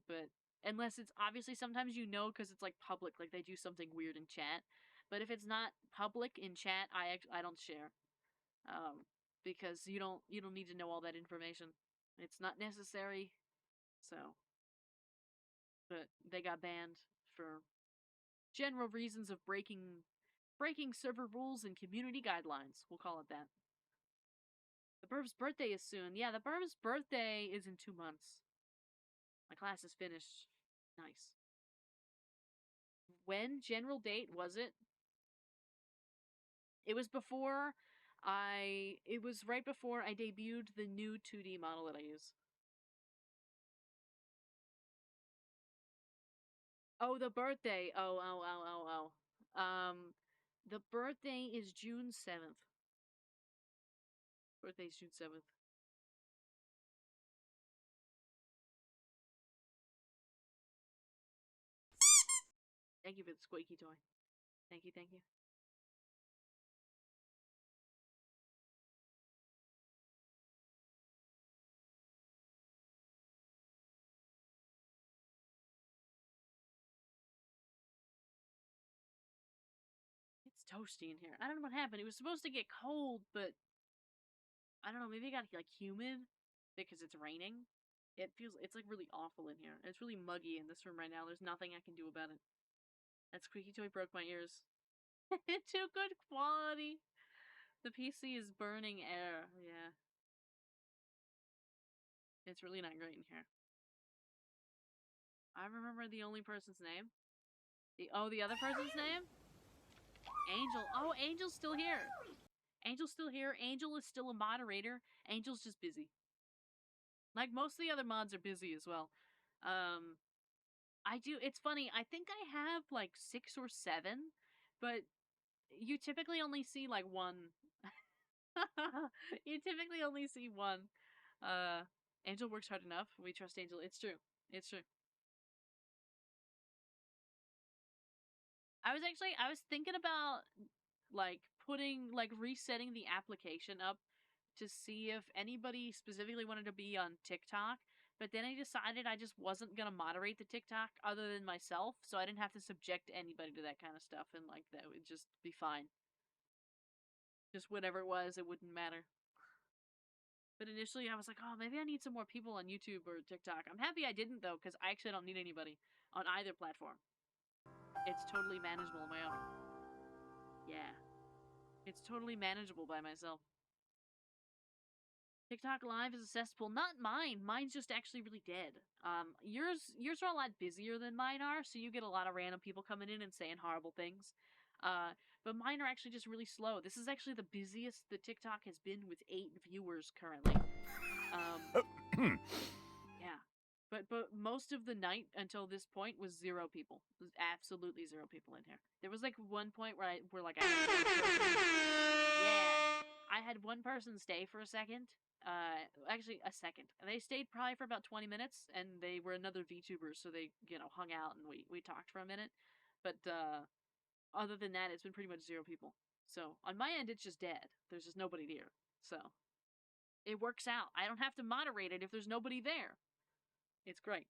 But unless it's obviously sometimes you know because it's like public, like they do something weird in chat. But if it's not public in chat, I don't share. Because you don't need to know all that information. It's not necessary. So, but they got banned for general reasons of breaking server rules and community guidelines. We'll call it that. The Burb's birthday is soon. Yeah, the Burb's birthday is in 2 months. My class is finished. Nice. When general date was it? It was before it was right before I debuted the new 2D model that I use. Oh, the birthday. Oh. The birthday is June 7th. Birthday's June 7th. Thank you for the squeaky toy. Thank you, thank you. It's toasty in here. I don't know what happened. It was supposed to get cold, but I don't know, maybe it got like humid because it's raining. It's like really awful in here. It's really muggy in this room right now. There's nothing I can do about it. That squeaky toy broke my ears. Too good quality. The PC is burning air. Yeah. It's really not great in here. I remember the only person's name. The other person's name? Angel. Oh, Angel's still here. Angel's still here. Angel is still a moderator. Angel's just busy. Like most of the other mods are busy as well. It's funny, I think I have like 6 or 7, but you typically only see like one. You typically only see one. Angel works hard enough. We trust Angel. It's true. It's true. I was thinking about like resetting the application up to see if anybody specifically wanted to be on TikTok, but then I decided I just wasn't gonna moderate the TikTok other than myself, so I didn't have to subject anybody to that kind of stuff, and like that would just be fine. Just whatever it was, it wouldn't matter. But initially I was like, oh, maybe I need some more people on YouTube or TikTok. I'm happy I didn't though, because I actually don't need anybody on either platform. It's totally manageable on my own. Yeah. It's totally manageable by myself. TikTok Live is accessible. Not mine. Mine's just actually really dead. Yours are a lot busier than mine are, so you get a lot of random people coming in and saying horrible things. But mine are actually just really slow. This is actually the busiest the TikTok has been with 8 viewers currently. Yeah. But most of the night until this point was 0 people. It was absolutely 0 people in here. There was like one point where I had one person stay for a second. Actually a second. They stayed probably for about 20 minutes, and they were another VTubers, so they, hung out and we talked for a minute. But other than that, it's been pretty much 0 people. So on my end, it's just dead. There's just nobody there. So it works out. I don't have to moderate it if there's nobody there. It's great.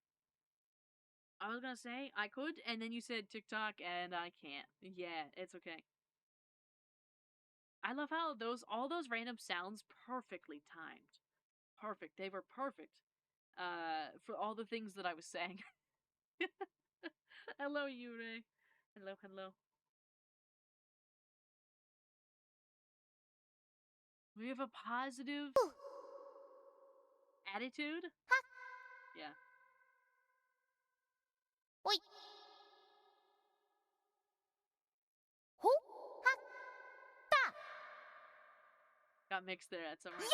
I was gonna say I could, and then you said TikTok, and I can't. Yeah, it's okay. I love how all those random sounds perfectly timed. Perfect. They were perfect. For all the things that I was saying. Hello, Yuri. Hello, hello. We have a positive attitude. Yeah. Oi. Ho. Ha. Ta. Got mixed there at some. Yeah.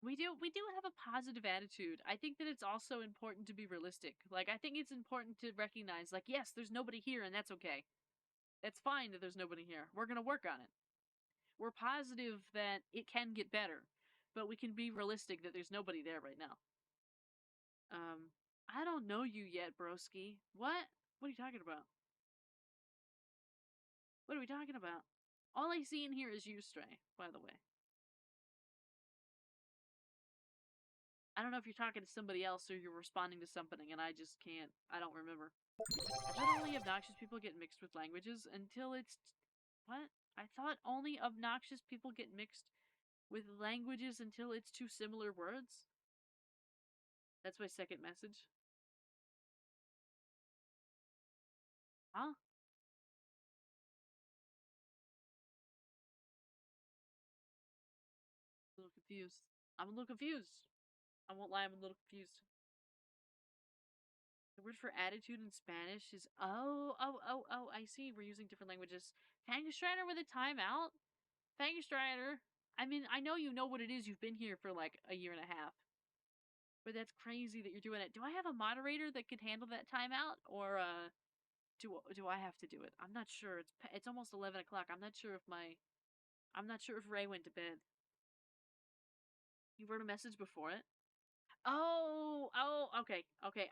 We do have a positive attitude. I think that it's also important to be realistic. Like, I think it's important to recognize, like, yes, there's nobody here, and that's okay. That's fine that there's nobody here. We're gonna work on it. We're positive that it can get better, but we can be realistic that there's nobody there right now. I don't know you yet, broski. What? What are you talking about? What are we talking about? All I see in here is you, Stray, by the way. I don't know if you're talking to somebody else or you're responding to something, and I just can't. I don't remember. I thought only obnoxious people get mixed with languages until it's... What? I thought only obnoxious people get mixed with languages until it's two similar words? That's my second message. Huh? A little confused. I'm a little confused. I won't lie, I'm a little confused. The word for attitude in Spanish is I see. We're using different languages. Fangstrider with a timeout? Fangstrider. I mean, I know you know what it is. You've been here for like a year and a half. But that's crazy that you're doing it. Do I have a moderator that could handle that timeout? Or do I have to do it? I'm not sure. It's almost 11 o'clock. I'm not sure if Ray went to bed. You wrote a message before it? Oh, okay.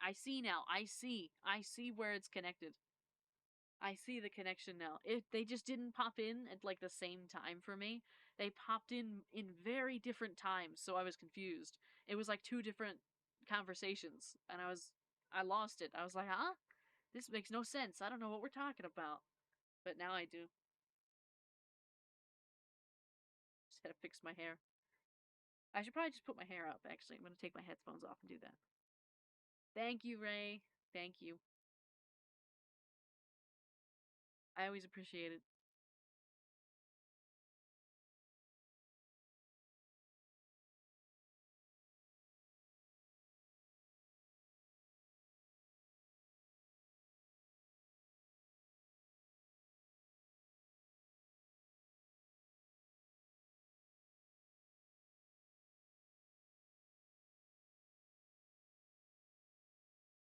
I see now. I see where it's connected. I see the connection now. They just didn't pop in at like the same time for me. They popped in very different times, so I was confused. It was like two different conversations, and I lost it. I was like, huh? This makes no sense. I don't know what we're talking about. But now I do. Just gotta fix my hair. I should probably just put my hair up, actually. I'm gonna take my headphones off and do that. Thank you, Ray. Thank you. I always appreciate it.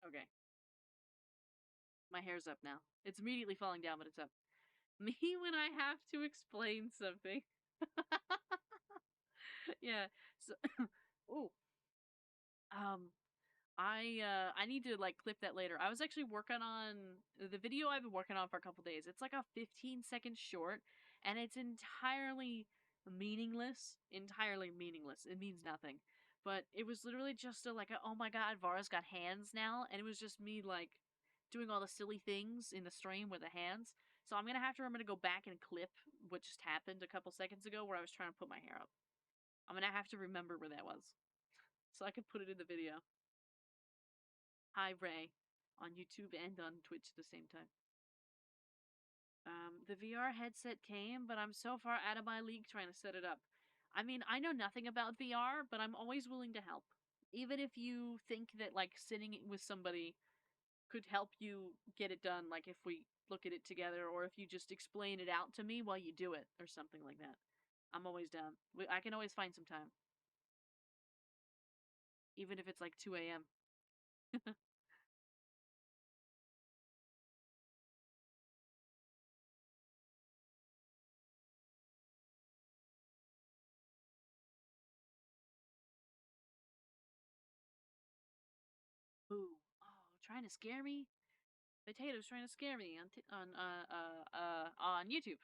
Okay. My hair's up now. It's immediately falling down, but it's up. Me when I have to explain something. Yeah. So, oh, um, I need to like clip that later. I was actually working on the video I've been working on for a couple days. It's like a 15-second short, and it's entirely meaningless. Entirely meaningless. It means nothing. But it was literally just oh my god, Vara's got hands now, and it was just me like doing all the silly things in the stream with the hands. So I'm gonna have to remember to go back and clip what just happened a couple seconds ago where I was trying to put my hair up. I'm gonna have to remember where that was, so I can put it in the video. Hi, Ray, on YouTube and on Twitch at the same time. The VR headset came, but I'm so far out of my league trying to set it up. I mean, I know nothing about VR, but I'm always willing to help. Even if you think that, like, sitting with somebody could help you get it done, like if we look at it together, or if you just explain it out to me while you do it, or something like that. I'm always down. I can always find some time. Even if it's like 2 a.m. Ooh. Oh, trying to scare me? Potatoes trying to scare me on YouTube.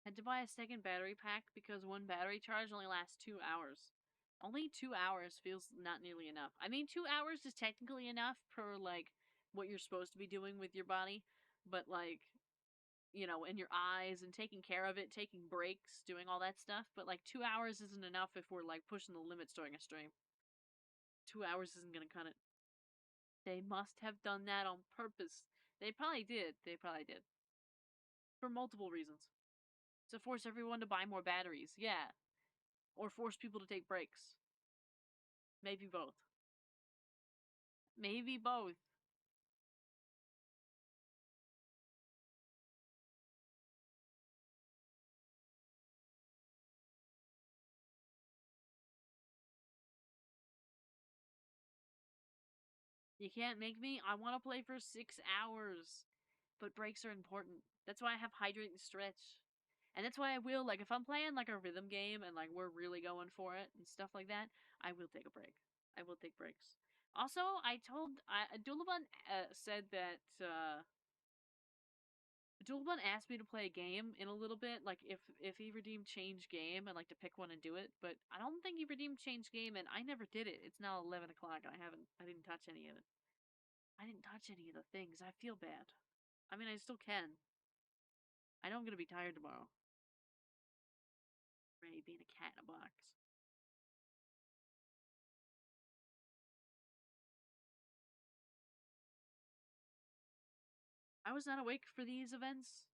Had to buy a second battery pack because one battery charge only lasts 2 hours. Only 2 hours feels not nearly enough. I mean, 2 hours is technically enough per, like, what you're supposed to be doing with your body, but, like, you know, in your eyes and taking care of it, taking breaks, doing all that stuff, but, like, 2 hours isn't enough if we're, like, pushing the limits during a stream. 2 hours isn't gonna cut it. They must have done that on purpose. They probably did. They probably did. For multiple reasons. To force everyone to buy more batteries, yeah. Or force people to take breaks. Maybe both. Maybe both. You can't make me. I want to play for 6 hours. But breaks are important. That's why I have hydrate and stretch. And that's why I will, like, if I'm playing, like, a rhythm game and, like, we're really going for it and stuff like that, I will take a break. I will take breaks. Also, Dulabun said that, Dulabun asked me to play a game in a little bit, like, if he redeemed change game, I'd like to pick one and do it, but I don't think he redeemed change game, and I never did it. It's now 11 o'clock, and I didn't touch any of it. I didn't touch any of the things. I feel bad. I mean, I still can. I know I'm gonna be tired tomorrow. Ray being a cat in a box. I was not awake for these events.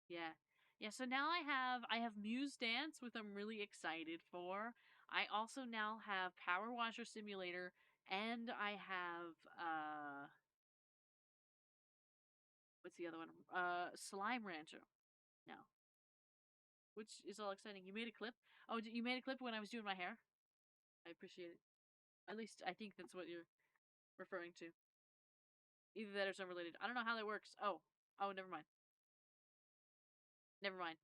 Yeah. Yeah, so now I have Muse Dance, which I'm really excited for. I also now have Power Washer Simulator, and I have what's the other one? Slime Rancher. Now. Which is all exciting. You made a clip? Oh, you made a clip when I was doing my hair? I appreciate it. At least I think that's what you're referring to. Either that or it's unrelated. I don't know how that works. Oh. Oh, never mind. Never mind.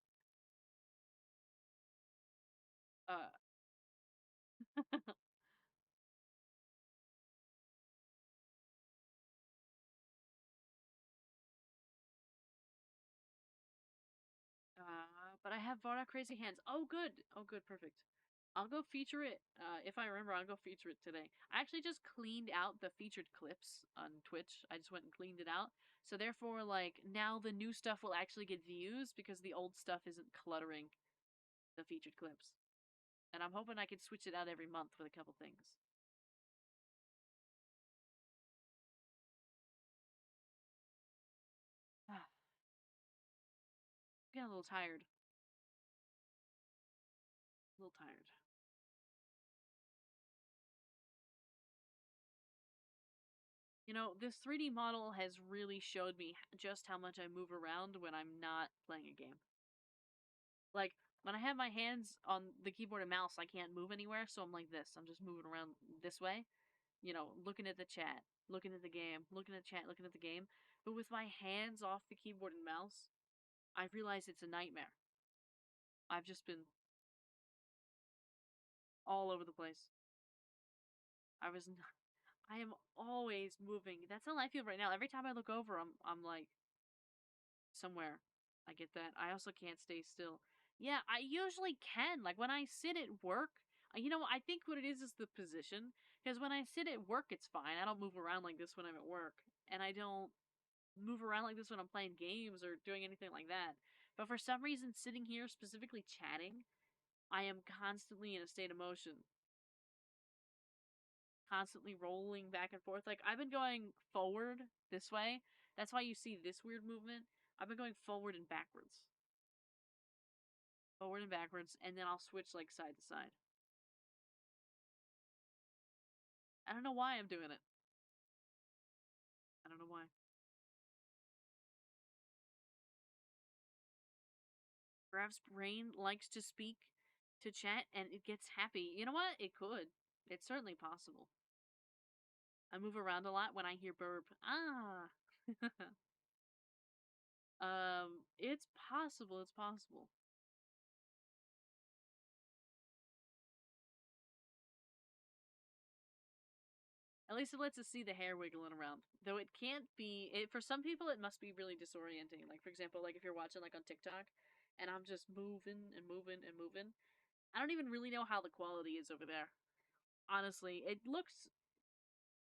Uh. But I have Vara Crazy Hands. Oh, good. Oh, good. Perfect. I'll go feature it. If I remember, I'll go feature it today. I actually just cleaned out the featured clips on Twitch. I just went and cleaned it out. So therefore, like, now the new stuff will actually get views because the old stuff isn't cluttering the featured clips. And I'm hoping I can switch it out every month with a couple things. Getting a little tired. A little tired. You know, this 3D model has really showed me just how much I move around when I'm not playing a game. Like, when I have my hands on the keyboard and mouse, I can't move anywhere, so I'm like this. I'm just moving around this way, you know, looking at the chat, looking at the game, looking at the chat, looking at the game. But with my hands off the keyboard and mouse, I realize it's a nightmare. I've just been all over the place. I am always moving. That's how I feel right now. Every time I look over, I'm like somewhere. I get that. I also can't stay still. Yeah, I usually can. Like when I sit at work, you know, I think what it is the position. Because when I sit at work, it's fine. I don't move around like this when I'm at work, and I don't move around like this when I'm playing games or doing anything like that. But for some reason, sitting here specifically chatting, I am constantly in a state of motion, constantly rolling back and forth. Like I've been going forward this way. That's why you see this weird movement. I've been going forward and backwards. Forward and backwards, and then I'll switch like side to side. I don't know why I'm doing it. I don't know why. Perhaps brain likes to speak to chat and it gets happy. You know what? It could. It's certainly possible. I move around a lot when I hear burp. Ah. It's possible. It's possible. At least it lets us see the hair wiggling around. Though it can't be, for some people it must be really disorienting. Like for example, like if you're watching like on TikTok and I'm just moving and moving and moving. I don't even really know how the quality is over there. Honestly, it looks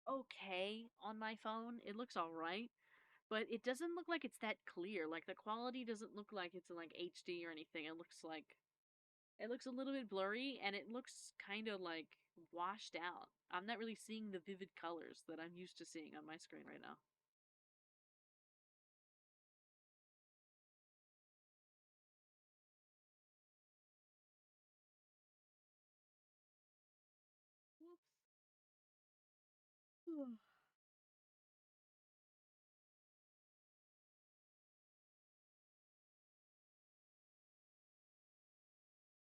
okay on my phone. It looks alright, but it doesn't look like it's that clear. Like the quality doesn't look like it's in like HD or anything. It looks a little bit blurry and it looks kind of like washed out. I'm not really seeing the vivid colors that I'm used to seeing on my screen right now. Whoops.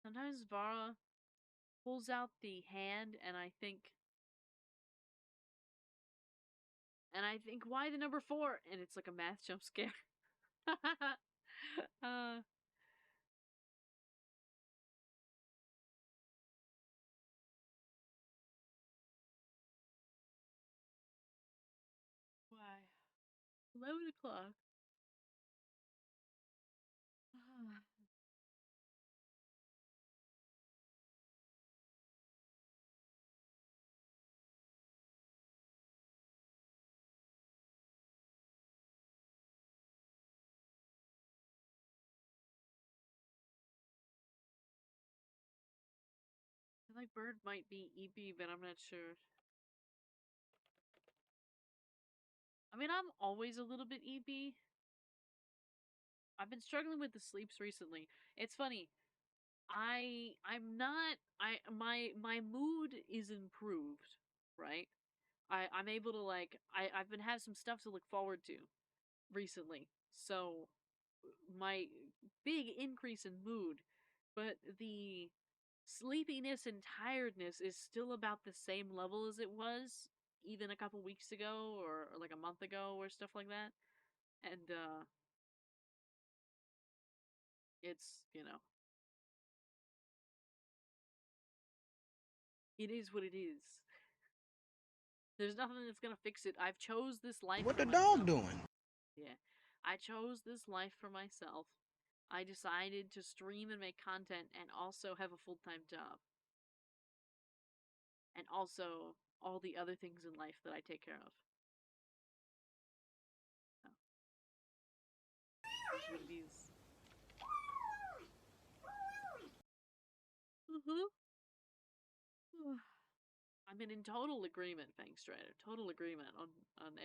Sometimes Vara pulls out the hand and I think And I think, why the number 4? And it's like a math jump scare. uh, why? 11 o'clock. I feel like Bird might be EP, but I'm not sure. I mean, I'm always a little bit EP. I've been struggling with the sleeps recently. It's funny. I'm not my mood is improved, right? I'm able to like I've been having some stuff to look forward to recently. So my big increase in mood, but the sleepiness and tiredness is still about the same level as it was even a couple weeks ago or like a month ago or stuff like that. And it's, it is what it is. There's nothing that's gonna fix it. I've chose this life What for the dog myself. doing? Yeah. I chose this life for myself. I decided to stream and make content and also have a full-time job. And also all the other things in life that I take care of. So, that's what it is. I'm in total agreement, Fangstrider. Total agreement on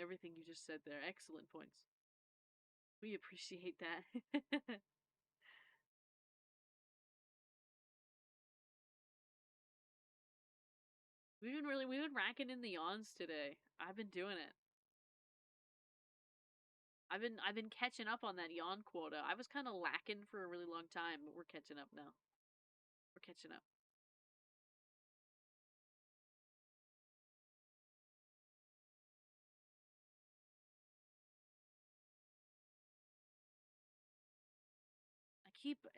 everything you just said there. Excellent points. We appreciate that. we've been racking in the yawns today. I've been doing it. I've been catching up on that yawn quota. I was kind of lacking for a really long time, but we're catching up now. We're catching up.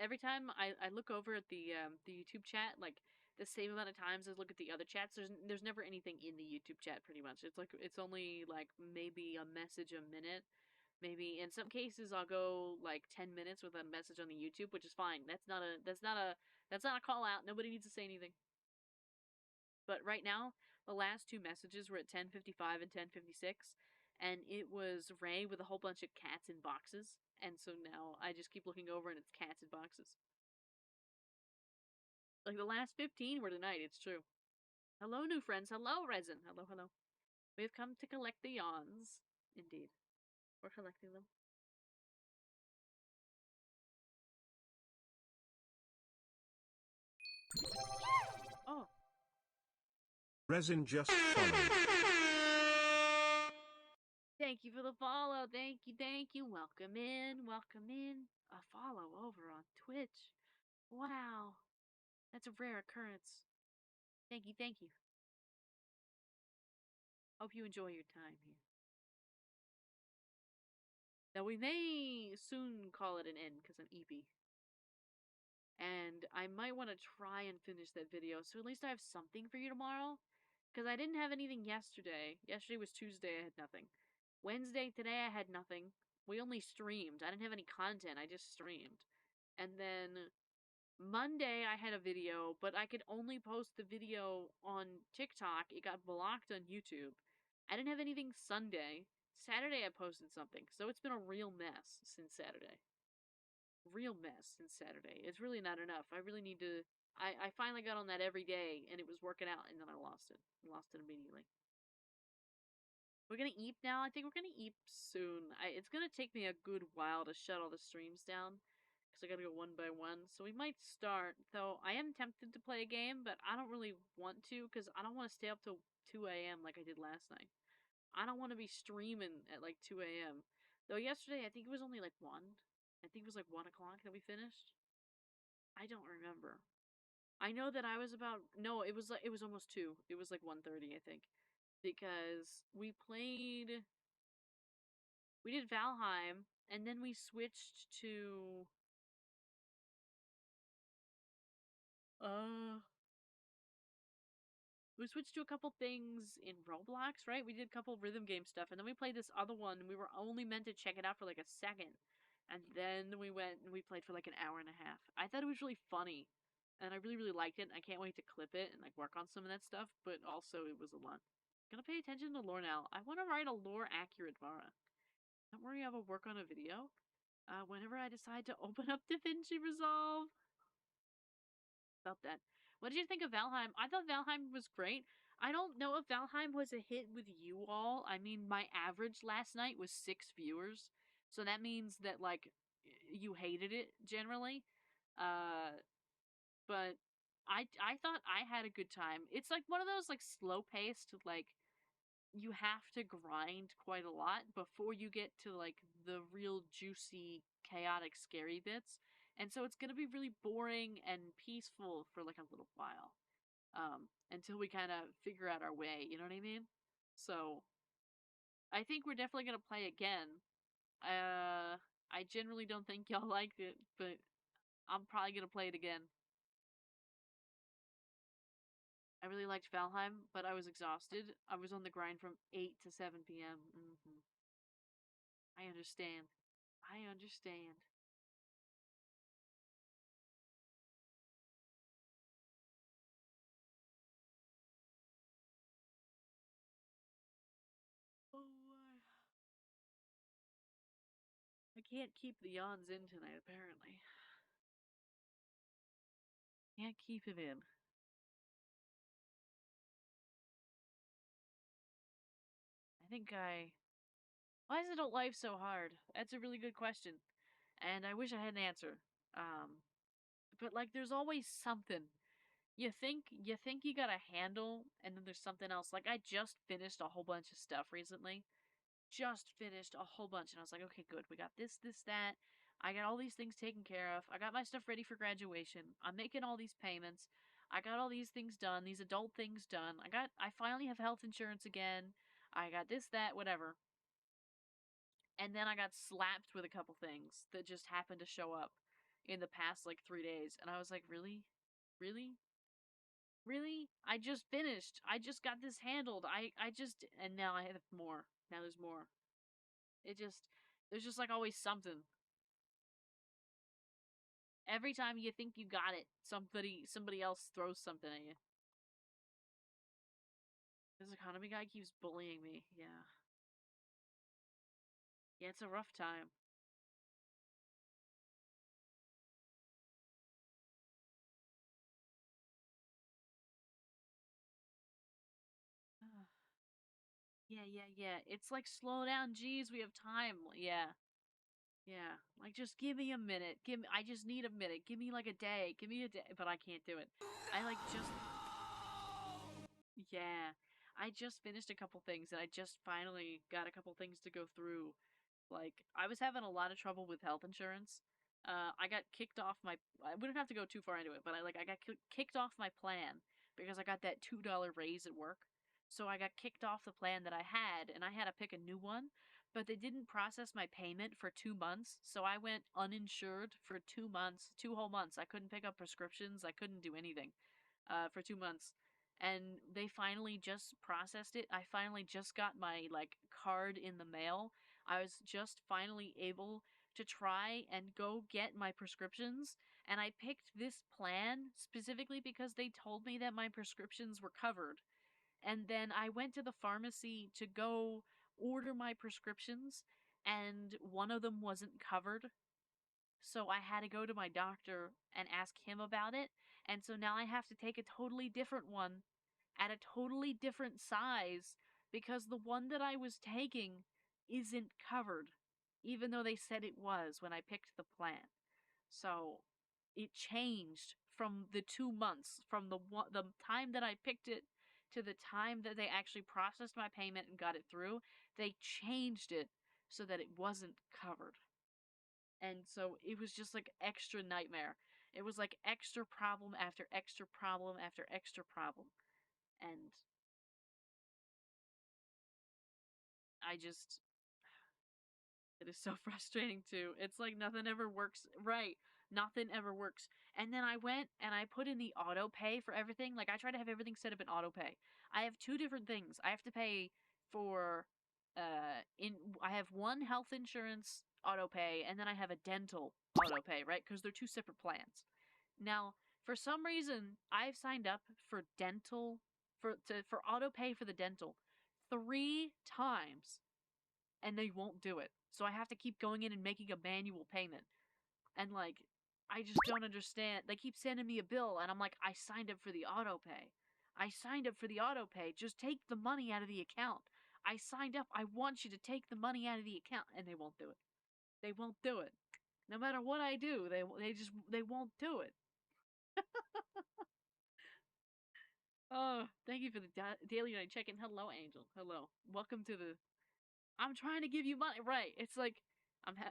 Every time I look over at the YouTube chat, like the same amount of times as look at the other chats, there's never anything in the YouTube chat pretty much. It's only like maybe a message a minute. Maybe in some cases I'll go like 10 minutes without a message on the YouTube, which is fine. That's not a call out. Nobody needs to say anything. But right now, the last 2 messages were at 10:55 and 10:56, and it was Ray with a whole bunch of cats in boxes. And so now I just keep looking over and it's cats in boxes. Like the last 15 were tonight, it's true. Hello, new friends. Hello, Resin. Hello, hello. We have come to collect the yawns. Indeed. We're collecting them. Oh. Resin just followed. Thank you for the follow. Thank you, thank you. Welcome in, welcome in. A follow over on Twitch. Wow. That's a rare occurrence. Thank you, thank you. Hope you enjoy your time here. Now, we may soon call it an end because I'm EP. And I might want to try and finish that video, so at least I have something for you tomorrow. Because I didn't have anything yesterday. Yesterday was Tuesday, I had nothing. Wednesday, today, I had nothing. We only streamed. I didn't have any content, I just streamed. And then Monday, I had a video, but I could only post the video on TikTok. It got blocked on YouTube. I didn't have anything Sunday. Saturday, I posted something. So it's been a real mess since Saturday. Real mess since Saturday. It's really not enough. I really need to. I finally got on that every day, and it was working out, and then I lost it. I lost it immediately. We're gonna eat now. I think we're gonna eat soon. It's gonna take me a good while to shut all the streams down, because I gotta go one by one. So we might start, though I am tempted to play a game, but I don't really want to, because I don't want to stay up till 2 a.m. like I did last night. I don't want to be streaming at like 2 a.m. Though yesterday, I think it was only like 1. I think it was like 1 o'clock that we finished. I don't remember. I know that I was about, no, it was almost 2. It was like 1:30, I think. because we did Valheim, and then we switched to uh we switched to a couple things in Roblox, right? We did a couple rhythm game stuff, and then we played this other one, and we were only meant to check it out for like a second. And then we went and we played for like an hour and a half. I thought it was really funny, and I really, really liked it, and I can't wait to clip it and like work on some of that stuff, but also it was a lot. Gonna pay attention to lore now. I want to write a lore-accurate Vara. Don't worry, I will work on a video. Whenever I decide to open up DaVinci Resolve. About that. What did you think of Valheim? I thought Valheim was great. I don't know if Valheim was a hit with you all. I mean, my average last night was 6 viewers. So that means that, like, you hated it, generally. But I thought I had a good time. It's like one of those, like, slow-paced, like, you have to grind quite a lot before you get to, like, the real juicy, chaotic, scary bits. And so it's gonna be really boring and peaceful for like a little while. Until we kind of figure out our way, you know what I mean? So I think we're definitely gonna play again. I generally don't think y'all liked it, but I'm probably gonna play it again. I really liked Valheim, but I was exhausted. I was on the grind from 8 to 7 p.m. I understand. I understand. Oh, I can't keep the yawns in tonight, apparently. Can't keep it in. Why is adult life so hard? That's a really good question. And I wish I had an answer. But like there's always something. You think you got a handle, and then there's something else. Like I just finished a whole bunch of stuff recently. Just finished a whole bunch, and I was like, okay, good. We got this, that. I got all these things taken care of. I got my stuff ready for graduation. I'm making all these payments. I got all these things done, these adult things done. I finally have health insurance again. I got this, that, whatever. And then I got slapped with a couple things that just happened to show up in the past like 3 days. And I was like, really? Really? Really? I just finished. I just got this handled. And now I have more. Now there's more. There's just like always something. Every time you think you got it, somebody else throws something at you. This economy guy keeps bullying me. Yeah. Yeah, it's a rough time. Yeah. It's like slow down, geez, we have time. Yeah. Yeah, like just give me a minute. I just need a minute. Give me like a day. Give me a day, but I can't do it. I like just yeah. I just finished a couple things and I just finally got a couple things to go through. Like I was having a lot of trouble with health insurance. I got kicked off my I wouldn't have to go too far into it, but I got kicked off my plan because I got that $2 raise at work. So I got kicked off the plan that I had and I had to pick a new one, but they didn't process my payment for 2 months. So I went uninsured for 2 months, 2 whole months. I couldn't pick up prescriptions, I couldn't do anything for 2 months. And they finally just processed it. I finally just got my like card in the mail. I was just finally able to try and go get my prescriptions. And I picked this plan specifically because they told me that my prescriptions were covered. And then I went to the pharmacy to go order my prescriptions, and one of them wasn't covered. So I had to go to my doctor and ask him about it. And so now I have to take a totally different one at a totally different size because the one that I was taking isn't covered, even though they said it was when I picked the plan. So it changed from the 2 months, from the time that I picked it to the time that they actually processed my payment and got it through. They changed it so that it wasn't covered. And so it was just like extra nightmare. It was like extra problem after extra problem after extra problem. And I just it is so frustrating too. It's like nothing ever works right. Nothing ever works. And then I went and I put in the auto pay for everything. Like I try to have everything set up in auto pay. I have two different things. I have to pay for I have one health insurance auto pay and then I have a dental auto pay, right? Because they're two separate plans. Now, for some reason, I've signed up for dental for auto pay for the dental 3 times and they won't do it. So I have to keep going in and making a manual payment. And like, I just don't understand. They keep sending me a bill, and I'm like, I signed up for the auto pay. I signed up for the auto pay. Just take the money out of the account. I signed up. I want you to take the money out of the account, and they won't do it. They won't do it. No matter what I do, they won't do it. Oh, thank you for the daily night check-in. Hello, Angel. Hello. Welcome to the I'm trying to give you money. Right. It's like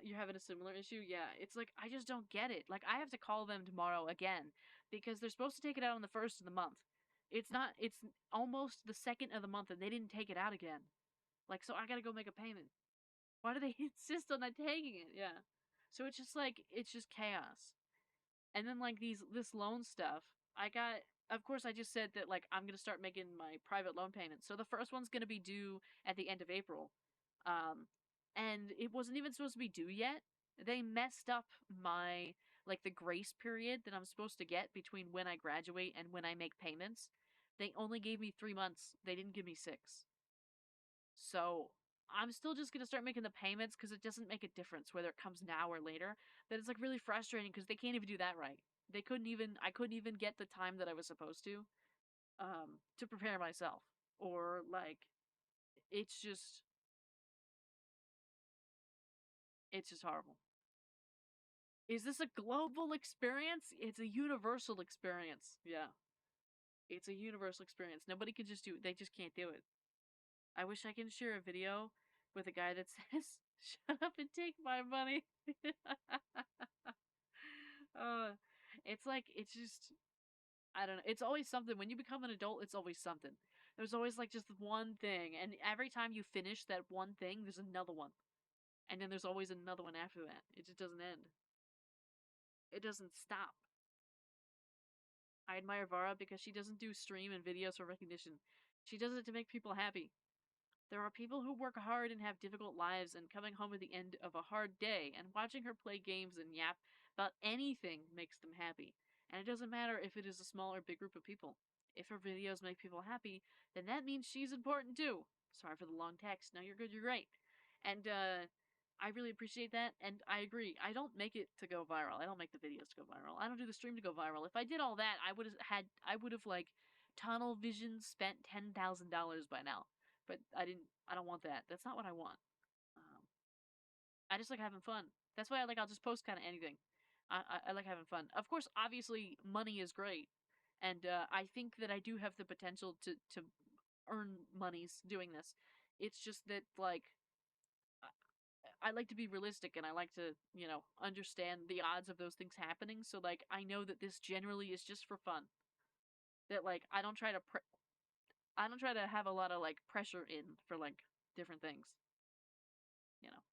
you're having a similar issue. Yeah. It's like I just don't get it. Like I have to call them tomorrow again because they're supposed to take it out on the 1st of the month. It's not it's almost the 2nd of the month and they didn't take it out again. Like so I got to go make a payment. Why do they insist on not taking it? Yeah. So it's just like it's just chaos. And then like this loan stuff, I got of course I just said that like I'm going to start making my private loan payments. So the first one's going to be due at the end of April. Um and it wasn't even supposed to be due yet. They messed up my like the grace period that I'm supposed to get between when I graduate and when I make payments. They only gave me 3 months. They didn't give me 6. So I'm still just gonna start making the payments because it doesn't make a difference whether it comes now or later. But it's like really frustrating because they can't even do that right. I couldn't even get the time that I was supposed to prepare myself. Or like it's just it's just horrible. Is this a global experience? It's a universal experience. Yeah. It's a universal experience. Nobody can just do it. They just can't do it. I wish I can share a video with a guy that says, "Shut up and take my money." uh, it's like it's just I don't know. It's always something. When you become an adult, it's always something. There's always like just one thing, and every time you finish that one thing, there's another one, and then there's always another one after that. It just doesn't end. It doesn't stop. I admire Vara because she doesn't do stream and videos for recognition. She does it to make people happy. There are people who work hard and have difficult lives, and coming home at the end of a hard day and watching her play games and yap about anything makes them happy. And it doesn't matter if it is a small or big group of people. If her videos make people happy, then that means she's important too. Sorry for the long text. No, you're good, you're great. And I really appreciate that, and I agree. I don't make it to go viral. I don't make the videos to go viral. I don't do the stream to go viral. If I did all that, I would have like tunnel vision spent $10,000 by now. But I didn't. I don't want that. That's not what I want. Um, I just like having fun. That's why I'll just post kind of anything. I like having fun. Of course, obviously, money is great, and I think that I do have the potential to earn monies doing this. It's just that like I like to be realistic and I like to, understand the odds of those things happening. So like I know that this generally is just for fun. That like I don't try to have a lot of like pressure in for like different things. You know.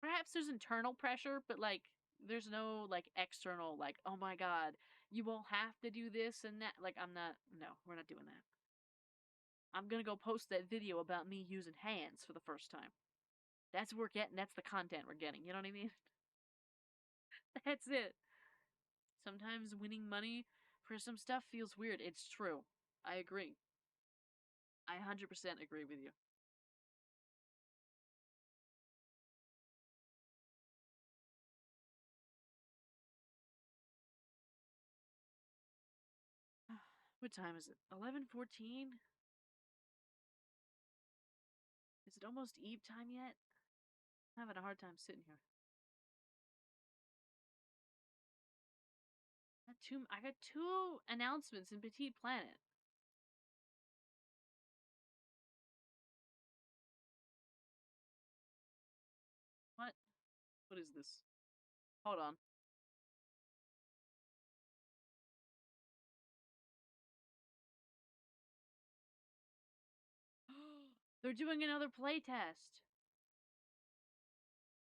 Perhaps there's internal pressure, but like there's no like external like, "Oh my god, you won't have to do this and that." Like I'm not no, we're not doing that. I'm going to go post that video about me using hands for the first time. That's what we're getting. That's the content we're getting. You know what I mean? That's it. Sometimes winning money for some stuff feels weird. It's true. I agree. I 100% agree with you. What time is it? 11:14? Is it almost Eve time yet? I'm having a hard time sitting here. I got two announcements in Petite Planet. What? What is this? Hold on. They're doing another playtest.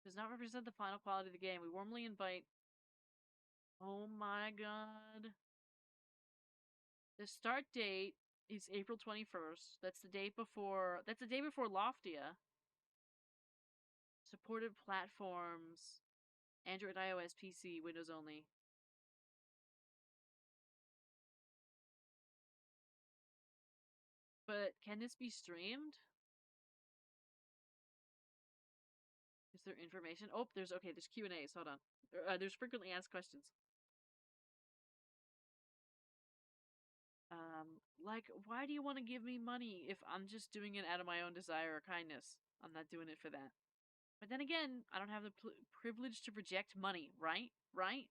Does not represent the final quality of the game. We warmly invite... Oh my god. The start date is April 21st. That's the day before... That's the day before Loftia. Supported platforms... Android, iOS, PC, Windows only. But can this be streamed? Is there information? Oh, there's Q&As. Hold on. There's frequently asked questions. Like, why do you want to give me money if I'm just doing it out of my own desire or kindness? I'm not doing it for that. But then again, I don't have the privilege to reject money, right? Right?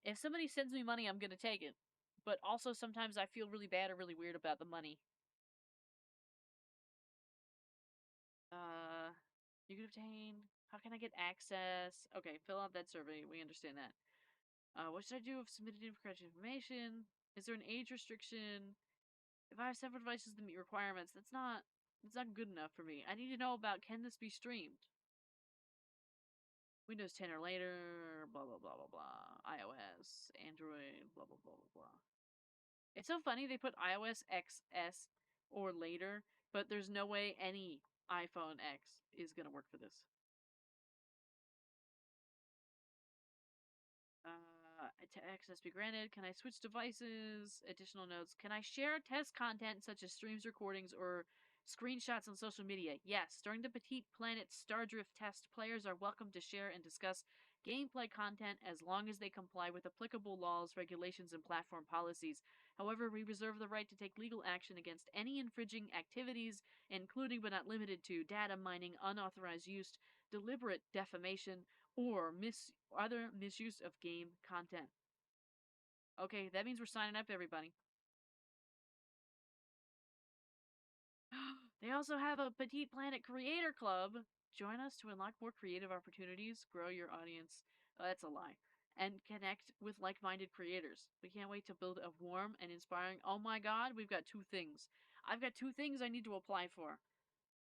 If somebody sends me money, I'm gonna take it. But also sometimes I feel really bad or really weird about the money. You can obtain... How can I get access? Okay, fill out that survey. We understand that. What should I do if submitted incorrect information? Is there an age restriction? If I have several devices that meet requirements, that's not good enough for me. I need to know about, can this be streamed? Windows 10 or later, blah blah blah blah blah. iOS, Android, blah blah blah blah blah. It's so funny they put iOS XS or later, but there's no way any iPhone X is gonna work for this. Access be granted. Can I switch devices? Additional notes. Can I share test content such as streams, recordings, or screenshots on social media? Yes. During the Petite Planet Stardrift test, players are welcome to share and discuss gameplay content as long as they comply with applicable laws, regulations, and platform policies. However, we reserve the right to take legal action against any infringing activities, including but not limited to data mining, unauthorized use, deliberate defamation, or other misuse of game content. Okay, that means we're signing up, everybody. They also have a Petite Planet Creator Club. Join us to unlock more creative opportunities, grow your audience. Oh, that's a lie. And connect with like-minded creators. We can't wait to build a warm and inspiring... Oh my god, we've got 2 things. I've got 2 things I need to apply for.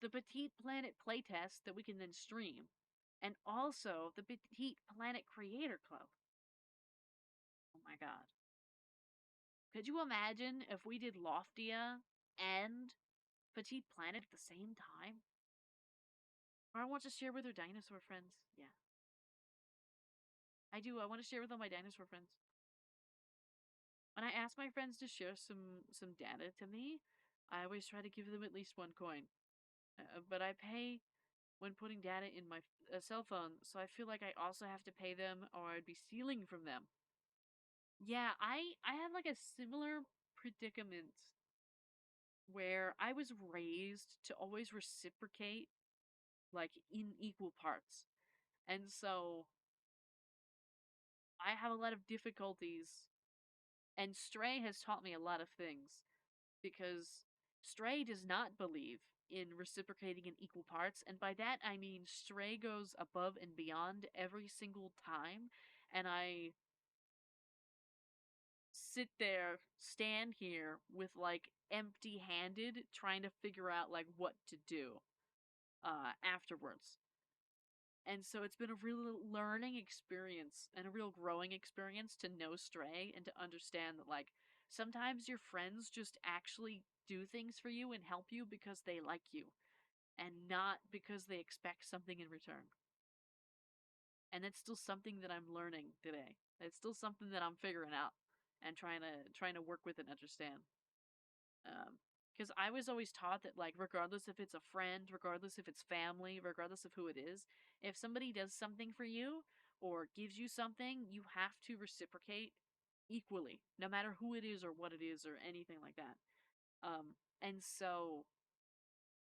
The Petite Planet playtest that we can then stream. And also the Petite Planet Creator Club. Oh my god. Could you imagine if we did Loftia and Petite Planet at the same time? Or I want to share with her dinosaur friends. Yeah. I do. I want to share with all my dinosaur friends. When I ask my friends to share some data to me, I always try to give them at least 1 coin. But I pay when putting data in my cell phone, so I feel like I also have to pay them or I'd be stealing from them. Yeah, I had like a similar predicament where I was raised to always reciprocate, like, in equal parts. And so I have a lot of difficulties, and Stray has taught me a lot of things, because Stray does not believe in reciprocating in equal parts, and by that I mean Stray goes above and beyond every single time, and I stand here with, like, empty-handed, trying to figure out, like, what to do afterwards. And so it's been a real learning experience and a real growing experience to know Stray and to understand that, like, sometimes your friends just actually do things for you and help you because they like you and not because they expect something in return. And that's still something that I'm learning today. It's still something that I'm figuring out and trying to work with and understand. Because I was always taught that, like, regardless if it's a friend, regardless if it's family, regardless of who it is, if somebody does something for you or gives you something, you have to reciprocate equally, no matter who it is or what it is or anything like that. And so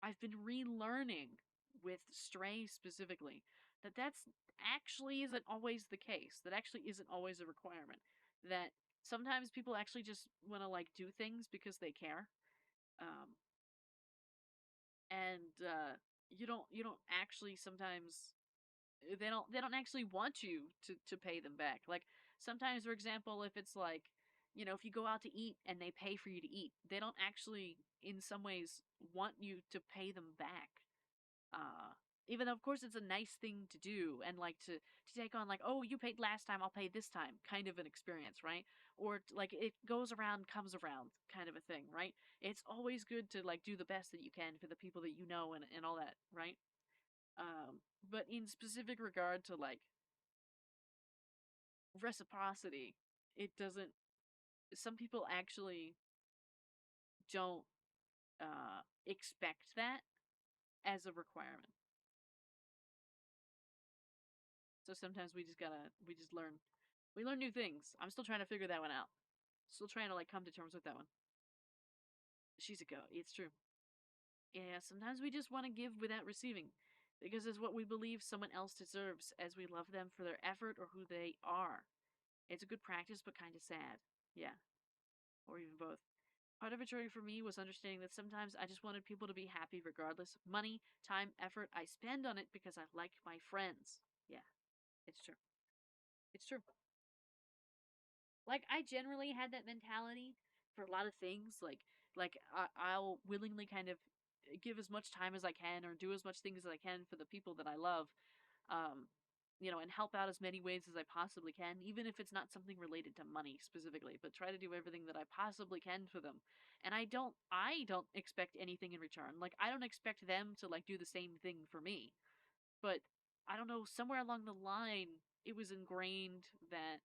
I've been relearning with Stray specifically that's actually isn't always the case. That actually isn't always a requirement. That sometimes people actually just want to, like, do things because they care. Um, and you don't actually sometimes they don't actually want you to pay them back. Like, sometimes, for example, if it's like, if you go out to eat and they pay for you to eat, they don't actually in some ways want you to pay them back. even though of course it's a nice thing to do and like to take on, like, oh, you paid last time, I'll pay this time, kind of an experience, right? Or like it goes around comes around kind of a thing, right? It's always good to like do the best that you can for the people that you know and all that, right? But in specific regard to like reciprocity, it doesn't, some people actually don't expect that as a requirement. So sometimes we just learn, we learn new things. I'm still trying to figure that one out. Still trying to like come to terms with that one. She's a goat. It's true. Yeah, sometimes we just want to give without receiving because it's what we believe someone else deserves as we love them for their effort or who they are. It's a good practice, but kind of sad. Yeah. Or even both. Part of maturing for me was understanding that sometimes I just wanted people to be happy regardless of money, time, effort I spend on it because I like my friends. Yeah, it's true. It's true. Like I generally had that mentality for a lot of things. I'll willingly kind of give as much time as I can or do as much things as I can for the people that I love. Um, and help out as many ways as I possibly can, even if it's not something related to money specifically, but try to do everything that I possibly can for them. And I don't expect anything in return. Like I don't expect them to like do the same thing for me. But I don't know, somewhere along the line it was ingrained that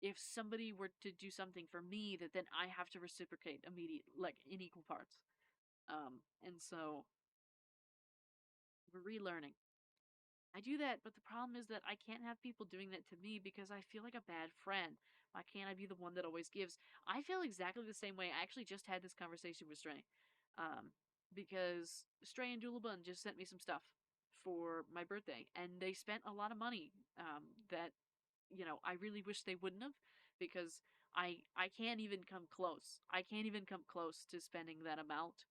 if somebody were to do something for me, that then I have to reciprocate immediately, like in equal parts. And so we're relearning. I do that, but the problem is that I can't have people doing that to me because I feel like a bad friend. Why can't I be the one that always gives? I feel exactly the same way. I actually just had this conversation with Stray. Um, because Stray and Doolabun just sent me some stuff for my birthday, and they spent a lot of money that, I really wish they wouldn't have, because I can't even come close. I can't even come close to spending that amount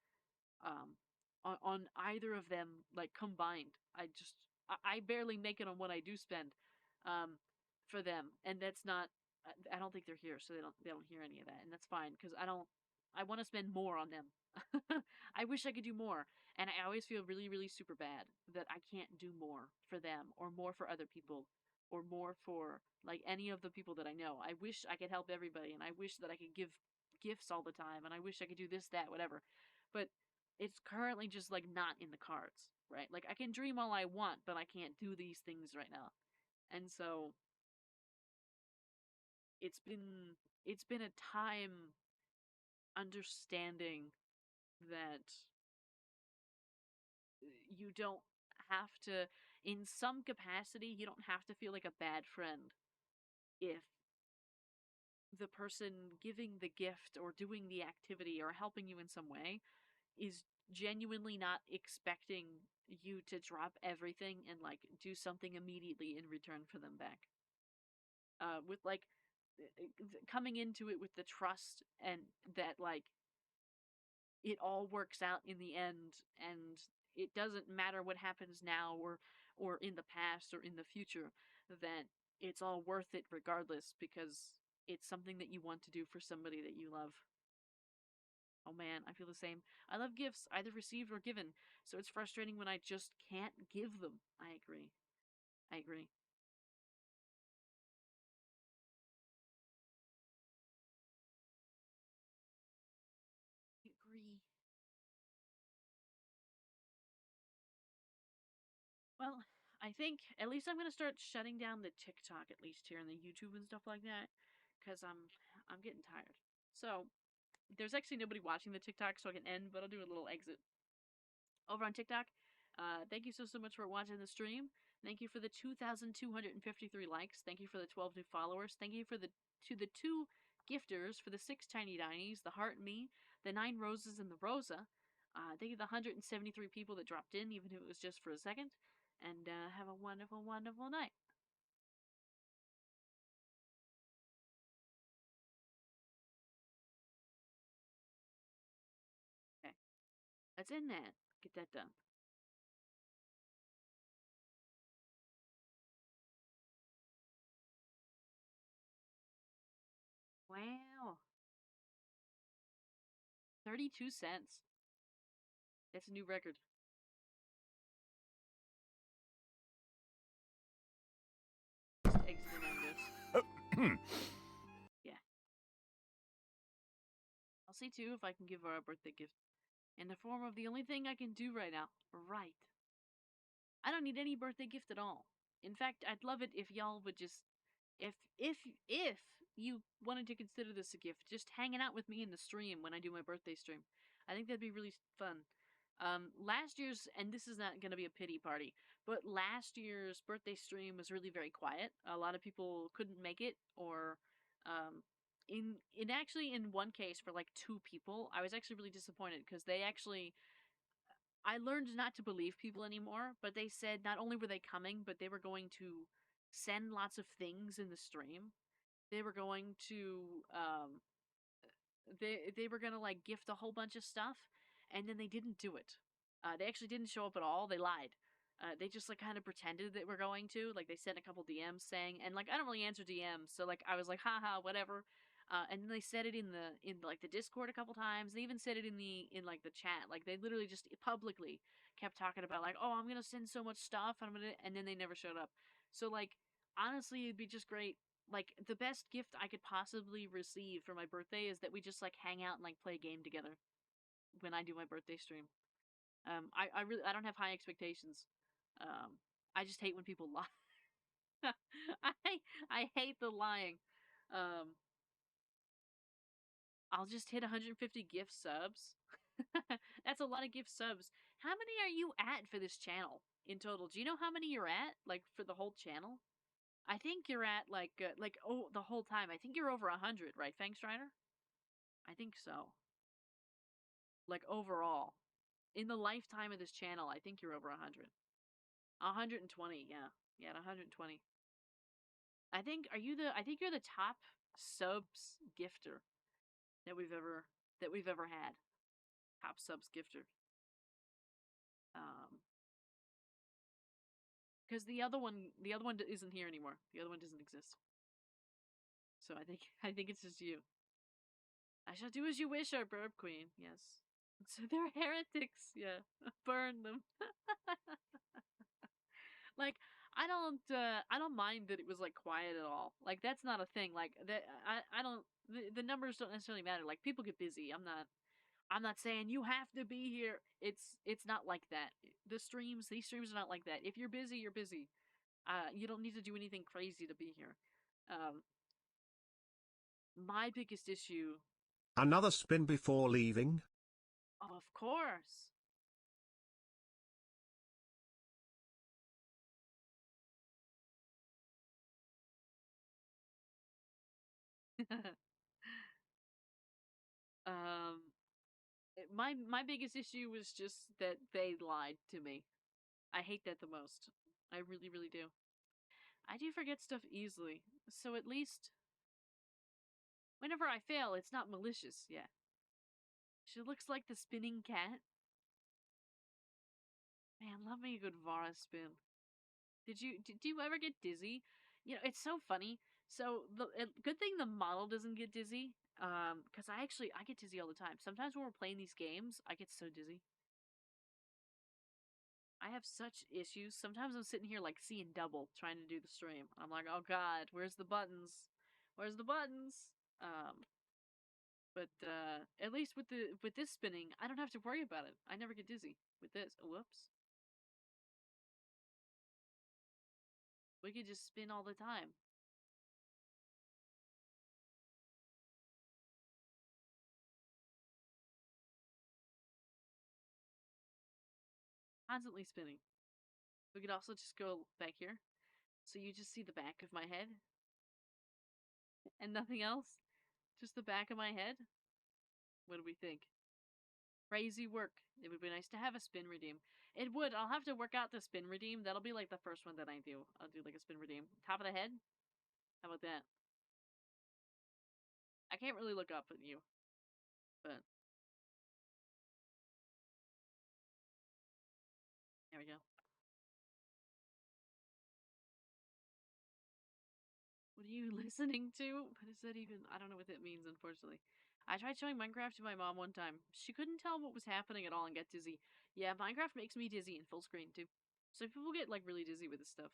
um, on either of them, like combined. I barely make it on what I do spend for them, and that's not. I don't think they're here, so they don't hear any of that, and that's fine because I don't. I want to spend more on them. I wish I could do more, and I always feel really, really super bad that I can't do more for them or more for other people or more for like any of the people that I know. I wish I could help everybody, and I wish that I could give gifts all the time, and I wish I could do this, that, whatever. But it's currently just like not in the cards, right? Like I can dream all I want, but I can't do these things right now. And so it's been it's been a time understanding that you don't have to, in some capacity, you don't have to feel like a bad friend if the person giving the gift or doing the activity or helping you in some way is genuinely not expecting you to drop everything and like do something immediately in return for them back. With like coming into it with the trust and that like it all works out in the end, and it doesn't matter what happens now or in the past or in the future, that it's all worth it regardless because it's something that you want to do for somebody that you love. Oh man, I feel the same. I love gifts, either received or given, so it's frustrating when I just can't give them. I agree. I agree. I agree. Well, I think at least I'm gonna start shutting down the TikTok at least here and the YouTube and stuff like that, because I'm getting tired. So there's actually nobody watching the TikTok, so I can end, but I'll do a little exit over on TikTok. Thank you so much for watching the stream. Thank you for the 2,253 likes. Thank you for the 12 new followers. Thank you for the two gifters for the 6 tiny dinies, the heart and me, the 9 roses and the rosa. Thank you to the 173 people that dropped in, even if it was just for a second. And have a wonderful, wonderful night. Okay, let's end that. Get that done. Wow. 32 cents. That's a new record. Yeah. I'll see too if I can give her a birthday gift in the form of the only thing I can do right now. Right. I don't need any birthday gift at all. In fact, I'd love it if y'all would just if you wanted to consider this a gift, just hanging out with me in the stream when I do my birthday stream. I think that'd be really fun. Last year's, and this is not going to be a pity party, but last year's birthday stream was really very quiet. A lot of people couldn't make it, or in one case for like 2 people, I was actually really disappointed because they actually I learned not to believe people anymore, but they said not only were they coming, but they were going to send lots of things in the stream. They were going to they were gonna like gift a whole bunch of stuff, and then they didn't do it. They actually didn't show up at all. They lied. They just like kind of pretended that we're going to. Like they sent a couple DMs saying, and like I don't really answer DMs, so like I was like, haha, whatever. And then they said it in like the Discord a couple times. They even said it in like the chat. Like they literally just publicly kept talking about like, oh, I'm gonna send so much stuff, and then they never showed up. So like honestly, it'd be just great. Like the best gift I could possibly receive for my birthday is that we just like hang out and like play a game together when I do my birthday stream. I don't have high expectations. I just hate when people lie. I hate the lying. Um, I'll just hit 150 gift subs. That's a lot of gift subs. How many are you at for this channel in total? Do you know how many you're at, like for the whole channel? I think you're at like oh the whole time. I think you're over 100, right, Fang Strider? I think so. Like overall, in the lifetime of this channel, I think you're over 100. 120, yeah, yeah, 120. I think I think you're the top subs gifter that we've ever had. Top subs gifter. Because the other one isn't here anymore. The other one doesn't exist. So I think it's just you. I shall do as you wish, our burb queen. Yes. So they're heretics. Yeah. Burn them. Like I don't mind that it was like quiet at all. Like that's not a thing. Like that I don't the numbers don't necessarily matter. Like people get busy. I'm not saying you have to be here. It's not like that. These streams are not like that. If you're busy, you're busy. You don't need to do anything crazy to be here. Um my biggest issue, Another spin before leaving? of course. um my biggest issue was just that they lied to me. I hate that the most. I really, really do. I do forget stuff easily, so at least whenever I fail, it's not malicious. Yeah. She looks like the spinning cat. Man, love me a good Vara spin. Did you ever get dizzy? You know, it's so funny. So good thing the model doesn't get dizzy. Because I get dizzy all the time. Sometimes when we're playing these games, I get so dizzy. I have such issues. Sometimes I'm sitting here like seeing double trying to do the stream. I'm like, oh god, where's the buttons? Where's the buttons? But at least with this spinning, I don't have to worry about it. I never get dizzy with this. Oh, whoops. We could just spin all the time. Constantly spinning. We could also just go back here. So you just see the back of my head. And nothing else. Just the back of my head. What do we think? Crazy work. It would be nice to have a spin redeem. It would. I'll have to work out the spin redeem. That'll be like the first one that I do. I'll do like a spin redeem. Top of the head? How about that? I can't really look up at you. But there we go. What are you listening to? What is that even? I don't know what that means, unfortunately. I tried showing Minecraft to my mom one time. She couldn't tell what was happening at all and get dizzy. Yeah, Minecraft makes me dizzy in full screen, too. So people get, like, really dizzy with this stuff.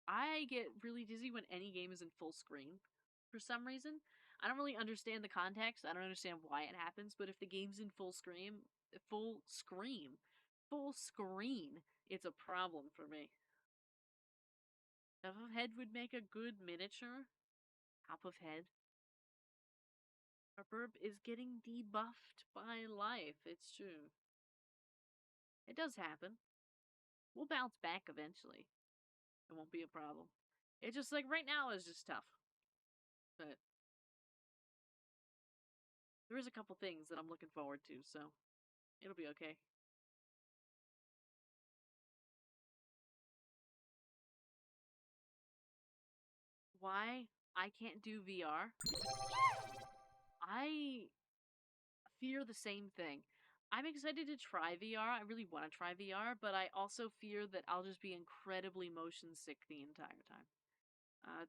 I get really dizzy when any game is in full screen for some reason. I don't really understand the context. I don't understand why it happens, but if the game's in full screen, it's a problem for me. Top of Head would make a good miniature. Top of Head. Our burb is getting debuffed by life. It's true. It does happen. We'll bounce back eventually. It won't be a problem. It's just like right now is just tough. But there is a couple things that I'm looking forward to, so it'll be okay. Why I can't do VR? I fear the same thing. I'm excited to try VR. I really want to try VR, but I also fear that I'll just be incredibly motion sick the entire time.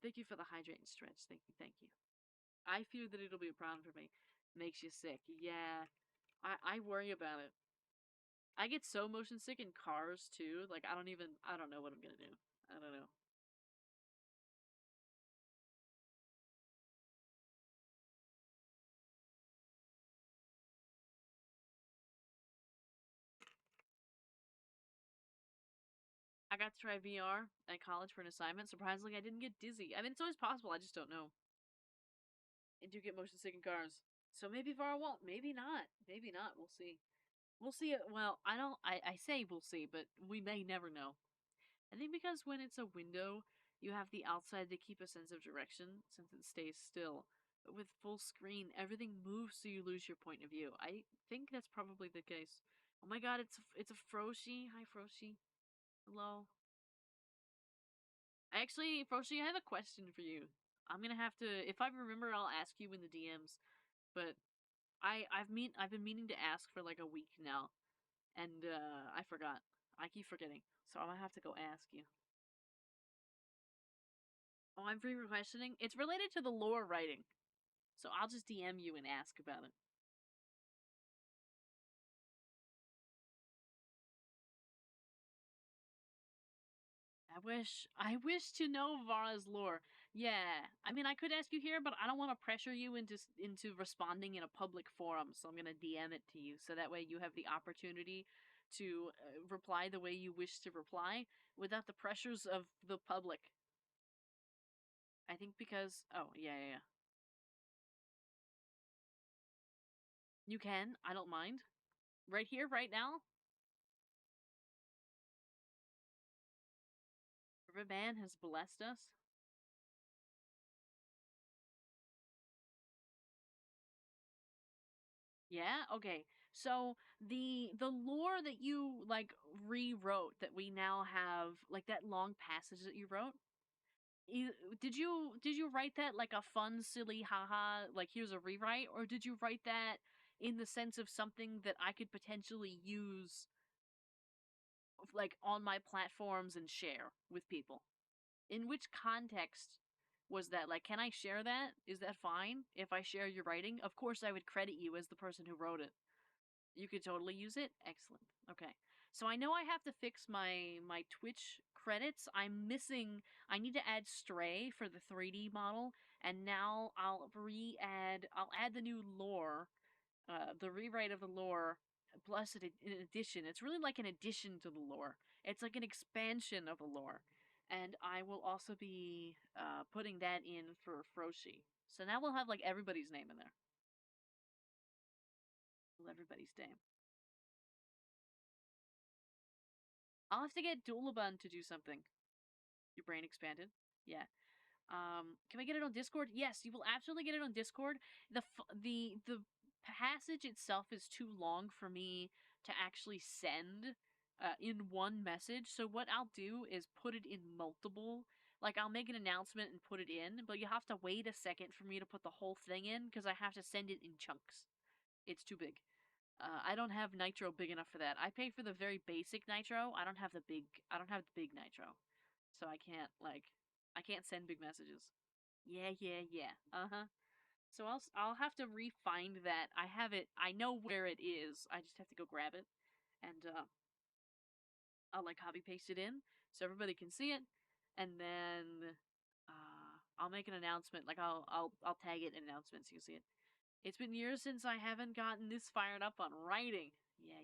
Thank you for the hydrate and stretch. Thank you, thank you. I fear that it'll be a problem for me. Makes you sick. Yeah, I worry about it. I get so motion sick in cars too. Like I don't know what I'm gonna do. I don't know. I got to try VR at college for an assignment. Surprisingly, I didn't get dizzy. I mean, it's always possible. I just don't know. I do get motion sick in cars. So maybe VR won't. Maybe not. Maybe not. We'll see. We'll see. Well, I don't. I say we'll see, but we may never know. I think because when it's a window, you have the outside to keep a sense of direction since it stays still. But with full screen, everything moves so you lose your point of view. I think that's probably the case. Oh my god, it's a Froshi. Hi, Froshi. Hello. Actually, Froshi, I have a question for you. I'm gonna have to, if I remember, I'll ask you in the DMs. But I've been meaning to ask for like a week now, and I forgot. I keep forgetting, so I'm gonna have to go ask you. Oh, I'm free questioning. It's related to the lore writing, so I'll just DM you and ask about it. I wish to know Vara's lore. Yeah, I mean, I could ask you here, but I don't want to pressure you into responding in a public forum, so I'm gonna DM it to you, so that way you have the opportunity to reply the way you wish to reply without the pressures of the public. I think because yeah. You can. I don't mind. Right here, right now. Riverman has blessed us. Yeah. Okay. So the lore that you like rewrote that we now have like that long passage that you wrote. You, did you write that like a fun, silly, haha, like here's a rewrite, or did you write that in the sense of something that I could potentially use like on my platforms and share with people? In which context was that? Like, can I share that? Is that fine if I share your writing? Of course, I would credit you as the person who wrote it. You could totally use it. Excellent. Okay. So I know I have to fix my Twitch credits. I'm missing. I need to add Stray for the 3D model, and now I'll add the new lore, the rewrite of the lore, plus an addition. It's really like an addition to the lore. It's like an expansion of the lore, and I will also be putting that in for Froshi. So now we'll have like everybody's name in there. Everybody's name. I'll have to get Dulabun to do something. Your brain expanded? Yeah. Can we get it on Discord? Yes, you will absolutely get it on Discord. The passage itself is too long for me to actually send in one message. So what I'll do is put it in multiple. Like I'll make an announcement and put it in, but you have to wait a second for me to put the whole thing in because I have to send it in chunks. It's too big. I don't have Nitro big enough for that. I pay for the very basic Nitro. I don't have the big Nitro. So I can't send big messages. Yeah. Uh-huh. So I'll have to re-find that. I have it. I know where it is. I just have to go grab it and I'll like copy paste it in so everybody can see it. and then I'll make an announcement. Like I'll tag it in announcements. You can see it. It's been years since I haven't gotten this fired up on writing. Yeah.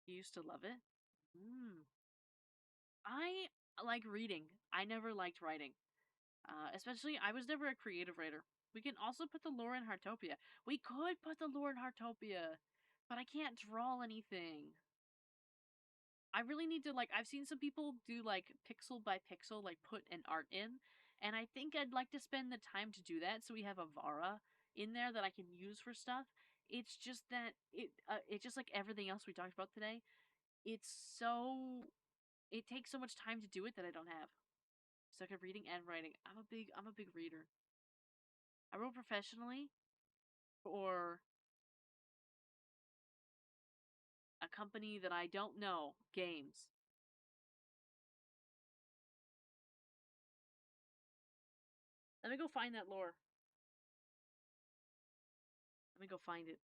You used to love it. I like reading. I never liked writing. Especially, I was never a creative writer. We can also put the lore in Heartopia. We could put the lore in Heartopia, but I can't draw anything. I really need to, like, I've seen some people do, like, pixel by pixel, like, put an art in, and I think I'd like to spend the time to do that so we have a Vara in there that I can use for stuff. It's just that, it's just like everything else we talked about today. It takes so much time to do it that I don't have. Stuck at reading and writing. I'm a big reader. I wrote professionally for a company that I don't know, games. Let me go find that lore. Let me go find it.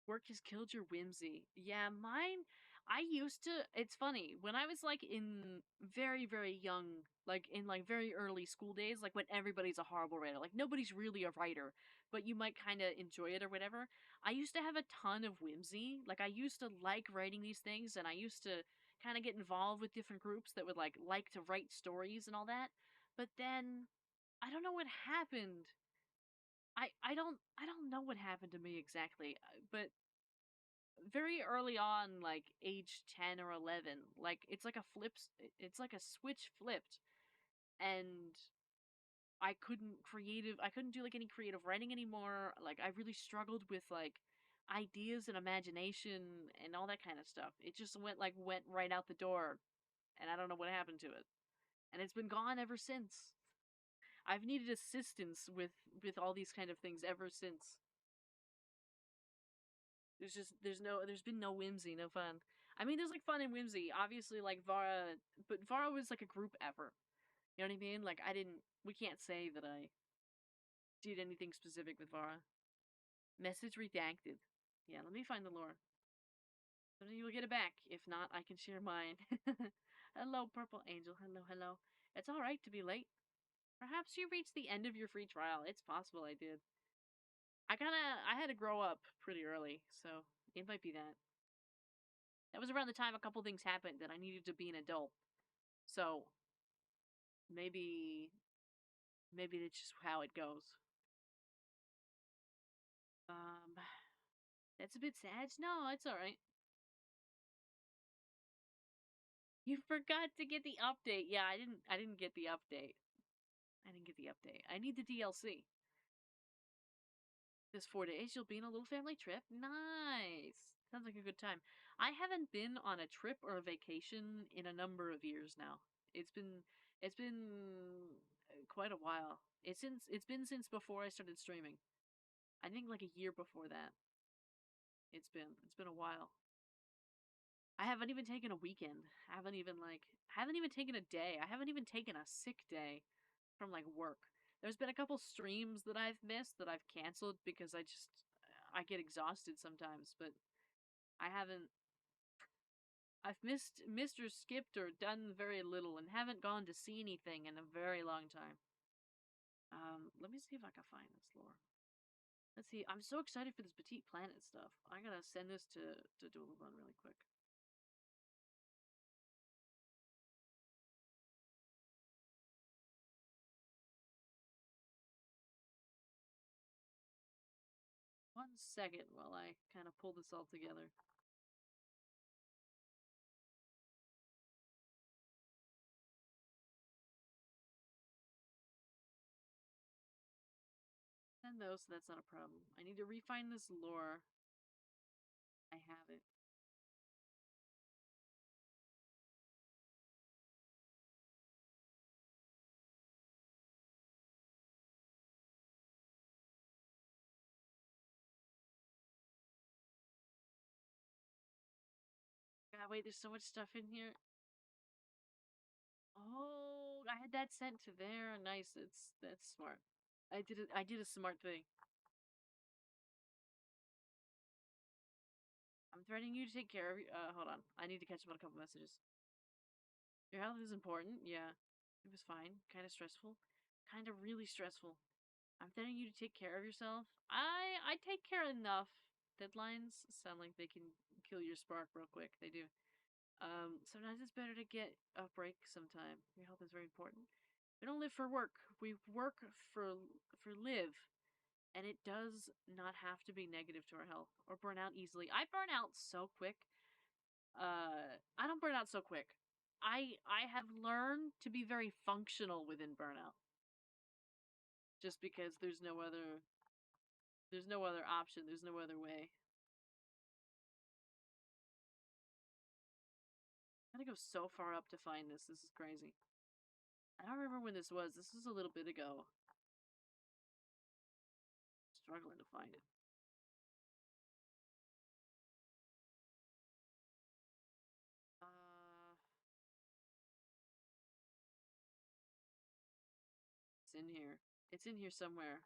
Work has killed your whimsy. Yeah, mine. I used to. It's funny when I was like in very very young, like in like very early school days, like when everybody's a horrible writer, like nobody's really a writer, but you might kind of enjoy it or whatever. I used to have a ton of whimsy. Like I used to like writing these things, and I used to kind of get involved with different groups that would like to write stories and all that. But then I don't know what happened. I don't know what happened to me exactly, but very early on, like age 10 or 11, like it's like a it's like a switch flipped, and I couldn't do like any creative writing anymore. Like I really struggled with like ideas and imagination and all that kind of stuff. It just went right out the door, and I don't know what happened to it. And it's been gone ever since. I've needed assistance with all these kind of things ever since. There's been no whimsy, no fun. I mean, there's like fun and whimsy. Obviously, like Vara, but Vara was like a group effort. You know what I mean? Like we can't say that I did anything specific with Vara. Message redacted. Yeah, let me find the lore. Someday you will get it back. If not, I can share mine. Hello, Purple Angel. Hello. It's alright to be late. Perhaps you reached the end of your free trial. It's possible I did. I had to grow up pretty early, so it might be that. That was around the time a couple things happened that I needed to be an adult. So maybe that's just how it goes. Um that's a bit sad. No, it's alright. You forgot to get the update. Yeah, I didn't get the update. I didn't get the update. I need the DLC. This 4 days you'll be in a little family trip. Nice. Sounds like a good time. I haven't been on a trip or a vacation in a number of years now. It's been quite a while. It's been since before I started streaming. I think like a year before that. It's been a while. I haven't even taken a weekend. I haven't even taken a day. I haven't even taken a sick day from like work. There's been a couple streams that I've missed that I've canceled because I get exhausted sometimes, but I haven't I've missed or skipped or done very little and haven't gone to see anything in a very long time. Let me see if I can find this lore. Let's see. I'm so excited for this Petite Planet stuff. I gotta send this to Dualabun really quick. One second while I kind of pull this all together. And those, so that's not a problem. I need to refine this lore. I have it. God, wait, there's so much stuff in here. Oh, I had that sent to there. Nice. That's smart. I did a smart thing. I'm threatening you to take care of you. Hold on. I need to catch up on a couple messages. Your health is important. Yeah, it was fine. Kind of stressful. Kind of really stressful. I'm telling you to take care of yourself. I take care enough. Deadlines sound like they can kill your spark real quick. They do. Sometimes it's better to get a break sometime. Your health is very important. We don't live for work. We work for live. And it does not have to be negative to our health or burn out easily. I burn out so quick. I don't burn out so quick. I have learned to be very functional within burnout. Just because there's no other option, there's no other way. I gotta go so far up to find this. This is crazy. I don't remember when this was. This was a little bit ago. Struggling to find it. It's in here. It's in here somewhere.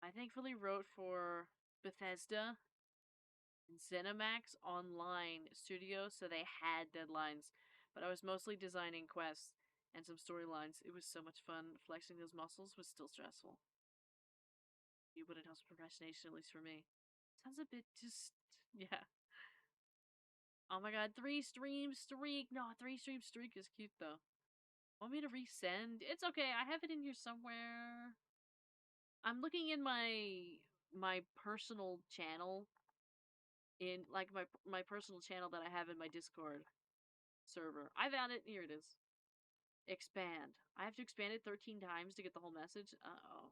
I thankfully wrote for Bethesda and ZeniMax Online Studios, so they had deadlines. But I was mostly designing quests and some storylines. It was so much fun. Flexing those muscles was still stressful. But it helps procrastination, at least for me. Sounds a bit just... yeah. Oh my god, 3-stream streak! No, 3-stream streak is cute, though. Want me to resend? It's okay, I have it in here somewhere. I'm looking in my personal channel. In, like, my personal channel that I have in my Discord server. I found it. Here it is. Expand. I have to expand it 13 times to get the whole message. Uh-oh.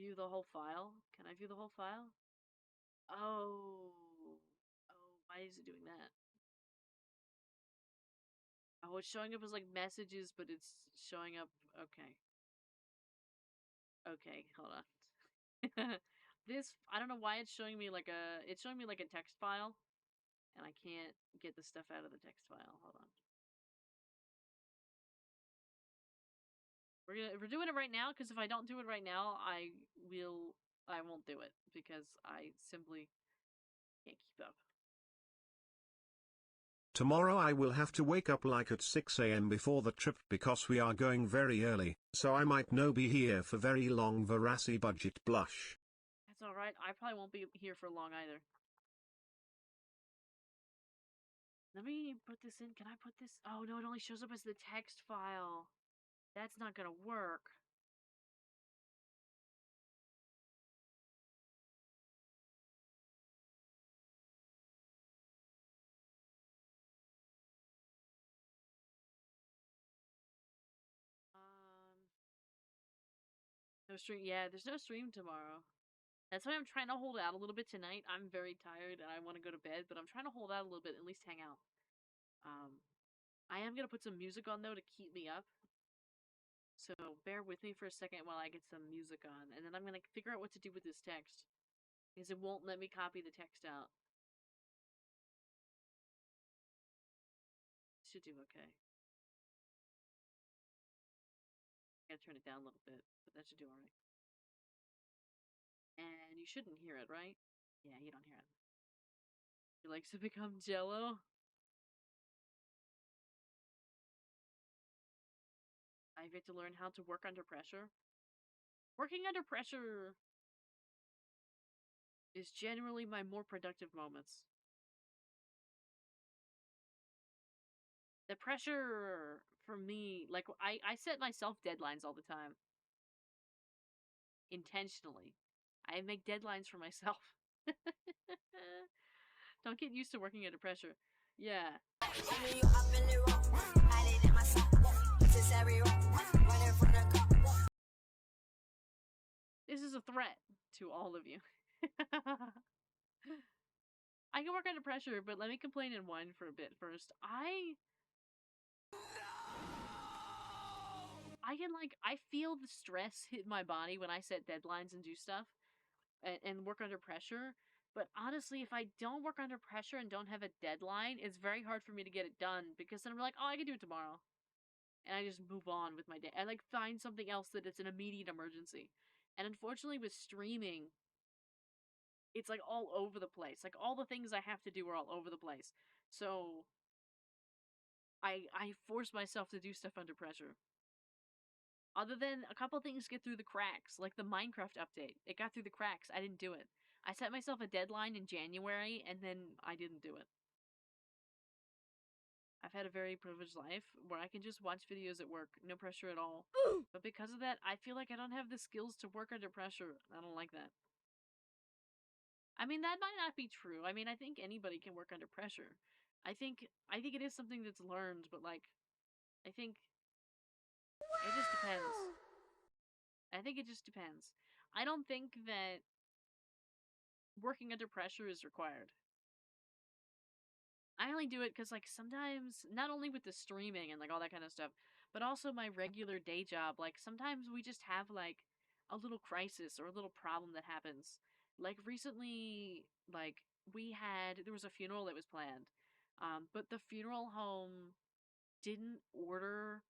View the whole file? Can I view the whole file? Oh. Oh, why is it doing that? Oh, it's showing up as, like, messages, but it's showing up... Okay. Okay, hold on. This... I don't know why it's showing me like a... It's showing me like a text file. And I can't get the stuff out of the text file. Hold on. We're doing it right now, because if I don't do it right now, I won't do it, because I simply can't keep up. Tomorrow I will have to wake up like at 6 AM before the trip because we are going very early, so I might no be here for very long. Verasi budget blush. That's alright, I probably won't be here for long either. Let me put this in. Can I put this? Oh no, it only shows up as the text file. That's not gonna work. No stream. Yeah, there's no stream tomorrow. That's why I'm trying to hold out a little bit tonight. I'm very tired and I want to go to bed, but I'm trying to hold out a little bit, at least hang out. I am gonna put some music on though to keep me up. So bear with me for a second while I get some music on, and then I'm gonna figure out what to do with this text. Because it won't let me copy the text out. Should do okay. I gotta turn it down a little bit, but that should do alright. And you shouldn't hear it, right? Yeah, you don't hear it. Your legs have become jello? I've yet to learn how to work under pressure. Working under pressure is generally my more productive moments. The pressure for me, like, I set myself deadlines all the time. Intentionally. I make deadlines for myself. Don't get used to working under pressure. Yeah. This is a threat to all of you. I can work under pressure, but let me complain and whine for a bit first. I feel the stress hit my body when I set deadlines and do stuff and work under pressure. But honestly, if I don't work under pressure and don't have a deadline, it's very hard for me to get it done because then I'm like, oh, I can do it tomorrow. and I just move on with my day. I like find something else that it's an immediate emergency. And unfortunately with streaming, it's like all over the place. Like all the things I have to do are all over the place. So I force myself to do stuff under pressure. Other than a couple things get through the cracks, like the Minecraft update. It got through the cracks. I didn't do it. I set myself a deadline in January and then I didn't do it. I've had a very privileged life where I can just watch videos at work, no pressure at all. But because of that, I feel like I don't have the skills to work under pressure. I don't like that. I mean, that might not be true. I mean, I think anybody can work under pressure. I think it is something that's learned, but like I think it just depends. I think it just depends. I don't think that working under pressure is required. I only do it because, like, sometimes, not only with the streaming and, like, all that kind of stuff, but also my regular day job, like, sometimes we just have, like, a little crisis or a little problem that happens. Like, recently, like, there was a funeral that was planned, but the funeral home didn't order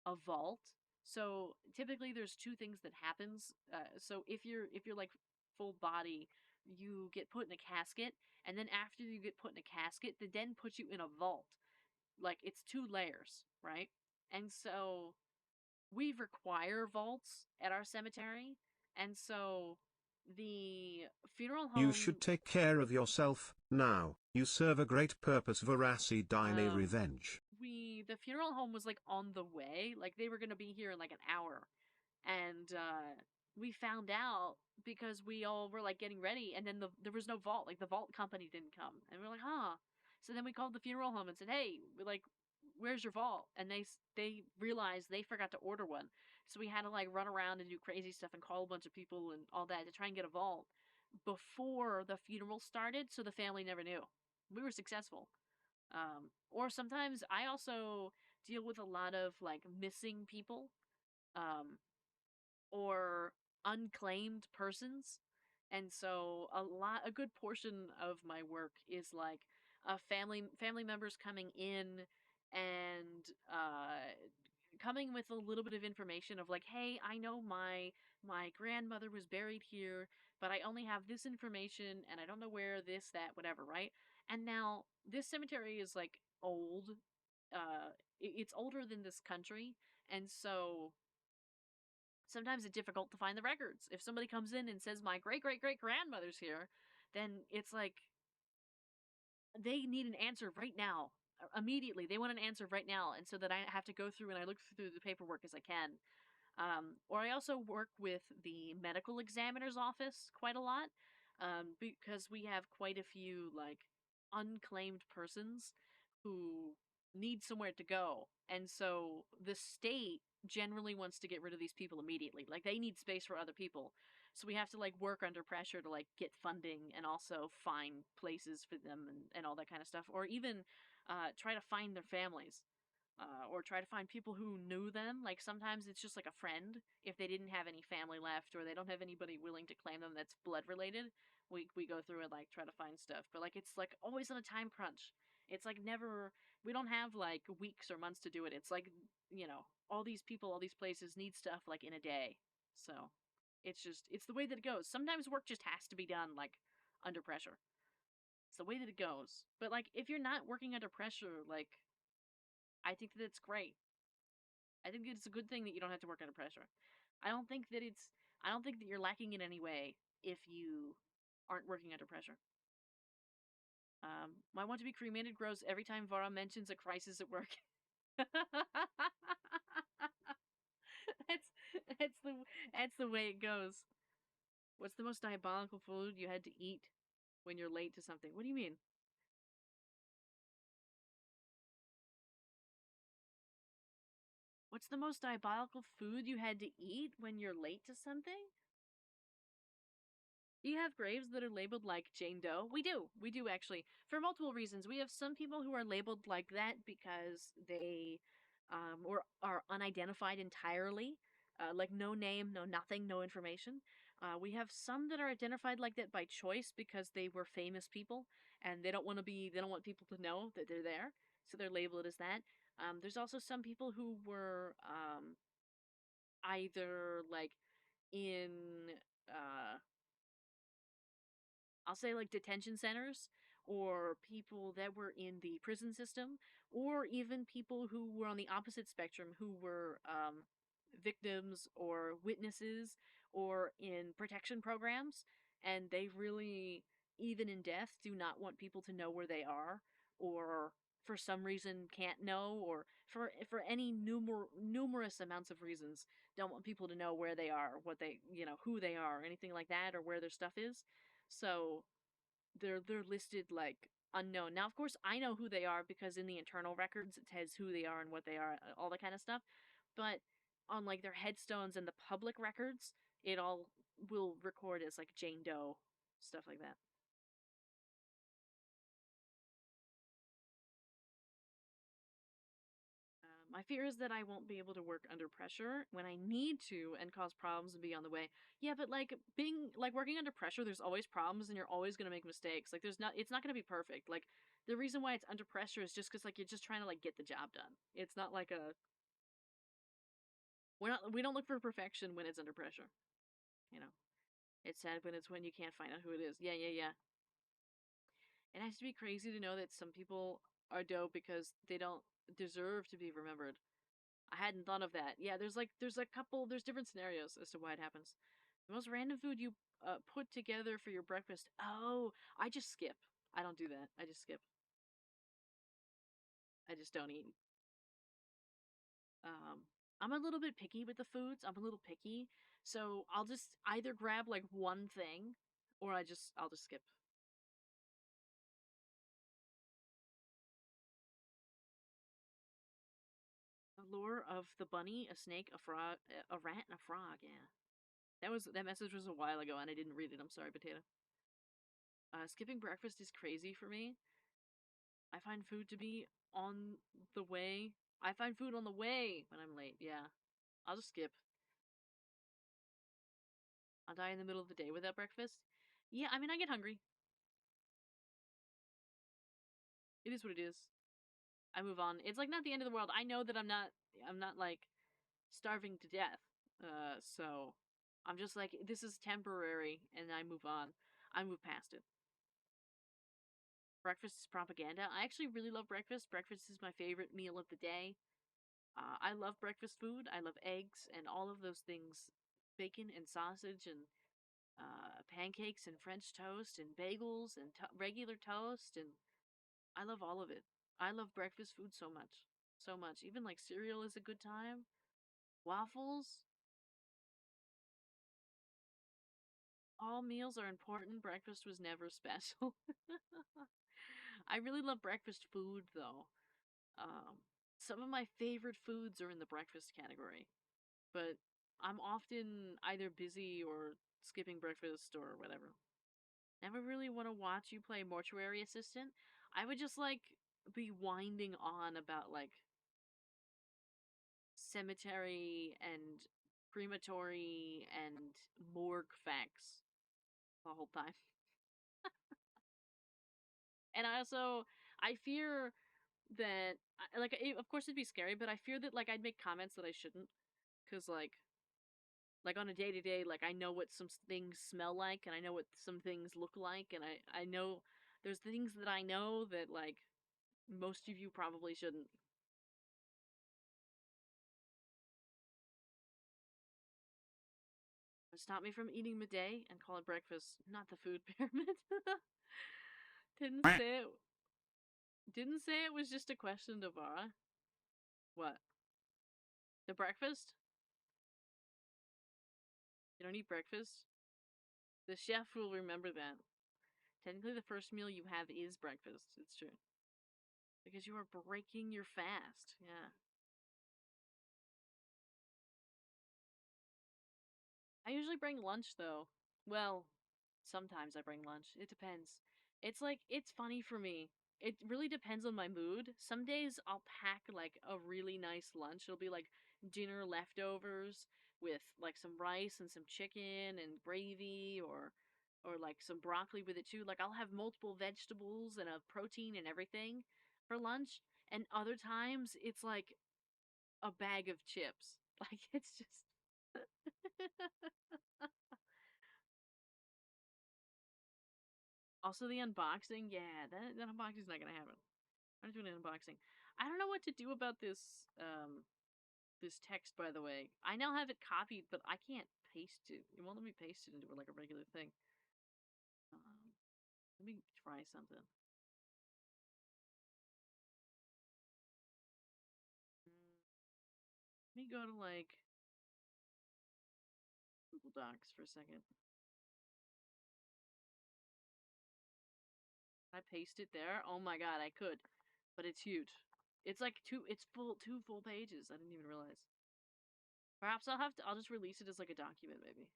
a vault. So typically there's two things that happens. So if you're like full body, you get put in a casket, and then after you get put in a casket, they then put you in a vault. Like it's two layers, right? And so we require vaults at our cemetery, and so the funeral You home should take care of yourself, now. You serve a great purpose. Verasi Dine um Revenge. the funeral home was like on the way, like they were gonna be here in like an hour, and we found out because we all were like getting ready, and then there was no vault, like the vault company didn't come, and we're like, huh. So then we called the funeral home and said, hey, like, where's your vault? And they realized they forgot to order one, so we had to like run around and do crazy stuff and call a bunch of people and all that to try and get a vault before the funeral started, so the family never knew. We were successful. Or sometimes I also deal with a lot of like missing people, um, or unclaimed persons. And so a good portion of my work is like family members coming in and coming with a little bit of information of like, hey, I know my grandmother was buried here, but I only have this information and I don't know where, this, that, whatever, right? And now this cemetery is like old. It's older than this country, and so sometimes it's difficult to find the records. If somebody comes in and says my great great great grandmother's here, then it's like they need an answer right now. Immediately, they want an answer right now, and so that I have to go through and I look through the paperwork as I can. Or I also work with the medical examiner's office quite a lot, because we have quite a few like unclaimed persons who need somewhere to go, and so the state generally wants to get rid of these people immediately. Like they need space for other people, so we have to like work under pressure to like get funding and also find places for them and all that kind of stuff, or even try to find their families, or try to find people who knew them. Like sometimes it's just like a friend if they didn't have any family left or they don't have anybody willing to claim them that's blood related. We go through and like try to find stuff, but like it's like always on a time crunch. It's like never, we don't have like weeks or months to do it. It's like, all these people, all these places need stuff like in a day. So it's the way that it goes. Sometimes work just has to be done like under pressure. It's the way that it goes. But like if you're not working under pressure, like I think that it's great. I think it's a good thing that you don't have to work under pressure. I don't think that it's I don't think that you're lacking in any way if you aren't working under pressure. My want to be cremated grows every time Vara mentions a crisis at work. that's that's the that's the way it goes. What's the most diabolical food you had to eat when you're late to something? What do you mean? What's the most diabolical food you had to eat when you're late to something? Do you have graves that are labeled like Jane Doe? We do. We do actually. For multiple reasons. We have some people who are labeled like that because they or are unidentified entirely. Like no name, no nothing, no information. We have some that are identified like that by choice because they were famous people and they don't want people to know that they're there. So they're labeled as that. There's also some people who were either like in uh I'll say like detention centers, or people that were in the prison system, or even people who were on the opposite spectrum who were victims or witnesses or in protection programs, and they really, even in death, do not want people to know where they are, or for some reason can't know, or for any numerous amounts of reasons don't want people to know where they are, what they, who they are, anything like that, or where their stuff is. So they're listed like unknown. Now, of course, I know who they are because in the internal records it says who they are and what they are, all that kind of stuff. But on like their headstones and the public records, it all will record as like Jane Doe, stuff like that. My fear is that I won't be able to work under pressure when I need to and cause problems and be on the way. Yeah, but like being like working under pressure, there's always problems and you're always gonna make mistakes. Like it's not gonna be perfect. Like the reason why it's under pressure is just because like you're just trying to like get the job done. It's not like we don't look for perfection when it's under pressure. You know, it's sad when you can't find out who it is. Yeah, yeah, yeah. It has to be crazy to know that some people are dope because they don't deserve to be remembered. I hadn't thought of that. Yeah, there's different scenarios as to why it happens. The most random food you put together for your breakfast. Oh, I just skip. I don't do that. I just skip. I just don't eat. Um, I'm a little bit picky with the foods. I'm a little picky, so I'll just either grab like one thing, or I'll just skip. The lure of the bunny, a snake, a frog, a rat, and a frog. Yeah, that message was a while ago, and I didn't read it. I'm sorry, potato. Skipping breakfast is crazy for me. I find food to be on the way. I find food on the way when I'm late. Yeah, I'll just skip. I'll die in the middle of the day without breakfast. Yeah, I mean, I get hungry. It is what it is. I move on. It's like not the end of the world. I know that I'm not like starving to death. So I'm just like, this is temporary, and I move on. I move past it. Breakfast is propaganda. I actually really love breakfast. Breakfast is my favorite meal of the day. I love breakfast food. I love eggs and all of those things, bacon and sausage and pancakes and French toast and bagels and regular toast, and I love all of it. I love breakfast food so much, so much. Even like cereal is a good time. Waffles. All meals are important. Breakfast was never special. I really love breakfast food though. Some of my favorite foods are in the breakfast category, but I'm often either busy or skipping breakfast or whatever. Never really want to watch you play mortuary assistant. I would just like be winding on about like cemetery and crematory and morgue facts the whole time. And I fear that of course it'd be scary, but I fear that like I'd make comments that I shouldn't, cuz like on a day to day, like I know what some things smell like and I know what some things look like, and I know there's things that I know that like most of you probably shouldn't. Stop me from eating midday and call it breakfast, not the food pyramid. didn't say it. Didn't say it was just a question, Devara. What? The breakfast? You don't eat breakfast? The chef will remember that. Technically, the first meal you have is breakfast. It's true. Because you are breaking your fast. Yeah. I usually bring lunch, though. Well, sometimes I bring lunch. It depends. It's funny for me. It really depends on my mood. Some days I'll pack like a really nice lunch. It'll be like dinner leftovers with like some rice and some chicken and gravy, or like some broccoli with it too. Like I'll have multiple vegetables and a protein and everything for lunch. and other times it's like a bag of chips. Like it's just Also the unboxing, yeah, that unboxing's not gonna happen. I'm doing an unboxing. I don't know what to do about this text, by the way. I now have it copied, but I can't paste it. It won't let me paste it into like a regular thing. Let me try something. Let me go to like Google Docs for a second. Can I paste it there? Oh my god, I could, but it's huge. It's like two full pages. I didn't even realize. Perhaps I'll just release it as like a document, maybe.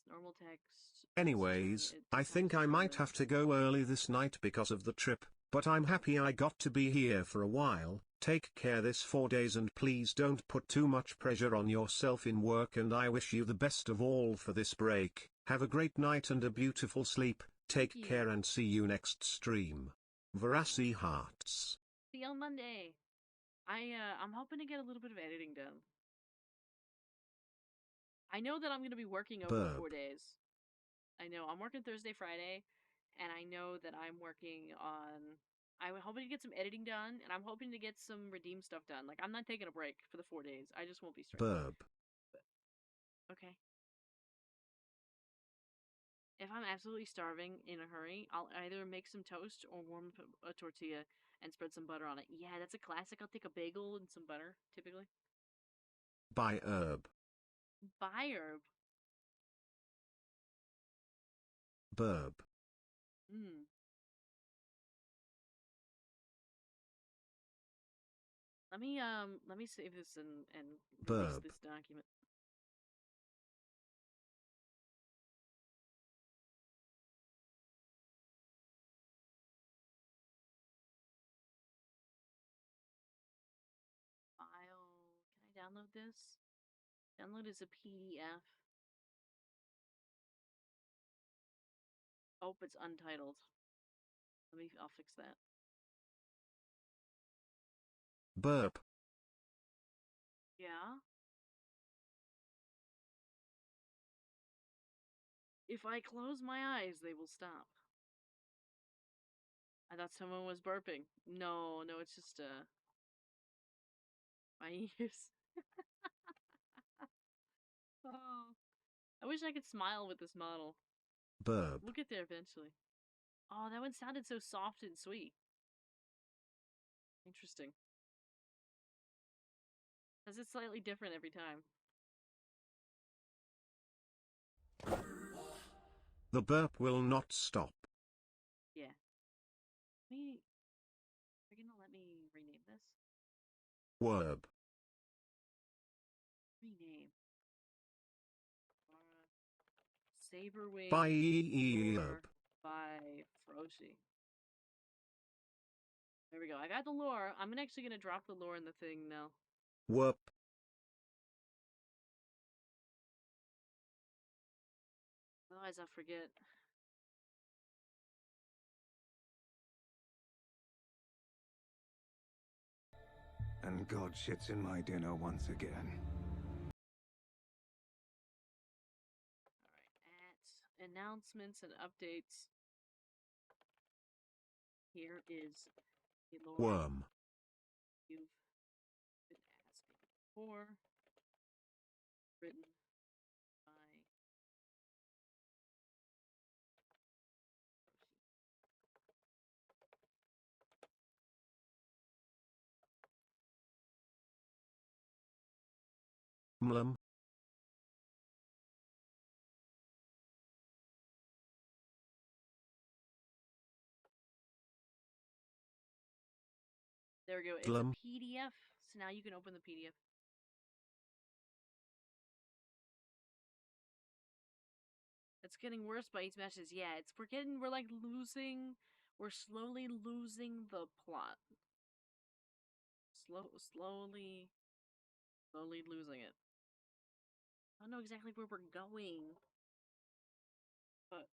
Normal text. Anyways, I think I might have to go early this night because of the trip, but I'm happy I got to be here for a while. Take care this 4 days and please don't put too much pressure on yourself in work, and I wish you the best of all for this break. Have a great night and a beautiful sleep. Take care and see you next stream. Verasi Hearts. See you on Monday. I'm hoping to get a little bit of editing done. I know that I'm going to be working over the 4 days. I know I'm working Thursday, Friday, and I know that I'm hoping to get some editing done, and I'm hoping to get some redeem stuff done. Like, I'm not taking a break for the 4 days. I just won't be streaming. Okay. If I'm absolutely starving in a hurry, I'll either make some toast or warm a tortilla and spread some butter on it. Yeah, that's a classic. I'll take a bagel and some butter, typically. By herb. By herb. Burb. Let me save this and release this document. File. Can I download this? Download as a PDF. Oh, it's untitled. I'll fix that. Burp. Yeah? If I close my eyes, they will stop. I thought someone was burping. No, it's just, my ears. Oh. I wish I could smile with this model. Burp. We'll get there eventually. Oh, that one sounded so soft and sweet. Interesting. Because it's slightly different every time. The burp will not stop. Yeah. Are you gonna let me rename this? Werb. Rename. Saberwing. By Froshi. There we go. I got the lore. I'm actually gonna drop the lore in the thing now. Werp. Otherwise I'll forget. And God shits in my dinner once again. Alright, at announcements and updates. Here is the lore Worm. you've been asking for. Written by Mlum. There we go. It's a PDF, so now you can open the PDF. It's getting worse by each matches. Yeah, we're slowly losing the plot. Slowly losing it. I don't know exactly where we're going, but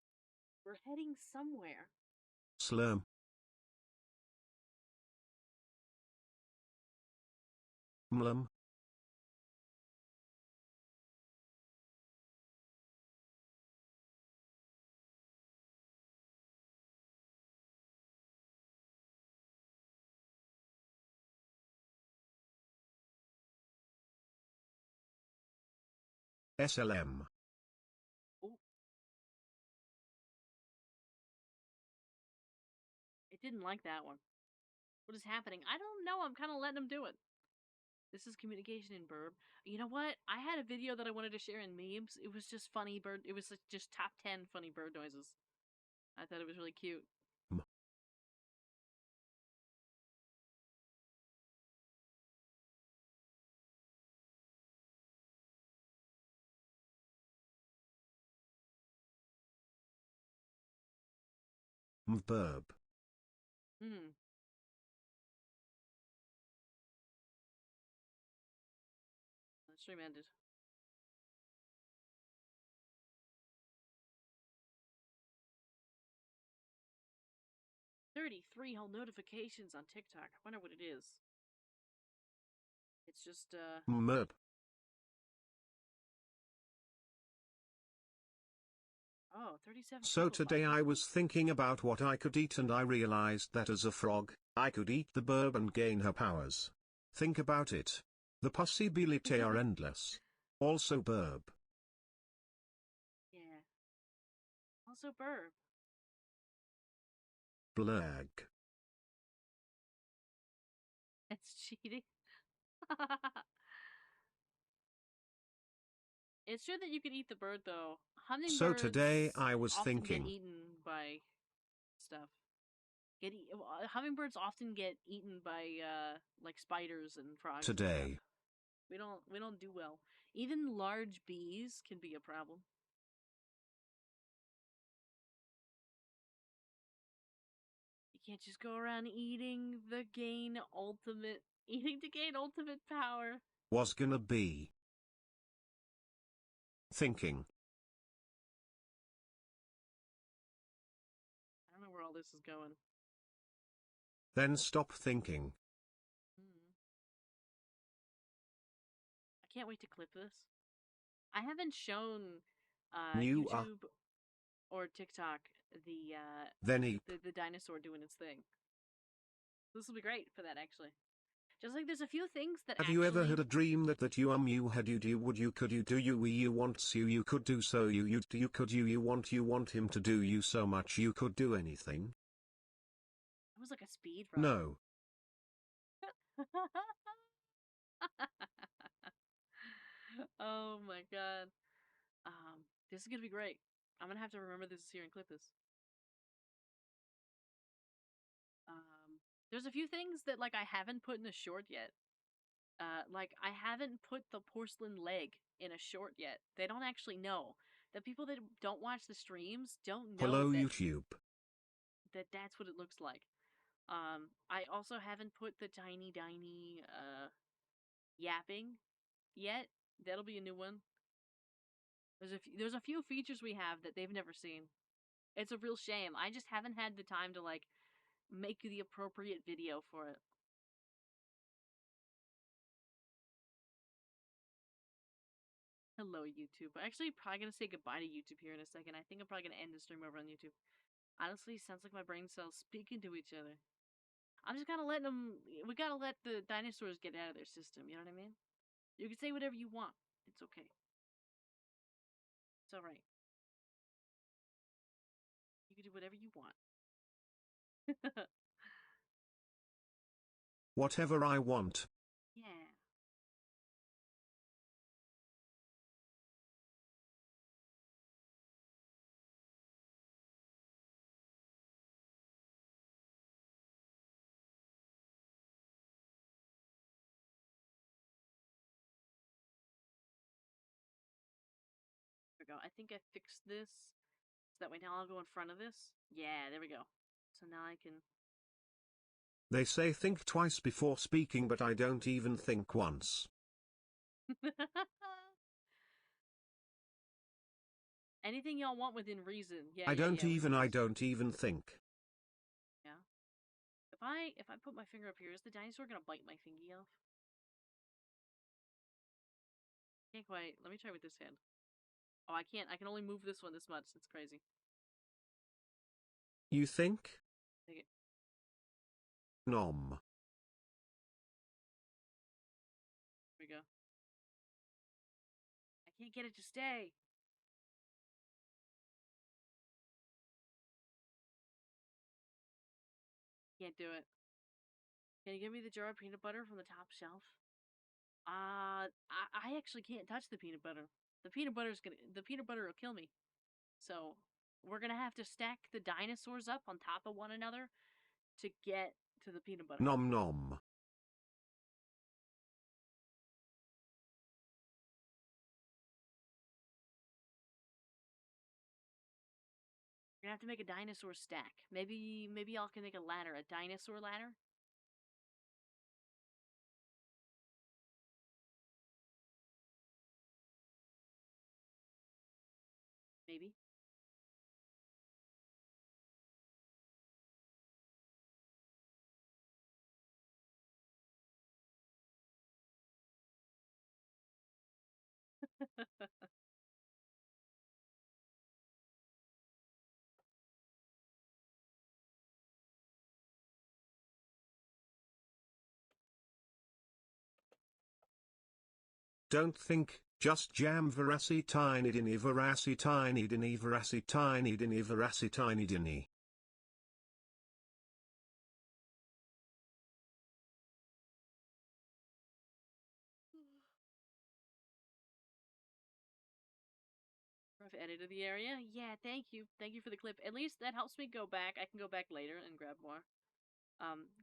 we're heading somewhere. Slurm. Mlum. SLM. Ooh. It didn't like that one. What is happening? I don't know. I'm kind of letting him do it. This is communication in Burb. You know what? I had a video that I wanted to share in memes. It was just funny bird. It was like just top 10 funny bird noises. I thought it was really cute. Mburb. Hmm. The stream ended. $33 whole notifications on TikTok. I wonder what it is. It's just Murb. oh, 37 So people today watching. I was thinking about what I could eat and I realized that as a frog, I could eat the burb and gain her powers. Think about it. The possibilities are endless. Also burb. Yeah. Also Burb. Blag. It's cheating. It's true that you can eat the bird though. So Hummingbirds today I was often get thinking. eaten by stuff. Hummingbirds often get eaten by like spiders and frogs and stuff. Today. We don't do well. Even large bees can be a problem. You can't just go around eating to gain ultimate power. Was gonna be. Thinking. I don't know where all this is going. Then stop thinking. I can't wait to clip this. I haven't shown New YouTube or TikTok Then eat. the dinosaur doing its thing. This will be great for that, actually. Just like there's a few things that Have you ever had a dream that you had you do would you could you do you wants you could do so you could you want him to do you so much you could do anything? It was like a speed run. No. Oh my god. This is gonna be great. I'm gonna have to remember this here and clip this. There's a few things that like I haven't put in a short yet. Like I haven't put the porcelain leg in a short yet. They don't actually know. The people that don't watch the streams don't know Hello that, YouTube. that's what it looks like. I also haven't put the tiny yapping yet. That'll be a new one. There's a few features we have that they've never seen. It's a real shame. I just haven't had the time to like make the appropriate video for it. Hello, YouTube. I'm actually probably gonna say goodbye to YouTube here in a second. I think I'm probably gonna end the stream over on YouTube. Honestly, sounds like my brain cells speaking to each other. I'm just kind of letting them. We gotta let the dinosaurs get out of their system. You know what I mean? You can say whatever you want. It's okay. It's all right. You can do whatever you want. Whatever I want. Yeah. There we go. I think I fixed this. So that way now I'll go in front of this. Yeah, there we go. So now I can... They say think twice before speaking, but I don't even think once. Anything y'all want within reason. Yeah, I don't even think. Yeah. If I put my finger up here, is the dinosaur gonna bite my thingy off? Can't quite. Let me try with this hand. Oh, I can't. I can only move this one this much. It's crazy. You think? Take it. Nom. Here we go. I can't get it to stay. Can't do it. Can you give me the jar of peanut butter from the top shelf? I actually can't touch the peanut butter. The peanut butter will kill me. So, we're gonna have to stack the dinosaurs up on top of one another to get to the peanut butter. Nom nom. We're gonna have to make a dinosaur stack. Maybe y'all can make a ladder, a dinosaur ladder. Maybe. Don't think, just jam veracity tiny dini veracity tiny dini veracity tiny dini veracity tiny dini. Rough edit of the area. Yeah, thank you. Thank you for the clip. At least that helps me go back. I can go back later and grab more.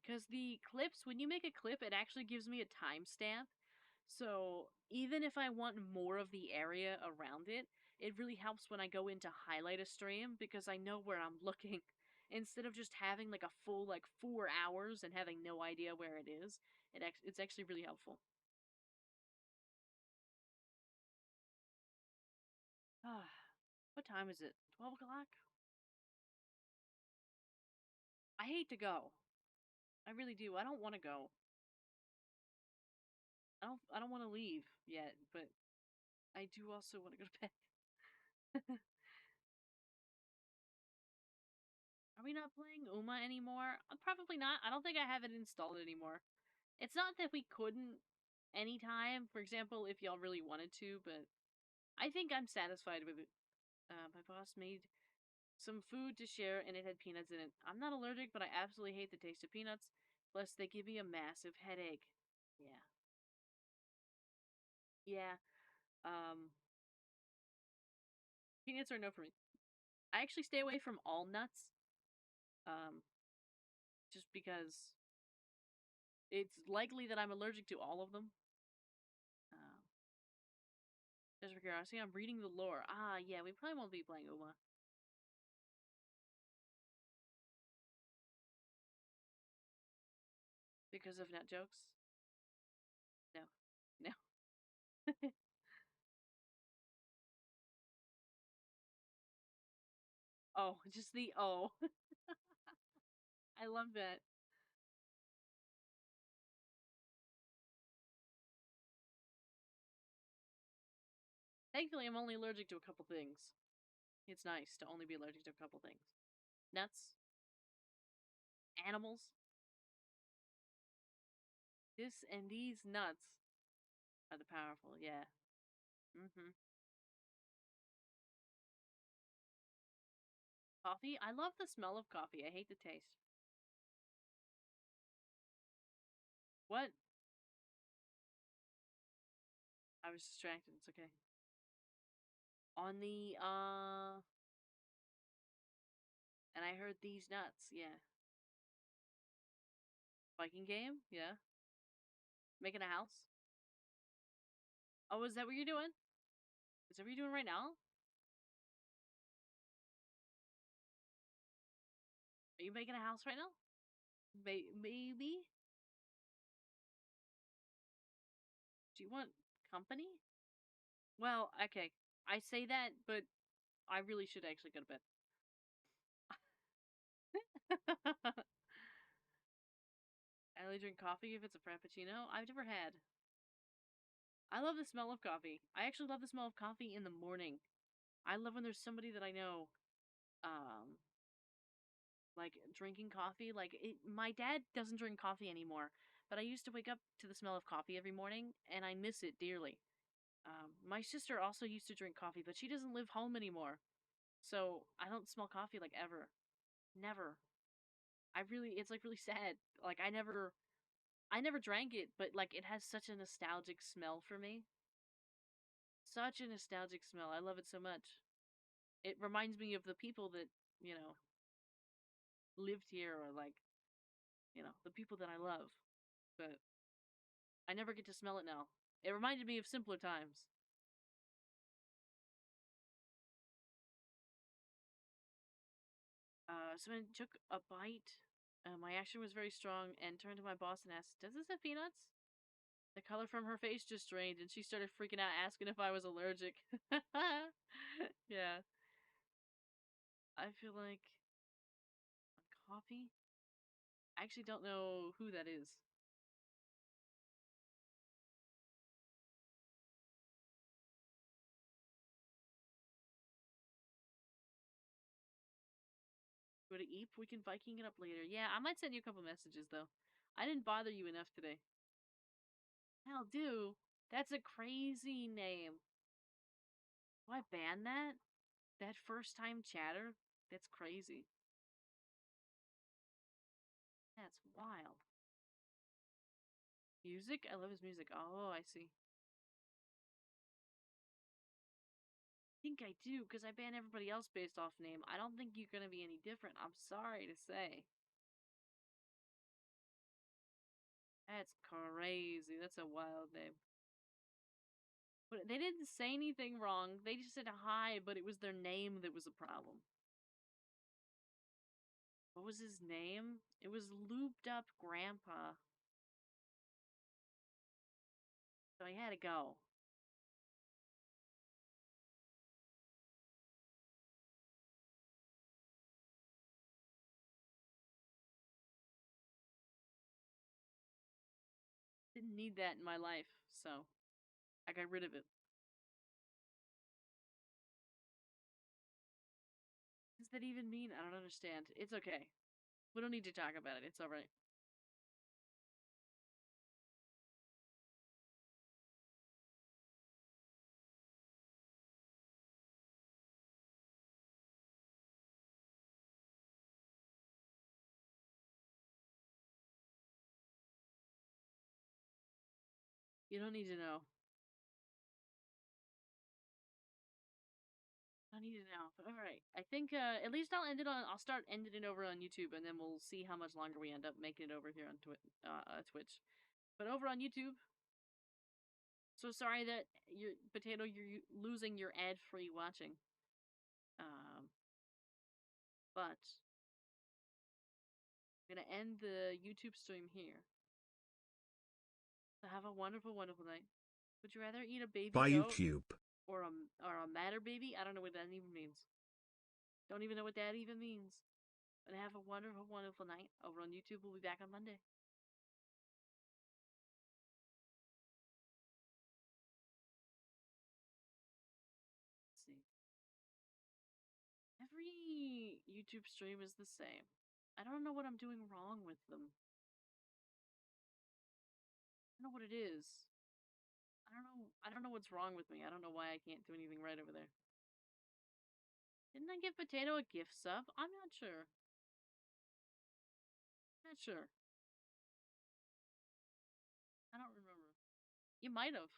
Because the clips, when you make a clip, it actually gives me a timestamp. So even if I want more of the area around it, it really helps when I go in to highlight a stream because I know where I'm looking. Instead of just having like a full 4 hours and having no idea where it is, it's actually really helpful. What time is it? 12 o'clock? I hate to go. I really do. I don't want to go. I don't want to leave yet, but I do also want to go to bed. Are we not playing Uma anymore? Probably not. I don't think I have it installed anymore. It's not that we couldn't anytime, for example, if y'all really wanted to, but I think I'm satisfied with it. My boss made some food to share and it had peanuts in it. I'm not allergic, but I absolutely hate the taste of peanuts. Plus, they give me a massive headache. Yeah. Yeah. Um, Peanuts are no for me. I actually stay away from all nuts. Um, just because it's likely that I'm allergic to all of them. Just for curiosity, I'm reading the lore. Ah, yeah, we probably won't be playing Uma. Because of nut jokes? No. No. Oh, just the oh. I love that. Thankfully, I'm only allergic to a couple things. It's nice to only be allergic to a couple things. Nuts. Animals. This and these nuts are the powerful, yeah. Mm-hmm. Coffee? I love the smell of coffee. I hate the taste. What? I was distracted. It's okay. On the, and I heard these nuts, yeah. Viking game? Yeah. Making a house? Oh, is that what you're doing? Is that what you're doing right now? Are you making a house right now? Maybe? Do you want company? Well, okay. I say that, but I really should actually go to bed. I only drink coffee if it's a frappuccino. I've never had. I love the smell of coffee. I actually love the smell of coffee in the morning. I love when there's somebody that I know, um, like drinking coffee. My dad doesn't drink coffee anymore, but I used to wake up to the smell of coffee every morning, and I miss it dearly. My sister also used to drink coffee, but she doesn't live home anymore, so I don't smell coffee like ever, never. It's like really sad. Like I never drank it, but like it has such a nostalgic smell for me. Such a nostalgic smell. I love it so much. It reminds me of the people that, you know, lived here or like, the people that I love. But I never get to smell it now. It reminded me of simpler times. So I took a bite. My action was very strong and turned to my boss and asked, "Does this have peanuts?" The color from her face just drained and she started freaking out asking if I was allergic. Yeah. I feel like coffee? I actually don't know who that is. Go to Eep. We can Viking it up later. Yeah, I might send you a couple messages though. I didn't bother you enough today. Hell, do. That's a crazy name. Do I ban that? That first time chatter? That's crazy. That's wild. Music? I love his music. Oh, I see. I think I do, because I ban everybody else based off name. I don't think you're gonna be any different. I'm sorry to say. That's crazy. That's a wild name. But they didn't say anything wrong. They just said hi, but it was their name that was a problem. What was his name? It was Looped Up Grandpa. So I had to go. Didn't need that in my life, so I got rid of it. What does that even mean? I don't understand. It's okay. We don't need to talk about it. It's alright. You don't need to know. I don't need to know. But alright. I think at least I'll start ending it over on YouTube and then we'll see how much longer we end up making it over here on Twitch. But over on YouTube, so sorry that you're losing your ad-free watching. Um, but I'm gonna end the YouTube stream here. So have a wonderful, wonderful night. Would you rather eat a baby By goat YouTube. or a matter baby? I don't know what that even means. Don't even know what that even means. But have a wonderful, wonderful night. Over on YouTube, we'll be back on Monday. Let's see. Every YouTube stream is the same. I don't know what I'm doing wrong with them. I don't know what it is. I don't know what's wrong with me. I don't know why I can't do anything right over there. Didn't I give Potato a gift sub? I'm not sure. Not sure. I don't remember. You might have.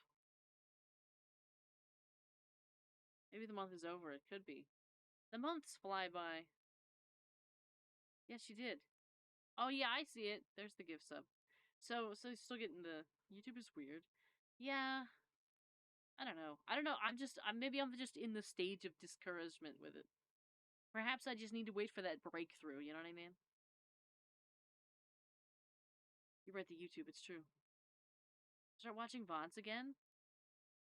Maybe the month is over. It could be. The months fly by. Yes, she did. Oh yeah, I see it. There's the gift sub. So still getting the YouTube is weird. Yeah. I don't know. Maybe I'm just in the stage of discouragement with it. Perhaps I just need to wait for that breakthrough, you know what I mean? You're right, the YouTube, it's true. Start watching VODs again?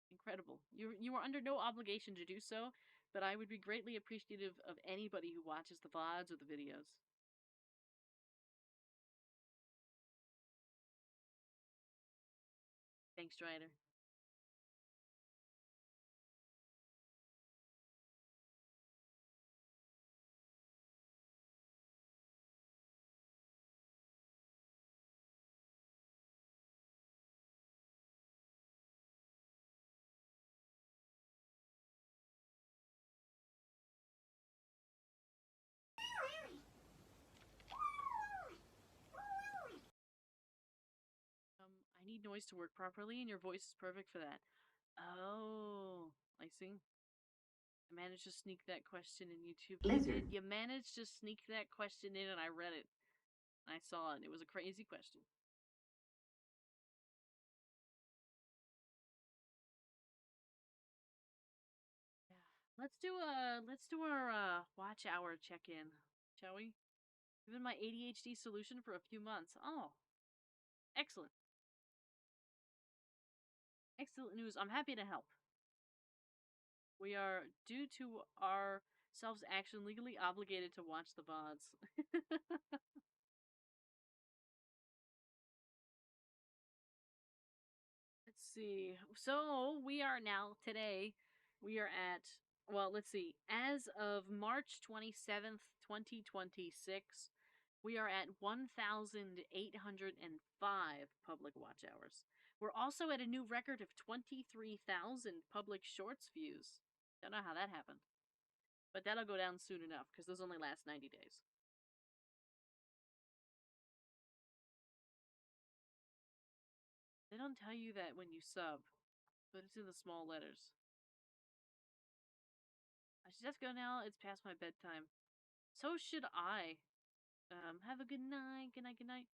Incredible. You are under no obligation to do so, but I would be greatly appreciative of anybody who watches the VODs or the videos. Thanks, Strider. need noise to work properly, and your voice is perfect for that. Oh, I see. I managed to sneak that question in YouTube. You did. You managed to sneak that question in, and I read it. I saw it. It was a crazy question. Yeah. Let's do our watch hour check-in, shall we? Given my ADHD solution for a few months. Oh, excellent. Excellent news. I'm happy to help. We are, due to our self-action, legally obligated to watch the VODs. Let's see. So, we are now, today, we are at, well, let's see. As of March 27th, 2026, we are at 1,805 public watch hours. We're also at a new record of 23,000 public shorts views. Don't know how that happened. But that'll go down soon enough, because those only last 90 days. They don't tell you that when you sub, but it's in the small letters. I should just go now. It's past my bedtime. So should I. Have a good night. Good night, good night.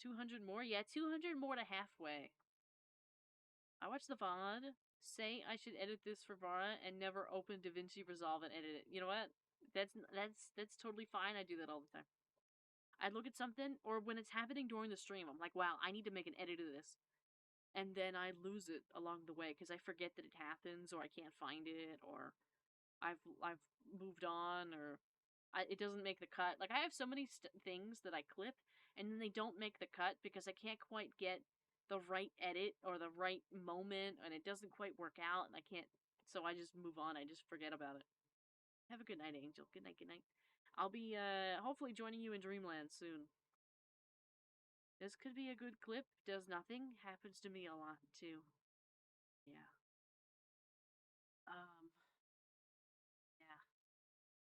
200 more? Yeah, 200 more to halfway. I watched the VOD. Say I should edit this for Vara and never open DaVinci Resolve and edit it. You know what? That's totally fine. I do that all the time. I look at something, or when it's happening during the stream, I'm like, wow, I need to make an edit of this. And then I lose it along the way because I forget that it happens, or I can't find it, or I've moved on, or it doesn't make the cut. Like, I have so many things that I clip, and then they don't make the cut because I can't quite get the right edit or the right moment, and it doesn't quite work out, and I can't. So I just move on. I just forget about it. Have a good night, Angel. Good night. Good night. I'll be hopefully joining you in Dreamland soon. This could be a good clip. Does nothing. Happens to me a lot too. Yeah. Yeah.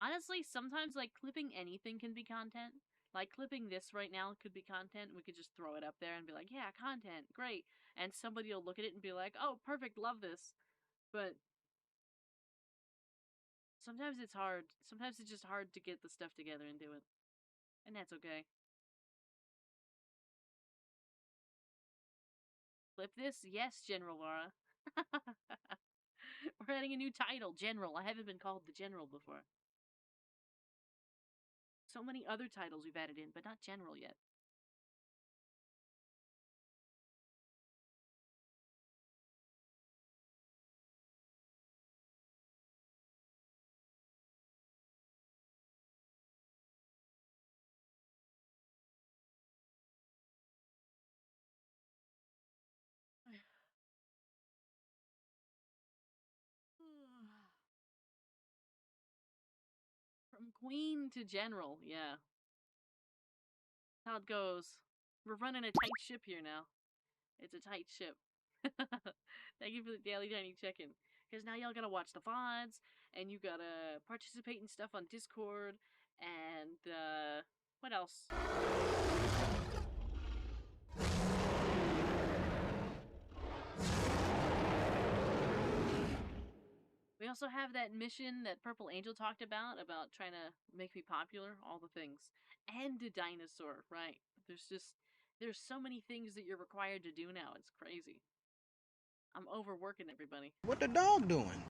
Honestly, sometimes, like, clipping anything can be content. Like, clipping this right now could be content. We could just throw it up there and be like, yeah, content, great. And somebody will look at it and be like, oh, perfect, love this. But sometimes it's hard. Sometimes it's just hard to get the stuff together and do it. And that's okay. Clip this? Yes, General Laura. We're adding a new title, General. I haven't been called the General before. So many other titles we've added in, but not General yet. From Queen to General, yeah. How it goes. We're running a tight ship here now. It's a tight ship. Thank you for the daily tiny check-in. Because now y'all gotta watch the VODs, and you gotta participate in stuff on Discord, and, what else? We also have that mission that Purple Angel talked about trying to make me popular, all the things. And a dinosaur, right. There's so many things that you're required to do now, it's crazy. I'm overworking everybody. What the dog doing?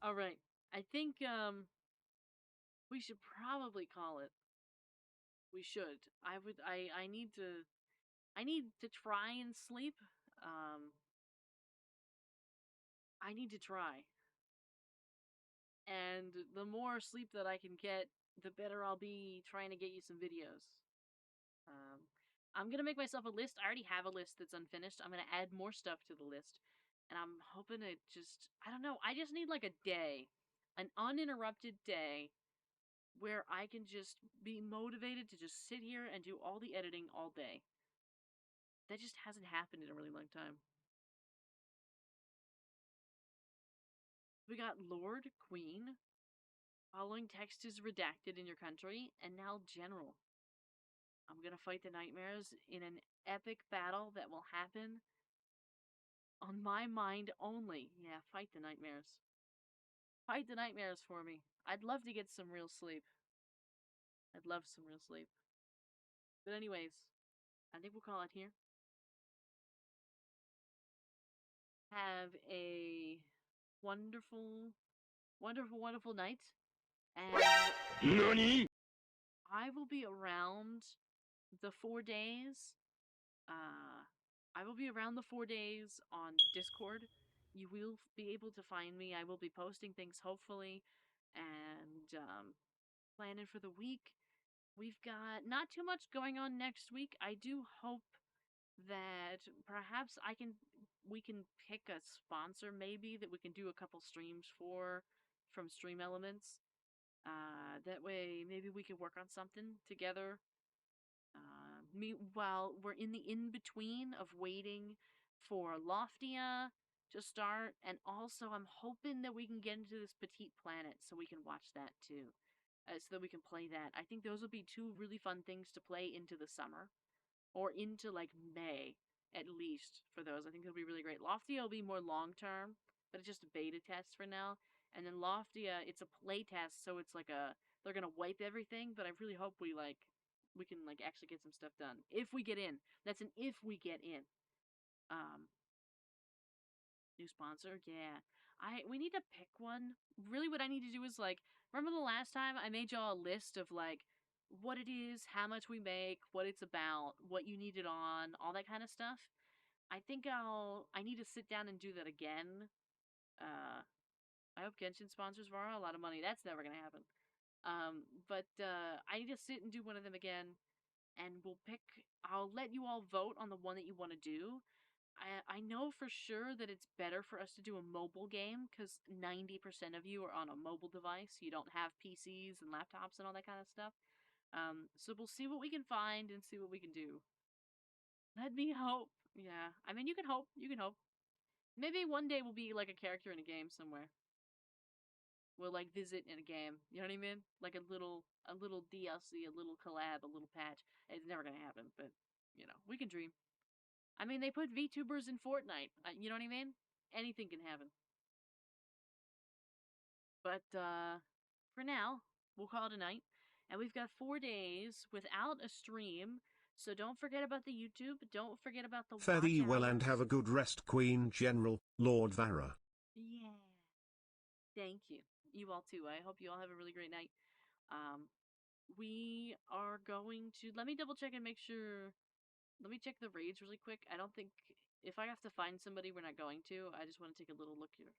Alright. I think, we should probably call it. We should. I need to try and sleep. I need to try. And the more sleep that I can get, the better I'll be trying to get you some videos. I'm gonna make myself a list. I already have a list that's unfinished. I'm gonna add more stuff to the list. And I'm hoping to just, I don't know, I just need like a day. An uninterrupted day where I can just be motivated to just sit here and do all the editing all day. That just hasn't happened in a really long time. We got Lord, Queen, following text is redacted in your country, and now General. I'm gonna fight the nightmares in an epic battle that will happen on my mind only. Yeah, fight the nightmares. Fight the nightmares for me. I'd love to get some real sleep. I'd love some real sleep. But anyways, I think we'll call it here. Have a wonderful, wonderful, wonderful night. And I will be around the 4 days. I will be around the 4 days on Discord. You will be able to find me. I will be posting things, hopefully, and planning for the week. We've got not too much going on next week. I do hope that perhaps we can pick a sponsor maybe that we can do a couple streams for from Stream Elements. That way maybe we can work on something together. While we're in the in-between of waiting for Loftia to start, and also I'm hoping that we can get into this Petite Planet so we can watch that too. So that we can play that. I think those will be two really fun things to play into the summer. Or into like May, at least, for those. I think it'll be really great. Loftia will be more long term, but it's just a beta test for now. And then Loftia, it's a play test, so it's like they're gonna wipe everything, but I really hope we can actually get some stuff done. If we get in. That's an if we get in. New sponsor? Yeah. We need to pick one. Really what I need to do is remember the last time I made y'all a list of what it is, how much we make, what it's about, what you need it on, all that kind of stuff. I think I need to sit down and do that again. I hope Genshin sponsors Vara a lot of money. That's never gonna happen. But I need to sit and do one of them again, and I'll let you all vote on the one that you want to do. I know for sure that it's better for us to do a mobile game because 90% of you are on a mobile device. You don't have PCs and laptops and all that kind of stuff. So we'll see what we can find and see what we can do. Let me hope. Yeah, I mean, you can hope. You can hope. Maybe one day we'll be like a character in a game somewhere. We'll visit in a game. You know what I mean? Like a little DLC, a little collab, a little patch. It's never gonna happen, but we can dream. I mean, they put VTubers in Fortnite. You know what I mean? Anything can happen. But for now, we'll call it a night. And we've got 4 days without a stream. So don't forget about the YouTube. Don't forget about the Fare watch thee well and hours. have a good rest, Queen General, Lord Vara. Yeah. Thank you. You all too. I hope you all have a really great night. We are going to... Let me double check and make sure... Let me check the raids really quick. I don't think... If I have to find somebody, we're not going to. I just want to take a little look here.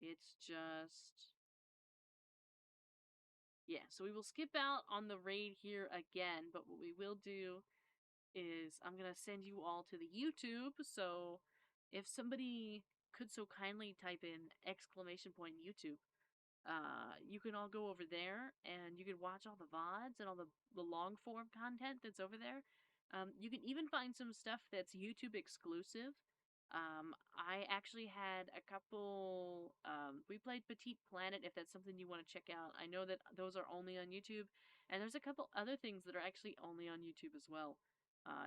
It's just... Yeah, so we will skip out on the raid here again, but what we will do is I'm going to send you all to the YouTube, so if somebody could so kindly type in !YouTube, you can all go over there and you can watch all the VODs and all the long form content that's over there. You can even find some stuff that's YouTube exclusive. I actually had a couple, we played Petite Planet, if that's something you want to check out. I know that those are only on YouTube, and there's a couple other things that are actually only on YouTube as well.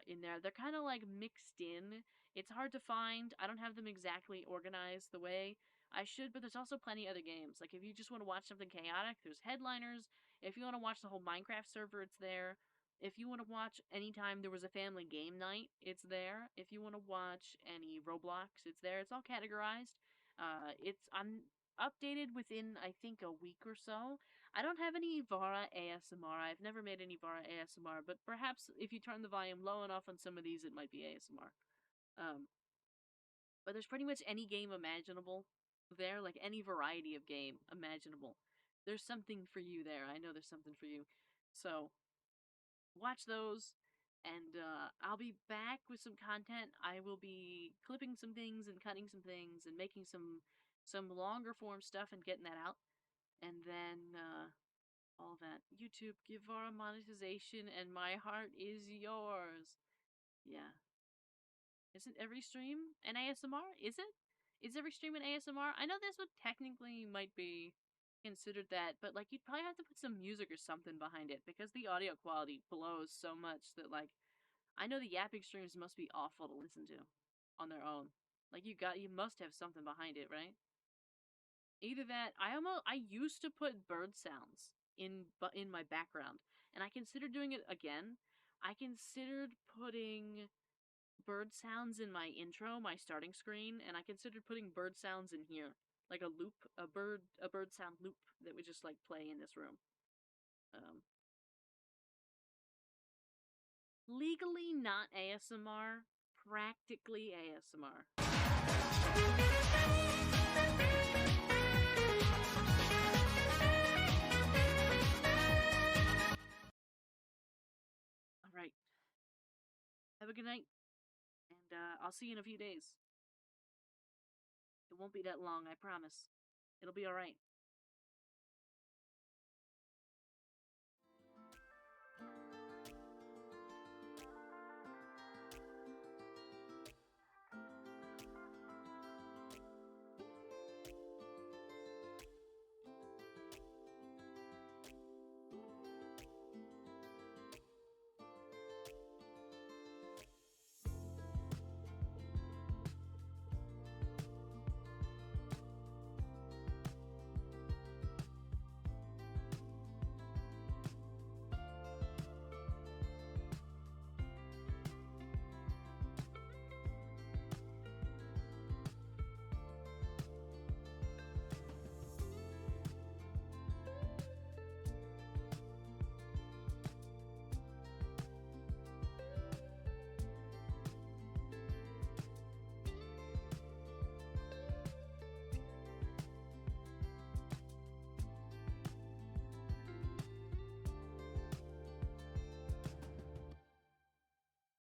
In there, they're kind of mixed in. It's hard to find. I don't have them exactly organized the way I should, but there's also plenty other games. If you just want to watch something chaotic, there's Headliners. If you want to watch the whole Minecraft server, it's there. If you want to watch anytime there was a family game night, it's there. If you want to watch any Roblox, it's there. It's all categorized. I'm updated within, I think, a week or so. I don't have any Vara ASMR. I've never made any Vara ASMR, but perhaps if you turn the volume low enough on some of these, it might be ASMR. But there's pretty much any game imaginable there, any variety of game imaginable. There's something for you there. I know there's something for you. So, watch those, and I'll be back with some content. I will be clipping some things and cutting some things and making some longer form stuff and getting that out. And then all that. YouTube, give our monetization, and my heart is yours. Yeah. Isn't every stream an ASMR? Is it? Is every stream an ASMR? I know this would technically might be considered that, but like you'd probably have to put some music or something behind it because the audio quality blows so much that like I know the yapping streams must be awful to listen to on their own. Like you must have something behind it, right? Either that, I used to put bird sounds in my background, and I considered doing it again. I considered putting bird sounds in my intro, my starting screen, and I considered putting bird sounds in here, like a loop, a bird sound loop that would just like play in this room. Legally not ASMR, practically ASMR. All right. Have a good night, and I'll see you in a few days. It won't be that long, I promise. It'll be all right.